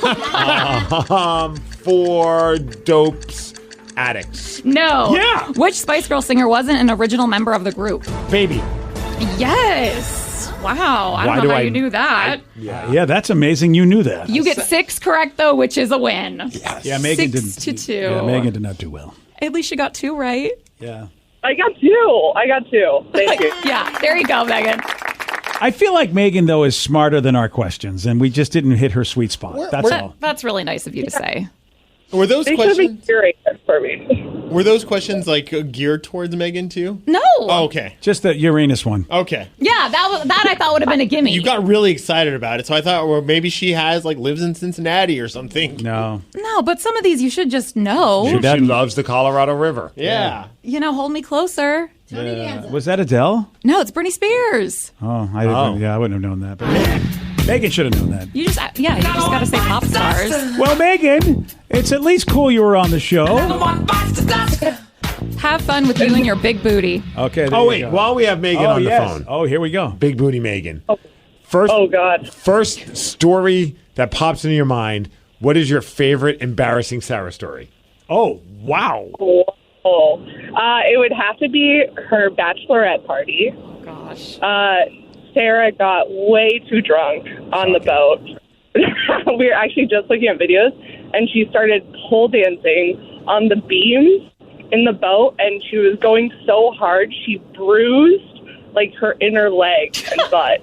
For dopes addicts. No. Yeah. Which Spice Girl singer wasn't an original member of the group? Baby. Yes. Wow. I don't know how you knew that. Yeah, that's amazing. You knew that. You get 6 correct, though, which is a win. Yeah, Megan 6 to 2. Yeah, Megan did not do well. At least you got 2 right. Yeah. I got 2. Thank you. Yeah, there you go, Megan. I feel like Megan, though, is smarter than our questions, and we just didn't hit her sweet spot. That's all. That's really nice of you to say. Were those They should questions be curious for me. Were those questions like geared towards Megan too? No. Oh, okay. Just the Uranus one. Okay. Yeah, that I thought would have been a gimme. You got really excited about it, so I thought, well, maybe she lives in Cincinnati or something. No. No, but some of these you should just know. She loves the Colorado River. Yeah. You know, Hold Me Closer. Was that Adele? No, it's Britney Spears. Oh, I didn't. Yeah, I wouldn't have known that. But Megan should have known that. You just got to say pop stars. Well, Megan, it's at least cool you were on the show. Have fun with you and your big booty. Okay. Oh, wait. While we have Megan on the phone. Oh, here we go. Big Booty Megan. First story that pops into your mind. What is your favorite embarrassing Sarah story? Oh, wow. It would have to be her bachelorette party. Oh, gosh. Sarah got way too drunk on the boat. We were actually just looking at videos, and she started pole dancing on the beams in the boat, and she was going so hard she bruised like her inner leg and butt.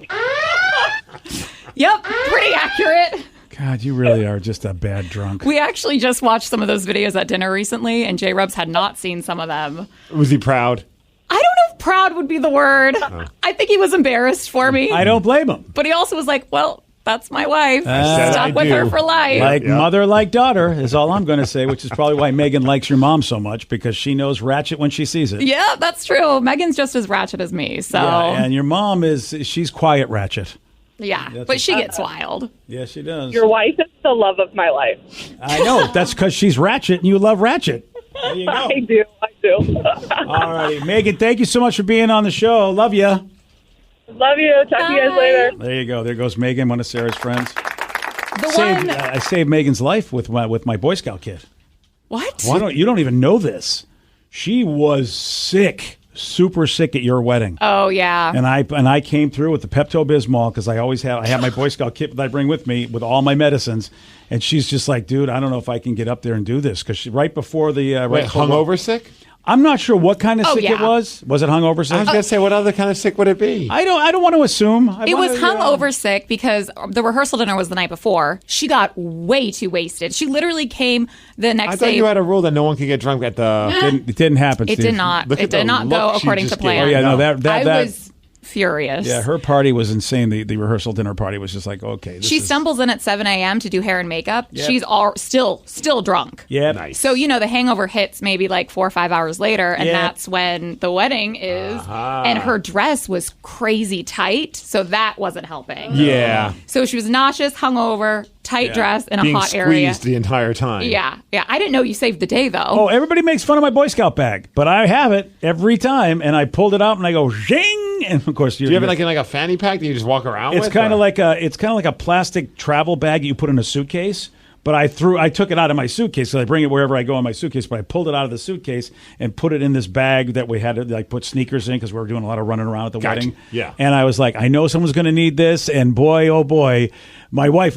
Yep, pretty accurate. God, you really are just a bad drunk. We actually just watched some of those videos at dinner recently, and J. Rubs had not seen some of them. Was he proud? I don't know if proud would be the word. I think he was embarrassed for me. I don't blame him. But he also was like, well, that's my wife. I Stuck with her for life. Like mother, like daughter is all I'm going to say, which is probably why Megan likes your mom so much, because she knows ratchet when she sees it. Yeah, that's true. Megan's just as ratchet as me. So Yeah, and your mom she's quiet ratchet. Yeah, but she gets wild. Yeah, she does. Your wife is the love of my life. I know. That's because she's ratchet and you love ratchet. There you go. I do. All righty. Megan, thank you so much for being on the show. Love you. Love you. Talk to you guys later. There you go. There goes Megan, one of Sarah's friends. The I saved Megan's life with my Boy Scout kit. What? You don't even know this. She was sick, super sick at your wedding. Oh yeah. And I came through with the Pepto-Bismol because I have my Boy Scout kit that I bring with me with all my medicines. And she's just like, dude, I don't know if I can get up there and do this because right before the hungover sick. I'm not sure what kind of sick it was. Was it hungover sick? I was going to say, what other kind of sick would it be? I don't want to assume. It was hungover sick because the rehearsal dinner was the night before. She got way too wasted. She literally came the next day. I thought you had a rule that no one could get drunk at the... It didn't happen, It Steve. did not. It did not go according to plan. Oh, yeah, no, that I was furious. Yeah, her party was insane. The rehearsal dinner party was just like, okay. She stumbles in at 7 a.m. to do hair and makeup. Yep. She's still drunk. Yeah. Nice. So, the hangover hits maybe like 4 or 5 hours later, and Yep. that's when the wedding is. And her dress was crazy tight, so that wasn't helping. Yeah. So she was nauseous, hungover, tight dress in a Being hot area. squeezed the entire time. Yeah. I didn't know you saved the day, though. Oh, everybody makes fun of my Boy Scout bag, but I have it every time, and I pulled it out and I go zing, and of course Do you have it like in a fanny pack that you just walk around It's with? kind of like a plastic travel bag you put in a suitcase. But I took it out of my suitcase, so I bring it wherever I go in my suitcase. But I pulled it out of the suitcase and put it in this bag that we had to put sneakers in because we were doing a lot of running around at the wedding. Yeah. And I was like, I know someone's going to need this, and boy, oh boy, my wife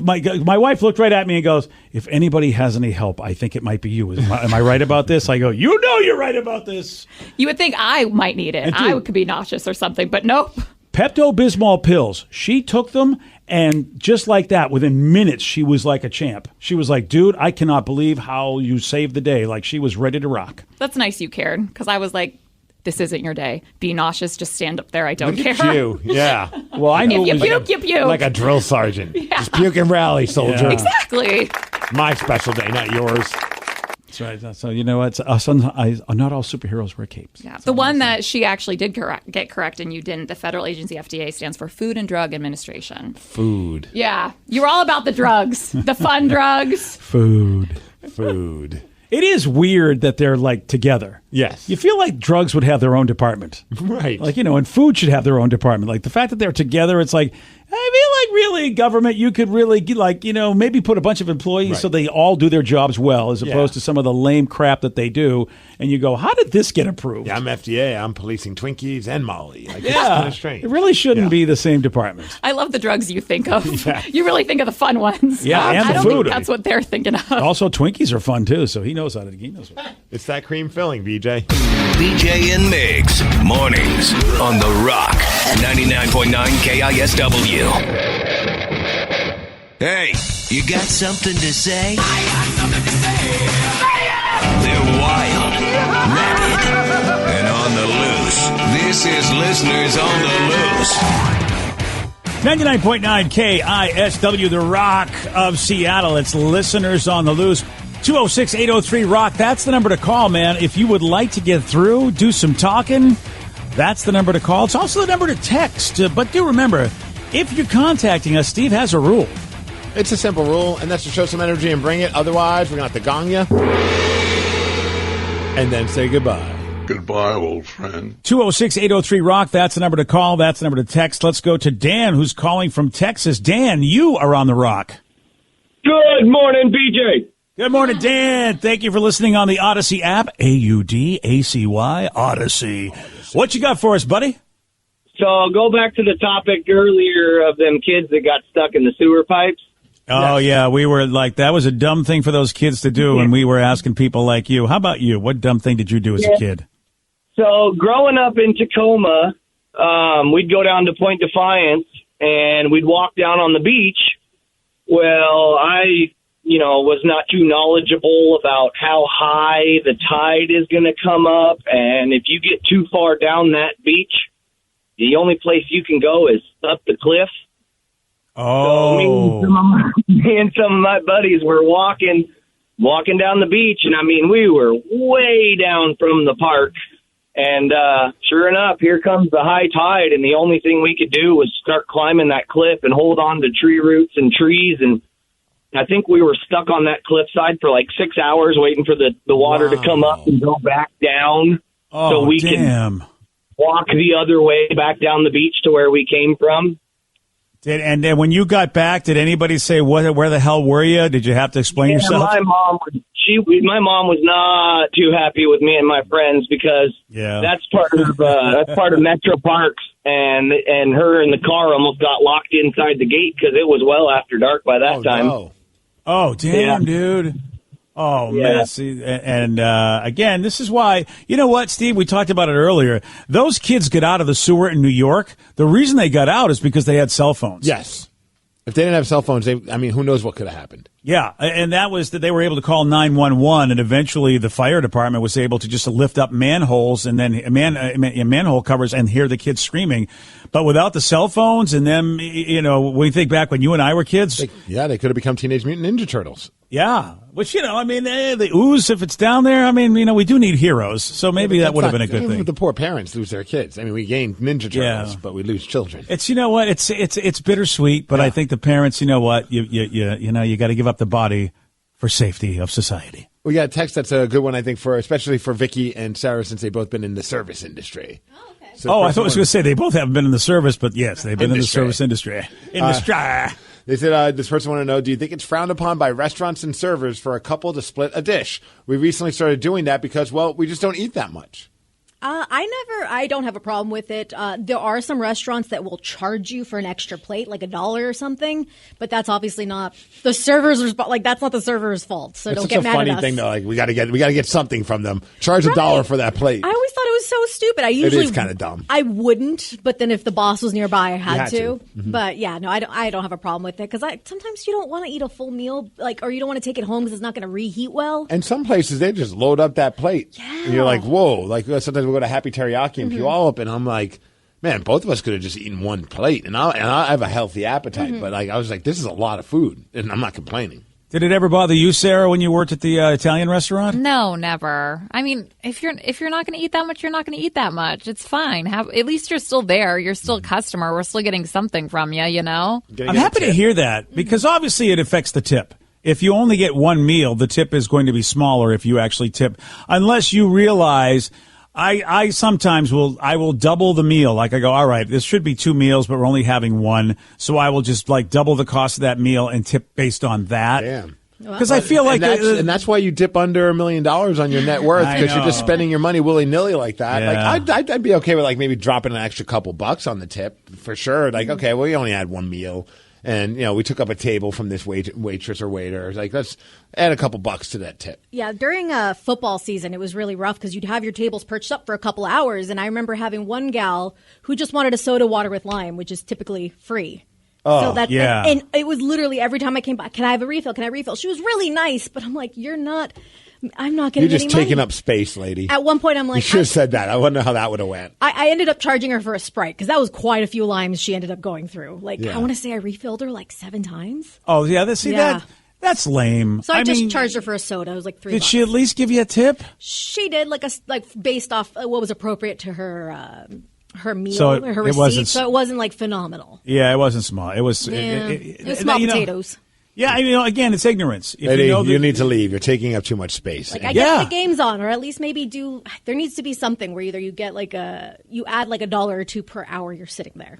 looked right at me and goes, "If anybody has any help, I think it might be you. Am I right about this?" I go, "You know, you're right about this." You would think I might need it. I could be nauseous or something, but nope. Pepto-Bismol pills. She took them, and just like that, within minutes, she was like a champ. She was like, dude, I cannot believe how you saved the day. Like, she was ready to rock. That's nice you cared, because I was like, this isn't your day. Be nauseous, just stand up there. I don't Look care. at you. Yeah. Well, I knew if you it was puke, you puke. Like a drill sergeant. Yeah. Just puke and rally, soldier. Yeah. Exactly. My special day, not yours. That's right. So, you know what? Not all superheroes wear capes. Yeah. The one that she actually did get correct and you didn't, the federal agency FDA stands for Food and Drug Administration. Food. Yeah. You're all about the drugs, the fun drugs. Food. It is weird that they're like together. Yes. You feel like drugs would have their own department. Right. Like, and food should have their own department. Like the fact that they're together, it's like, I feel like really government, you could really maybe put a bunch of employees so they all do their jobs well as opposed to some of the lame crap that they do. And you go, how did this get approved? Yeah, I'm FDA. I'm policing Twinkies and Molly. Like, it's kind of strange. It really shouldn't be the same department. I love the drugs you think of. You really think of the fun ones. Yeah, and I the don't food. think that's what they're thinking of. Also, Twinkies are fun too, so he knows what. It's that cream filling, BJ. BJ and Migs, mornings on The Rock, 99.9 KISW. Hey, you got something to say? I got something to say. They're wild, rabid, and on the loose. This is Listeners on the Loose. 99.9 KISW, The Rock of Seattle. It's Listeners on the Loose. 206-803-ROCK. That's the number to call, man. If you would like to get through, do some talking, that's the number to call. It's also the number to text. But do remember, if you're contacting us, Steve has a rule. It's a simple rule, and that's to show some energy and bring it. Otherwise, we're going to have to gong you and then say goodbye. Goodbye, old friend. 206-803-ROCK. That's the number to call. That's the number to text. Let's go to Dan, who's calling from Texas. Dan, you are on The Rock. Good morning, BJ. Good morning, Dan. Thank you for listening on the Odyssey app. AUDACY, Odyssey. What you got for us, buddy? So I'll go back to the topic earlier of them kids that got stuck in the sewer pipes. Oh, yeah. We were like, that was a dumb thing for those kids to do, and we were asking people like you. How about you? What dumb thing did you do as a kid? So growing up in Tacoma, we'd go down to Point Defiance, and we'd walk down on the beach. Well, I was not too knowledgeable about how high the tide is going to come up. And if you get too far down that beach, the only place you can go is up the cliff. Oh. So me and some of my buddies were walking down the beach. And, we were way down from the park. And sure enough, here comes the high tide. And the only thing we could do was start climbing that cliff and hold on to tree roots and trees. And I think we were stuck on that cliffside for like 6 hours waiting for the water to come up and go back down so we could walk the other way back down the beach to where we came from. And then when you got back, did anybody say, where the hell were you? Did you have to explain yourself? My mom was not too happy with me and my friends because that's part of Metro Parks, and her and the car almost got locked inside the gate because it was well after dark by that time. No. Oh, damn, dude. Oh, man. See, and again, this is why, you know what, Steve, we talked about it earlier. Those kids get out of the sewer in New York. The reason they got out is because they had cell phones. Yes. If they didn't have cell phones, who knows what could have happened. Yeah, and that was that they were able to call 911, and eventually the fire department was able to just lift up manholes and then manhole covers and hear the kids screaming. But without the cell phones and them, when you think back when you and I were kids. They could have become Teenage Mutant Ninja Turtles. Yeah, which, the ooze, if it's down there, we do need heroes. So maybe that would have been a good thing. The poor parents lose their kids. We gain Ninja Turtles, but we lose children. It's, it's bittersweet, but I think the parents, you got to give up the body for safety of society. We got a text that's a good one, I think, especially for Vicky and Sarah, since they've both been in the service industry. Oh, okay. So I thought I was going to say they both haven't been in the service, but yes, they've been in the service industry. They said, this person wanted to know, do you think it's frowned upon by restaurants and servers for a couple to split a dish? We recently started doing that because, we just don't eat that much. I don't have a problem with it. There are some restaurants that will charge you for an extra plate, like $1 or something, but that's obviously not the server's that's not the server's fault. So don't get mad at us. It's a funny thing though. We got to get something from them. Charge $1 for that plate. I always thought it was so stupid. I usually it is kind of dumb. I wouldn't, but then if the boss was nearby, I had to. Mm-hmm. But yeah, no, I don't have a problem with it because sometimes you don't want to eat a full meal, or you don't want to take it home because it's not going to reheat well. And some places they just load up that plate. Yeah. And you're like, whoa! Like sometimes we go to Happy Teriyaki and Mm-hmm. Puyallup, and I'm like, man, both of us could have just eaten one plate, and I have a healthy appetite, Mm-hmm. but like I was like, this is a lot of food, and I'm not complaining. Did it ever bother you, Sarah, when you worked at the Italian restaurant? No, never. I mean, if you're not going to eat that much, you're not going to eat that much. It's fine. At least you're still there. You're still a customer. We're still getting something from you, you know? I'm happy to hear that because obviously it affects the tip. If you only get one meal, the tip is going to be smaller if you actually tip, unless you realize. I sometimes will double the meal. Like I go, all right, this should be 2 meals, but we're only having one. So I will just like double the cost of that meal and tip based on that. Damn. Because I feel like and that's why you dip under $1 million on your net worth, because you're just spending your money willy nilly like that. Yeah. Like I'd be okay with like maybe dropping an extra couple bucks on the tip for sure. Like okay, well we only had one meal, and we took up a table from this waitress or waiter. Like let's add a couple bucks to that tip. Yeah, during football season, it was really rough because you'd have your tables perched up for a couple hours, and I remember having one gal who just wanted a soda water with lime, which is typically free. Oh, so that's, yeah. And it was literally every time I came by, can I have a refill? Can I refill? She was really nice, but I'm like, I'm not getting You're just any taking money. up space, lady. At one point, I'm like, you should have said that. I wonder how that would have went. I ended up charging her for a Sprite because that was quite a few limes she ended up going through. Like, Yeah. I want to say I refilled her like 7 times. Oh, yeah. Yeah. That's lame. So I just mean, charged her for a soda. It was like $3. Did she at least give you a tip? She did, like based off what was appropriate to her meal, So her it receipt. wasn't- So it wasn't like phenomenal. Yeah, it wasn't small. It was. It was small potatoes. Yeah, again, it's ignorance. If Lady, you need to leave. You're taking up too much space. Like I get the game's on, or at least maybe there needs to be something where either you get you add like $1 or $2 per hour you're sitting there.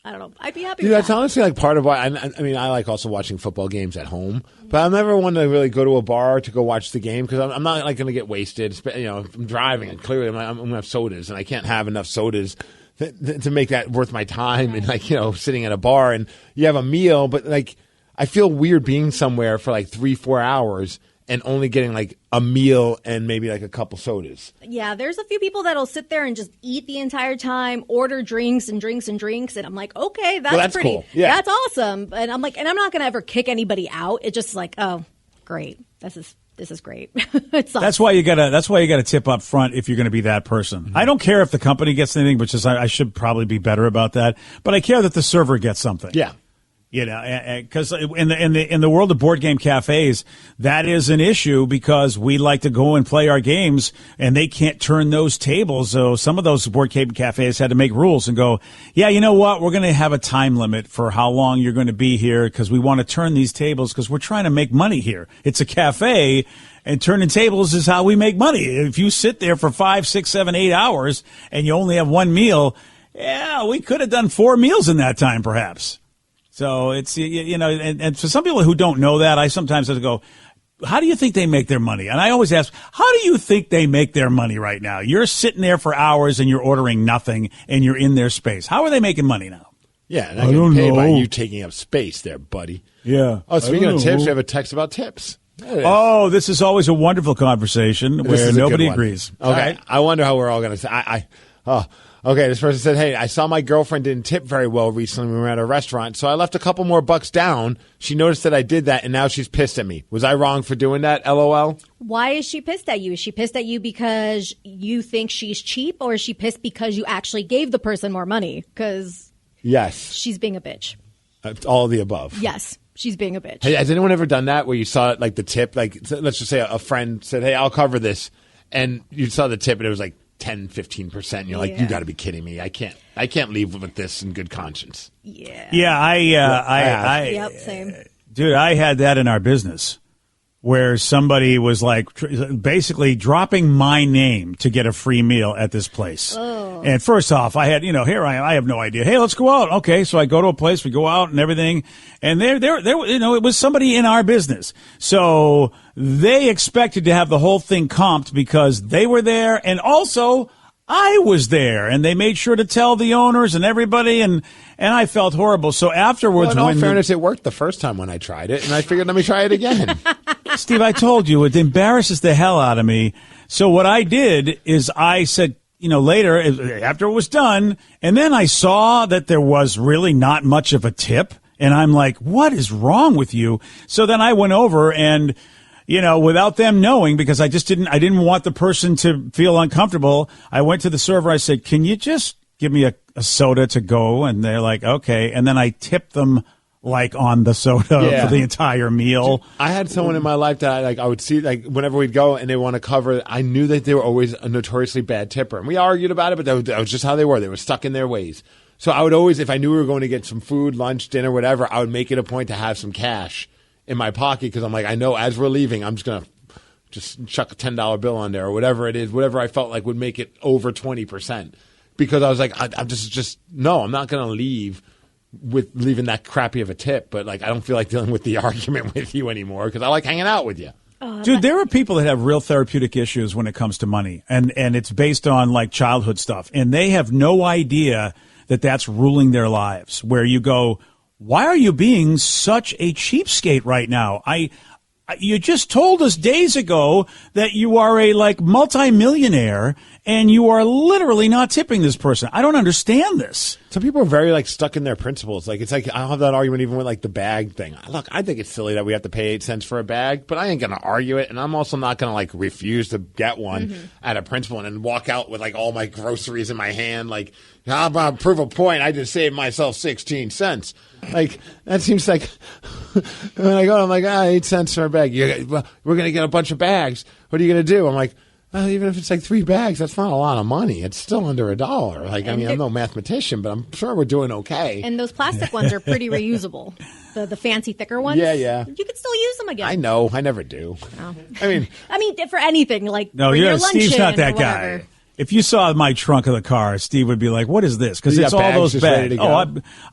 I don't know. I'd be happy Dude, with that's that. honestly like part of why. I mean, I like also watching football games at home, but I'm never one to really go to a bar to go watch the game because I'm not like going to get wasted. If I'm driving, and clearly I'm going to have sodas, and I can't have enough sodas to make that worth my time. And sitting at a bar and you have a meal, but like I feel weird being somewhere for like 3-4 hours and only getting like a meal and maybe like a couple sodas. Yeah, there's a few people that'll sit there and just eat the entire time, order drinks and drinks and drinks, and I'm like, okay, that's pretty, cool. Yeah. that's awesome. And I'm like, and I'm not gonna ever kick anybody out. It's just like, oh, great, this is great. It sucks. That's why you gotta tip up front if you're going to be that person. Mm-hmm. I don't care if the company gets anything, which is I should probably be better about that. But I care that the server gets something. Yeah. Because in the world of board game cafes, that is an issue because we like to go and play our games, and they can't turn those tables. So some of those board game cafes had to make rules and go, yeah, you know what? We're going to have a time limit for how long you're going to be here because we want to turn these tables because we're trying to make money here. It's a cafe, and turning tables is how we make money. If you sit there for 5, 6, 7, 8 hours and you only have one meal, yeah, we could have done 4 meals in that time, perhaps. So it's, and for some people who don't know that, I sometimes have to go, how do you think they make their money? And I always ask, how do you think they make their money right now? You're sitting there for hours and you're ordering nothing and you're in their space. How are they making money now? Yeah, and I don't pay by you taking up space there, buddy. Yeah. Oh, speaking of tips, we have a text about tips. Oh, this is always a wonderful conversation where nobody agrees. Okay. I wonder how we're all going to say. Okay, this person said, hey, I saw my girlfriend didn't tip very well recently when we were at a restaurant, so I left a couple more bucks down. She noticed that I did that, and now she's pissed at me. Was I wrong for doing that, LOL? Why is she pissed at you? Is she pissed at you because you think she's cheap, or is she pissed because you actually gave the person more money? Because yes, she's being a bitch. All of the above. Yes, she's being a bitch. Hey, has anyone ever done that where you saw like the tip? Like, let's just say a friend said, hey, I'll cover this, and you saw the tip, and it was like 10-15%, and you're like, you got to be kidding me. I can't leave with this in good conscience. Yeah. Yeah, yep, same. Dude, I had that in our business where somebody was like basically dropping my name to get a free meal at this place. Oh. And first off, I had, here I am. I have no idea. Hey, let's go out. Okay. So I go to a place, we go out and everything. And there, it was somebody in our business. So they expected to have the whole thing comped because they were there. And also I was there, and they made sure to tell the owners and everybody, and I felt horrible. So afterwards, well, in all fairness, it worked the first time when I tried it, and I figured let me try it again. Steve, I told you, it embarrasses the hell out of me. So what I did is I said, later, after it was done, and then I saw that there was really not much of a tip, and I'm like, what is wrong with you? So then I went over and, without them knowing, because I didn't want the person to feel uncomfortable, I went to the server, I said, can you just give me a soda to go? And they're like, okay. And then I tipped them like on the soda for the entire meal. I had someone in my life that I would see whenever we'd go and they want to cover. I knew that they were always a notoriously bad tipper, and we argued about it. But that was just how they were. They were stuck in their ways. So I would always, if I knew we were going to get some food, lunch, dinner, whatever, I would make it a point to have some cash in my pocket because I'm like, I know as we're leaving, I'm just gonna just chuck a $10 bill on there or whatever it is, whatever I felt like would make it over 20%. Because I was like, I'm just no, I'm not gonna leave with leaving that crappy of a tip, but I don't feel like dealing with the argument with you anymore because I like hanging out with you. Dude, there are people that have real therapeutic issues when it comes to money, and it's based on childhood stuff, and they have no idea that that's ruling their lives. Where you go, why are you being such a cheapskate right now? You just told us days ago that you are a multimillionaire and you are literally not tipping this person. I don't understand this. Some people are very stuck in their principles. It's I'll have that argument even with the bag thing. Look, I think it's silly that we have to pay 8 cents for a bag, but I ain't going to argue it. And I'm also not going to refuse to get one out of principle and then walk out with all my groceries in my hand. How about prove a point? I just saved myself 16 cents. That seems like when I go, I'm 8 cents for a bag. We're going to get a bunch of bags. What are you going to do? I'm like, well, even if it's 3 bags, that's not a lot of money. It's still under $1. I'm no mathematician, but I'm sure we're doing okay. And those plastic ones are pretty reusable. The fancy, thicker ones. Yeah, yeah. You could still use them again. I know. I never do. Oh. I mean, for anything no, your Steve's not that guy. Whatever. If you saw my trunk of the car, Steve would be like, "What is this?" Because it's all those bags.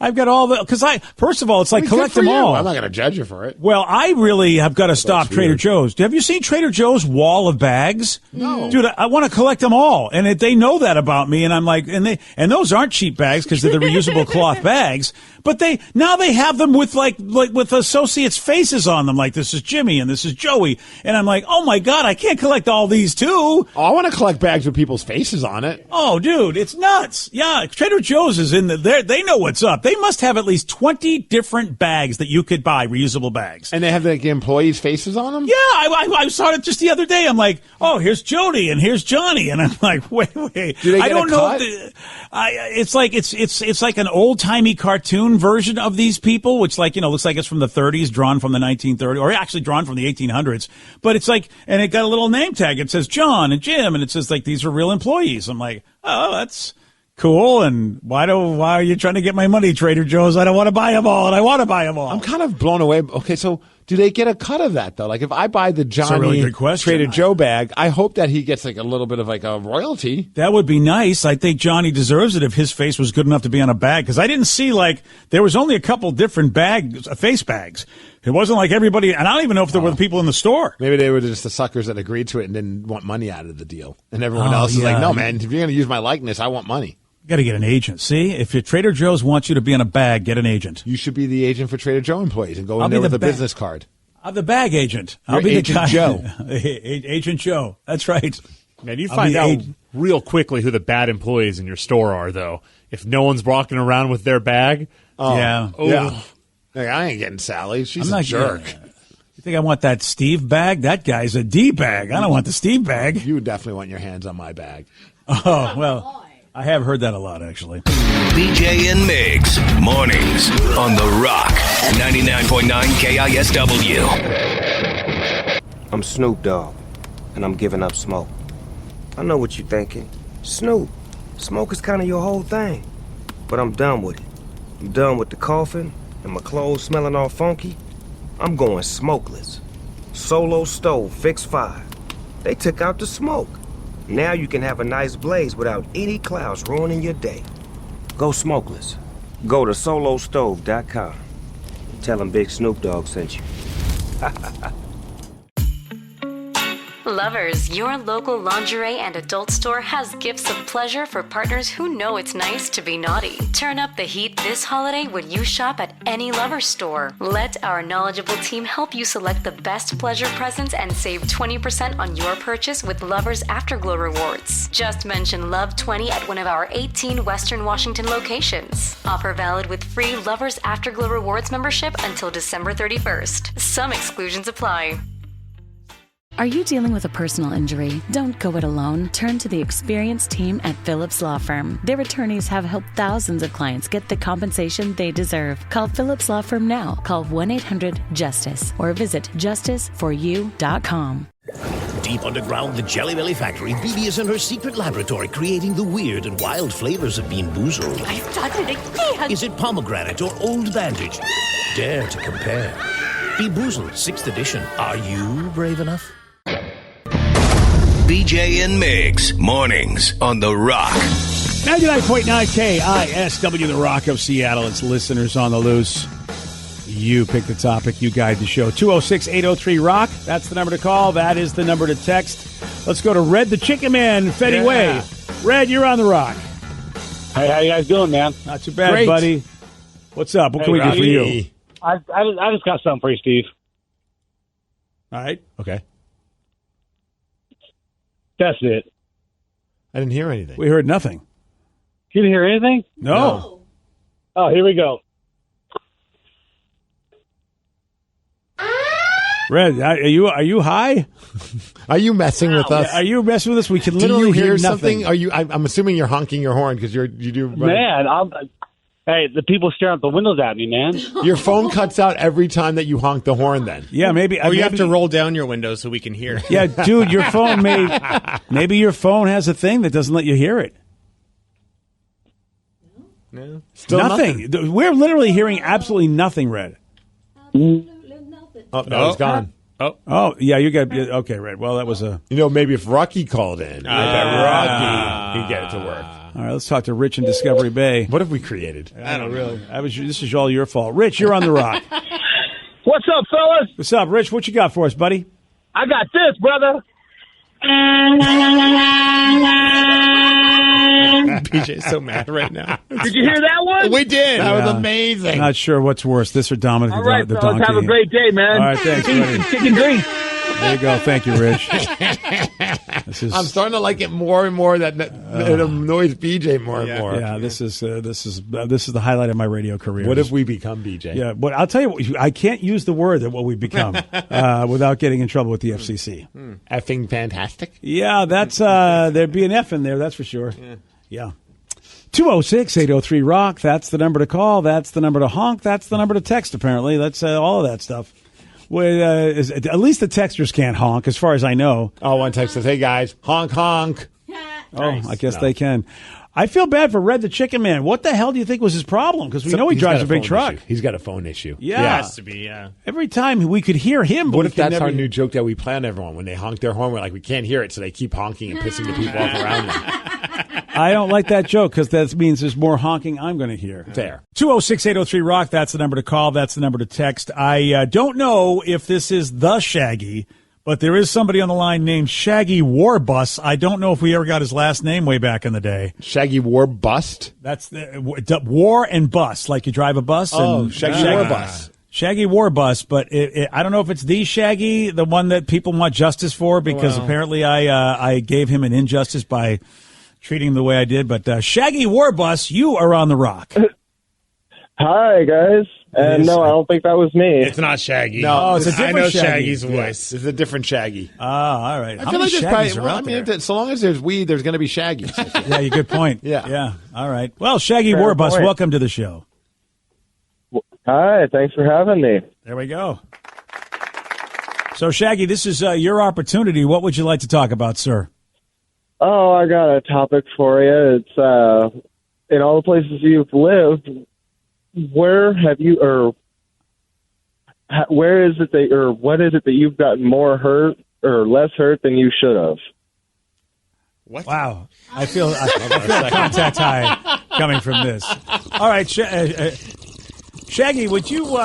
I've got all the. Because first of all, it's collect them all. I'm not going to judge you for it. Well, I really have got to stop Trader Joe's. Have you seen Trader Joe's wall of bags? No, dude, I want to collect them all, and they know that about me. And I'm like, and those aren't cheap bags because they're the reusable cloth bags. But they have them with with associates' faces on them. This is Jimmy and this is Joey, and I'm like, oh my god, I can't collect all these too. Oh, I want to collect bags with people's faces on it. Oh, dude, it's nuts. Yeah, Trader Joe's is in there. They know what's up. They must have at least 20 different bags that you could buy, reusable bags. And they have the employees' faces on them? Yeah, I saw it just the other day. I'm like, oh, here's Jody and here's Johnny, and I'm like, wait. Do they get I don't a know. cut? It's like an old timey cartoon version of these people, which looks like it's from the 30s, drawn from the 1930s, or actually drawn from the 1800s. But it's and it got a little name tag. It says John and Jim, and it says these are real employees. I'm like, oh, that's cool. And why are you trying to get my money, Trader Joe's? I don't want to buy them all, and I want to buy them all. I'm kind of blown away. Okay, so do they get a cut of that, though? If I buy the Johnny really good question. Trader Joe bag, I hope that he gets a little bit of a royalty. That would be nice. I think Johnny deserves it if his face was good enough to be on a bag, because I didn't see there was only a couple different face bags. It wasn't like everybody, and I don't even know if there were the people in the store. Maybe they were just the suckers that agreed to it and didn't want money out of the deal. And everyone else is like, no, man, if you're going to use my likeness, I want money. You got to get an agent. See, if your Trader Joe's wants you to be in a bag, get an agent. You should be the agent for Trader Joe employees and go in there with a business card. I'm the bag agent. I'll be Agent the guy. Joe. Agent Joe. That's right. Man, you find out real quickly who the bad employees in your store are, though. If no one's walking around with their bag. Yeah. Yeah. I ain't getting Sally. She's a jerk. You think I want that Steve bag? That guy's a D bag. I don't want the Steve bag. You would definitely want your hands on my bag. Oh, well, I have heard that a lot, actually. BJ and Migs, mornings on The Rock, 99.9 KISW. I'm Snoop Dogg, and I'm giving up smoke. I know what you're thinking. Snoop, smoke is kind of your whole thing. But I'm done with it. I'm done with the coughing and my clothes smelling all funky. I'm going smokeless. Solo stove, fixed fire. They took out the smoke. Now you can have a nice blaze without any clouds ruining your day. Go smokeless. Go to solostove.com. Tell them Big Snoop Dogg sent you. Lovers, your local lingerie and adult store has gifts of pleasure for partners who know it's nice to be naughty. Turn up the heat this holiday when you shop at any Lovers store. Let our knowledgeable team help you select the best pleasure presents and save 20% on your purchase with Lovers Afterglow rewards. Just mention Love 20 at one of our 18 Western Washington locations. Offer valid with free Lovers Afterglow rewards membership until December 31st. Some exclusions apply. Are you dealing with a personal injury? Don't go it alone. Turn to the experienced team at Phillips Law Firm. Their attorneys have helped thousands of clients get the compensation they deserve. Call Phillips Law Firm now. Call 1-800-JUSTICE or visit justiceforyou.com. Deep underground the Jelly Belly factory, Bibi is in her secret laboratory creating the weird and wild flavors of Bean Boozled. I've done it again! Is it pomegranate or old bandage? Dare to compare. Bean Boozled, 6th edition. Are you brave enough? BJ and Migs, mornings on The Rock. 99.9 KISW, The Rock of Seattle. It's listeners on the loose. You pick the topic. You guide the show. 206-803-ROCK. That's the number to call. That is the number to text. Let's go to Red the Chicken Man, Fetty Way. Red, you're on The Rock. Hey, how you guys doing, man? Not too bad, Great. buddy. What's up? What can we do for you? I just got something for you, Steve. All right. Okay. That's it. I didn't hear anything. We heard nothing. You didn't hear anything? No. Oh, here we go. Red, are you high? Are you messing with us? Are you messing with us? We can Do literally you hear nothing. something? Are you? I'm assuming you're honking your horn because you do. Man, hey, the people staring out the windows at me, man. Your phone cuts out every time that you honk the horn. Then Yeah, maybe. Or you have to roll down your window so we can hear. Yeah, dude, your phone maybe your phone has a thing that doesn't let you hear it. No. Still nothing. We're literally hearing absolutely nothing, Red. Oh, no, it's gone. Oh, yeah, you got okay, Red. Well, that was a. Maybe if Rocky called in, I bet Rocky he'd get it to work. All right, let's talk to Rich in Discovery Bay. What have we created? I don't really. This is all your fault. Rich, you're on The Rock. What's up, fellas? What's up, Rich? What you got for us, buddy? I got this, brother. BJ's so mad right now. Did you hear that one? We did. That was amazing. Not sure what's worse, this or Dominic All right, the fellas, donkey. have a great day, man. All right, thanks, buddy. Chicken grease. There you go. Thank you, Rich. I'm starting to like it more and more. That it annoys BJ more and more. Yeah, this is the highlight of my radio career. What have we become, BJ? Yeah, but I'll tell you what. I can't use the word that what we've become without getting in trouble with the FCC. Effing fantastic. Yeah, that's there'd be an F in there. That's for sure. Yeah. 206-803-ROCK. That's the number to call. That's the number to honk. That's the number to text. Apparently, that's all of that stuff. Well, at least the texters can't honk, as far as I know. Oh, one text says, "Hey guys, honk honk." I guess they can. I feel bad for Red the Chicken Man. What the hell do you think was his problem? Because we know he He's drives got a big phone truck. issue. He's got a phone issue. Yeah. It has to be, yeah. Every time we could hear him. But What we if could that's never... our new joke that we play on everyone? When they honk their horn, we're like, we can't hear it, so they keep honking and pissing the people off around them. I don't like that joke because that means there's more honking I'm going to hear. Fair. 206-803-ROCK. That's the number to call. That's the number to text. I don't know if this is the Shaggy, but there is somebody on the line named Shaggy Warbus. I don't know if we ever got his last name way back in the day. Shaggy Warbust? That's the war and bus, like you drive a bus. And, Shaggy Warbus. Shaggy Warbus, but I don't know if it's the Shaggy, the one that people want justice for, because apparently I gave him an injustice by treating him the way I did. But Shaggy Warbus, you are on The Rock. Hi, guys. And no, I don't think that was me. It's not Shaggy. No, it's a different I know Shaggy. Shaggy's voice. It's a different Shaggy. All right. I feel like there's probably, so long as there's weed, there's going to be Shaggies. Yeah, you good point. Yeah. All right. Well, Shaggy Fair Warbus, point. welcome to the show. Hi, thanks for having me. There we go. So, Shaggy, this is your opportunity. What would you like to talk about, sir? Oh, I got a topic for you. It's in all the places you've lived, where have you, or where is it that, or what is it that you've gotten more hurt or less hurt than you should have? What? Wow. I feel a contact high coming from this. All right, Shaggy, would you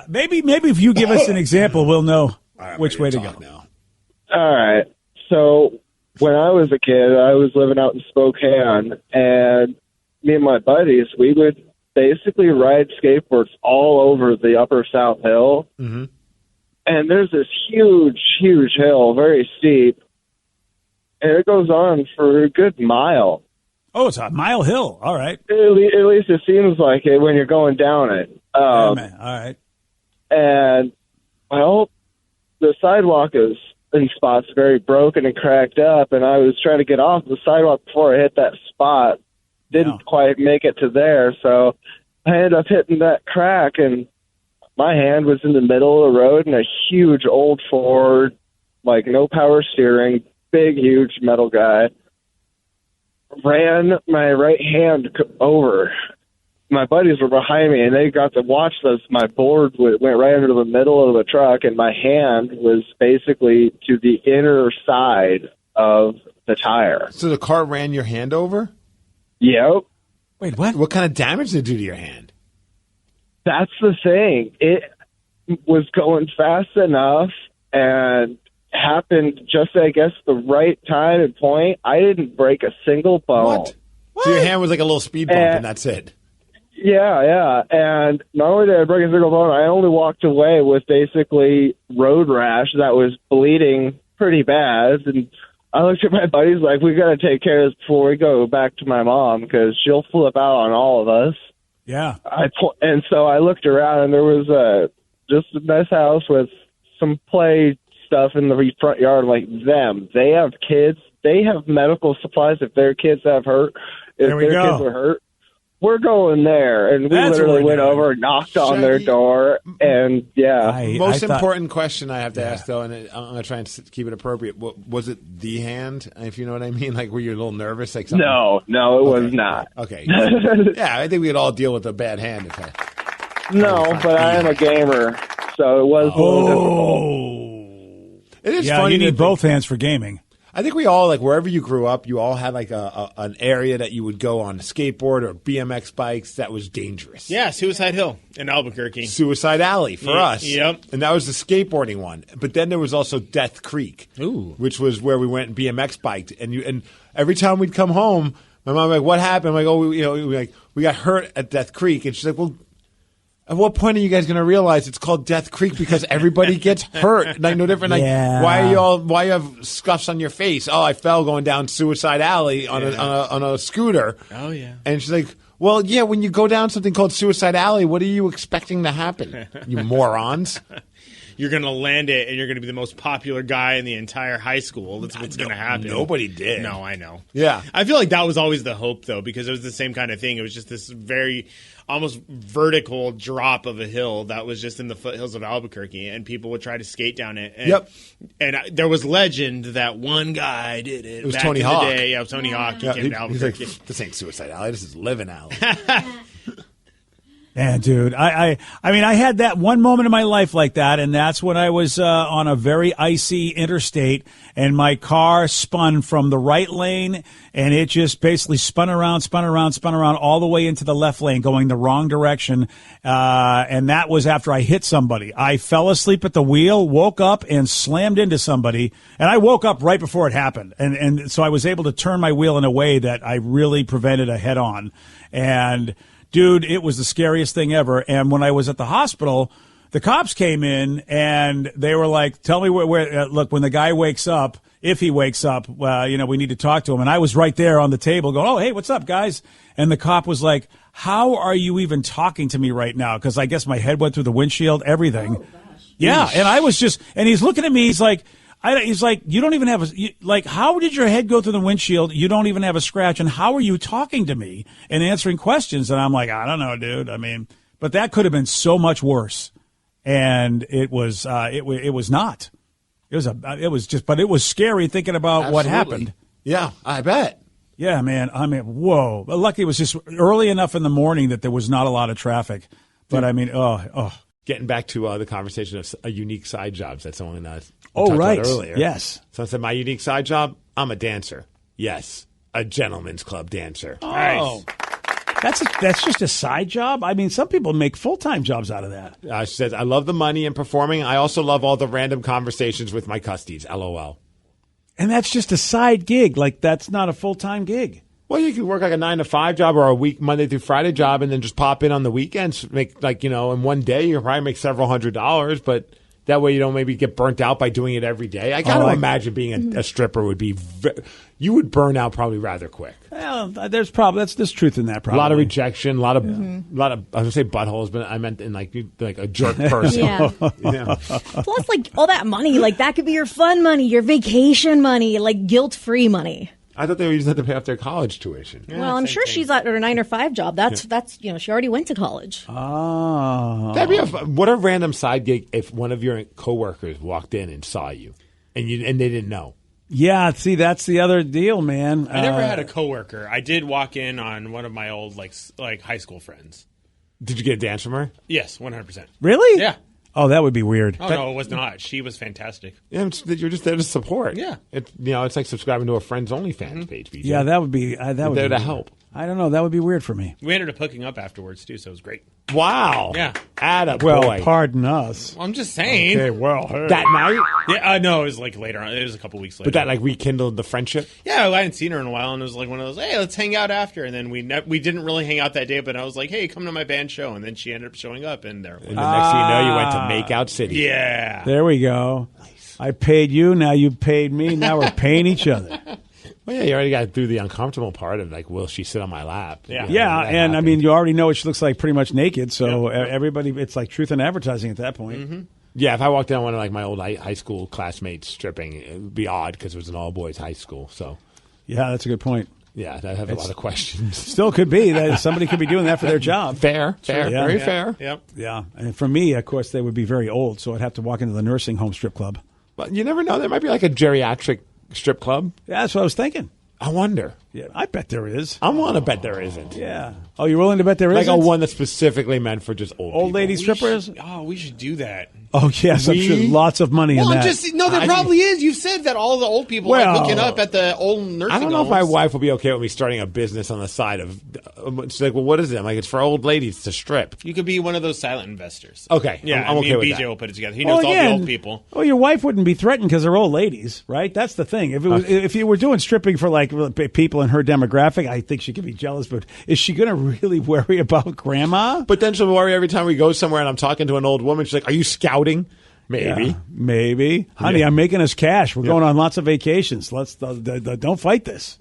maybe if you give us an example, we'll know which way to go. All right. So when I was a kid, I was living out in Spokane, and me and my buddies, we would basically ride skateboards all over the upper South Hill. Mm-hmm. And there's this huge, huge hill, very steep, and it goes on for a good mile. Oh, it's a mile hill. All right. At least it seems like it when you're going down it. Yeah, man. All right. And, well, the sidewalk is in spots very broken and cracked up, and I was trying to get off the sidewalk before I hit that spot. Didn't quite make it to there, so I ended up hitting that crack, and my hand was in the middle of the road, and a huge old Ford, like no power steering, big, huge metal guy, ran my right hand over. My buddies were behind me, and they got to watch this. My board went right into the middle of the truck, and my hand was basically to the inner side of the tire. So the car ran your hand over? Yep. Wait, what? What kind of damage did it do to your hand? That's the thing. It was going fast enough and happened just, I guess, the right time and point. I didn't break a single bone. What? So your hand was like a little speed bump, and that's it? Yeah. And not only did I break a single bone, I only walked away with basically road rash that was bleeding pretty bad. And I looked at my buddies like, we got to take care of this before we go back to my mom because she'll flip out on all of us. Yeah. And so I looked around, and there was just a nice house with some play stuff in the front yard. Like they have kids. They have medical supplies if their kids have hurt. If their kids are hurt, we're going there. And we literally went over and knocked on their door. And Most important question I have to ask, though, and I'm going to try and keep it appropriate. Was it the hand, if you know what I mean? Like, were you a little nervous? Like something? No, it was not. Okay. Yeah, I think we could all deal with a bad hand. No, but I am a gamer, so it was a little difficult. It is funny. You need both hands for gaming. I think we all, like, wherever you grew up, you all had, like, an area that you would go on a skateboard or BMX bikes that was dangerous. Yeah, Suicide Hill in Albuquerque. Suicide Alley for us. Yep. And that was the skateboarding one. But then there was also Death Creek, which was where we went and BMX biked. And every time we'd come home, my mom was like, what happened? I'm like, we got hurt at Death Creek. And she's like, well, at what point are you guys going to realize it's called Death Creek because everybody gets hurt? Like, no different. Like, why you have scuffs on your face? Oh, I fell going down Suicide Alley on a scooter. Oh yeah. And she's like, well, yeah. When you go down something called Suicide Alley, what are you expecting to happen? You morons. You're going to land it, and you're going to be the most popular guy in the entire high school. That's what's going to happen. Nobody did. No, I know. Yeah. I feel like that was always the hope, though, because it was the same kind of thing. It was just this very almost vertical drop of a hill that was just in the foothills of Albuquerque, and people would try to skate down it. And, And there was legend that one guy did it. It was back Tony in Hawk. The day. Yeah, it was Tony Hawk. He came to Albuquerque. He's like, this ain't Suicide Alley. This is Living Alley. Yeah, dude. I mean, I had that one moment in my life like that, and that's when I was on a very icy interstate, and my car spun from the right lane, and it just basically spun around all the way into the left lane, going the wrong direction. And that was after I hit somebody. I fell asleep at the wheel, woke up, and slammed into somebody. And I woke up right before it happened. And so I was able to turn my wheel in a way that I really prevented a head-on. And dude, it was the scariest thing ever. And when I was at the hospital, the cops came in and they were like, tell me where look, when the guy wakes up, if he wakes up, we need to talk to him. And I was right there on the table going, oh, hey, what's up, guys? And the cop was like, how are you even talking to me right now? Because I guess my head went through the windshield, everything. Oh, gosh. Yeah. And I was just, and he's looking at me. He's like, you don't even have how did your head go through the windshield? You don't even have a scratch. And how are you talking to me and answering questions? And I'm like, I don't know, dude. I mean, but that could have been so much worse. And it was not. But it was scary thinking about what happened. Yeah, I bet. Yeah, man. I mean, whoa. But lucky it was just early enough in the morning that there was not a lot of traffic. But I mean, Getting back to the conversation of unique side jobs that someone talked right. about earlier. Yes. So I said, my unique side job, I'm a dancer. Yes, a gentleman's club dancer. Oh. Nice. That's just a side job? I mean, some people make full-time jobs out of that. She says, I love the money and performing. I also love all the random conversations with my custies. LOL. And that's just a side gig. Like, that's not a full-time gig. Well, you could work like a 9-to-5 job or a week Monday through Friday job, and then just pop in on the weekends. Make in one day you probably make several $100s, but that way you don't maybe get burnt out by doing it every day. I got to imagine being a stripper would be. You would burn out probably rather quick. Well, there's truth in that. Probably a lot of rejection, a lot of I was gonna say buttholes, but I meant in like a jerk person. Yeah. Plus, like all that money, like that could be your fun money, your vacation money, like guilt-free money. I thought they were using that to pay off their college tuition. Yeah, well, I'm sure she's at her 9 or 5 job. That's she already went to college. Oh, that'd be what a random side gig if one of your coworkers walked in and saw you, and they didn't know. Yeah, see, that's the other deal, man. I never had a coworker. I did walk in on one of my old like high school friends. Did you get a dance from her? Yes, 100%. Really? Yeah. Oh, that would be weird. Oh, no, it was not. She was fantastic. Yeah, you're just there to support. Yeah. It's like subscribing to a Friends OnlyFans page. BJ. Yeah, that would be. That would there be to help. I don't know. That would be weird for me. We ended up hooking up afterwards, too, so it was great. Wow. Yeah. Well, pardon us. Well, I'm just saying. Okay, well, hey. That night? Yeah, no, it was like later on. It was a couple weeks later. But that like rekindled the friendship? Yeah, I hadn't seen her in a while, and it was like one of those, hey, let's hang out after. And then we didn't really hang out that day, but I was like, hey, come to my band show. And then she ended up showing up, and there. And the next thing you know, you went to Makeout City. Yeah. There we go. Nice. I paid you, now you paid me, now we're paying each other. Well, yeah, you already got through the uncomfortable part of like, will she sit on my lap? Yeah, and I mean, you already know what she looks like pretty much naked, so everybody, it's like truth in advertising at that point. Mm-hmm. Yeah, if I walked down one of like my old high school classmates stripping, it would be odd because it was an all-boys high school, so. Yeah, that's a good point. Yeah, I have a lot of questions. Still could be that somebody could be doing that for their job. Fair, very fair. Yep. Yeah, and for me, of course, they would be very old, so I'd have to walk into the nursing home strip club. But you never know. There might be like a geriatric strip club. Yeah, that's what I was thinking. I wonder. Yeah, I bet there is. I want to bet there isn't. Yeah. Oh, you're willing to bet there isn't? Like a one that's specifically meant for just old lady strippers? We should do that. Oh, yes, I'm sure lots of money in that. There probably is. You've said that all the old people are hooking up at the old nursing homes. I don't know if my wife will be okay with me starting a business on the side of. She's like, well, what is it? I'm like, it's for old ladies to strip. You could be one of those silent investors. Okay. Yeah, I'm okay with BJ that. will put it together. He knows all the old people. Oh, your wife wouldn't be threatened because they're old ladies, right? That's the thing. If you were doing stripping for like people in her demographic, I think she could be jealous. But is she going to really worry about grandma? But then she'll worry every time we go somewhere and I'm talking to an old woman. She's like, are you scouting? Maybe. Yeah, maybe. Honey, I'm making us cash. We're going on lots of vacations. Let's don't fight this.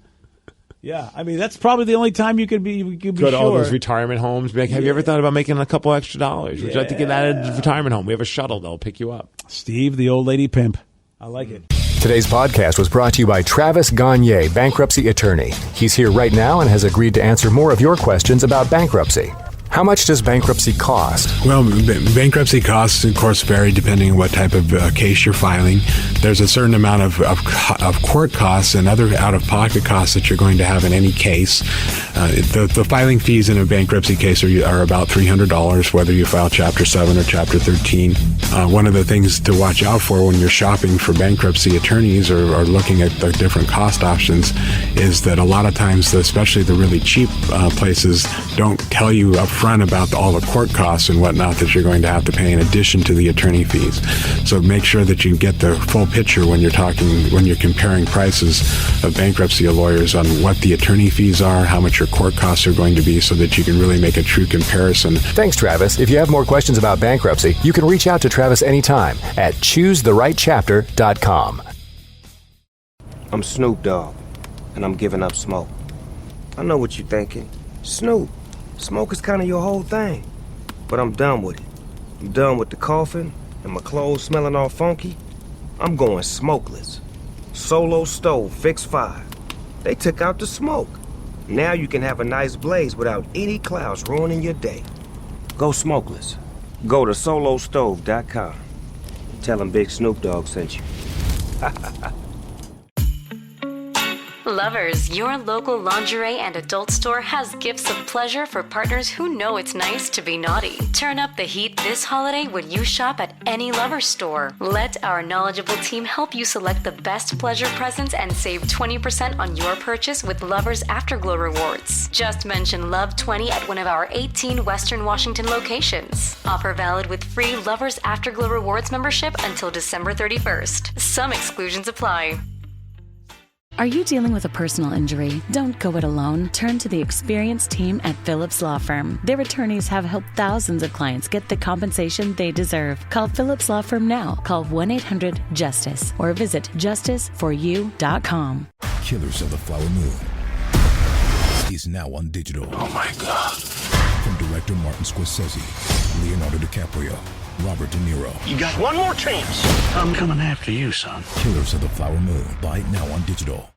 Yeah, I mean, that's probably the only time you could be go to all those retirement homes. Be like, have you ever thought about making a couple extra dollars? Would you like to get out of the retirement home? We have a shuttle that'll pick you up. Steve, the old lady pimp. I like it. Today's podcast was brought to you by Travis Gagne, bankruptcy attorney. He's here right now and has agreed to answer more of your questions about bankruptcy. How much does bankruptcy cost? Well, bankruptcy costs, of course, vary depending on what type of case you're filing. There's a certain amount of court costs and other out-of-pocket costs that you're going to have in any case. The filing fees in a bankruptcy case are about $300, whether you file Chapter 7 or Chapter 13. One of the things to watch out for when you're shopping for bankruptcy attorneys or looking at the different cost options is that a lot of times, especially the really cheap places, don't tell you up front about all the court costs and whatnot that you're going to have to pay in addition to the attorney fees. So make sure that you get the full picture when you're comparing prices of bankruptcy lawyers on what the attorney fees are, how much your court costs are going to be, so that you can really make a true comparison. Thanks, Travis. If you have more questions about bankruptcy, you can reach out to Travis anytime at choosetherightchapter.com. I'm Snoop Dogg, and I'm giving up smoke. I know what you're thinking. Snoop. Smoke is kind of your whole thing. But I'm done with it. I'm done with the coughing and my clothes smelling all funky. I'm going smokeless. Solo stove, fixed 5. They took out the smoke. Now you can have a nice blaze without any clouds ruining your day. Go smokeless. Go to solostove.com. Tell them Big Snoop Dogg sent you. Lovers, your local lingerie and adult store has gifts of pleasure for partners who know it's nice to be naughty. Turn up the heat this holiday when you shop at any Lovers store. Let our knowledgeable team help you select the best pleasure presents and save 20% on your purchase with Lovers Afterglow rewards. Just mention Love 20 at one of our 18 Western Washington locations. Offer valid with free Lovers Afterglow rewards membership until December 31st. Some exclusions apply. Are you dealing with a personal injury? Don't go it alone. Turn to the experienced team at Phillips Law Firm. Their attorneys have helped thousands of clients get the compensation they deserve. Call Phillips Law Firm now. Call 1-800-JUSTICE or visit justiceforyou.com. Killers of the Flower Moon is now on digital. Oh my God. From director Martin Scorsese, Leonardo DiCaprio, Robert De Niro. You got one more chance. I'm coming after you, son. Killers of the Flower Moon. Buy it now on digital.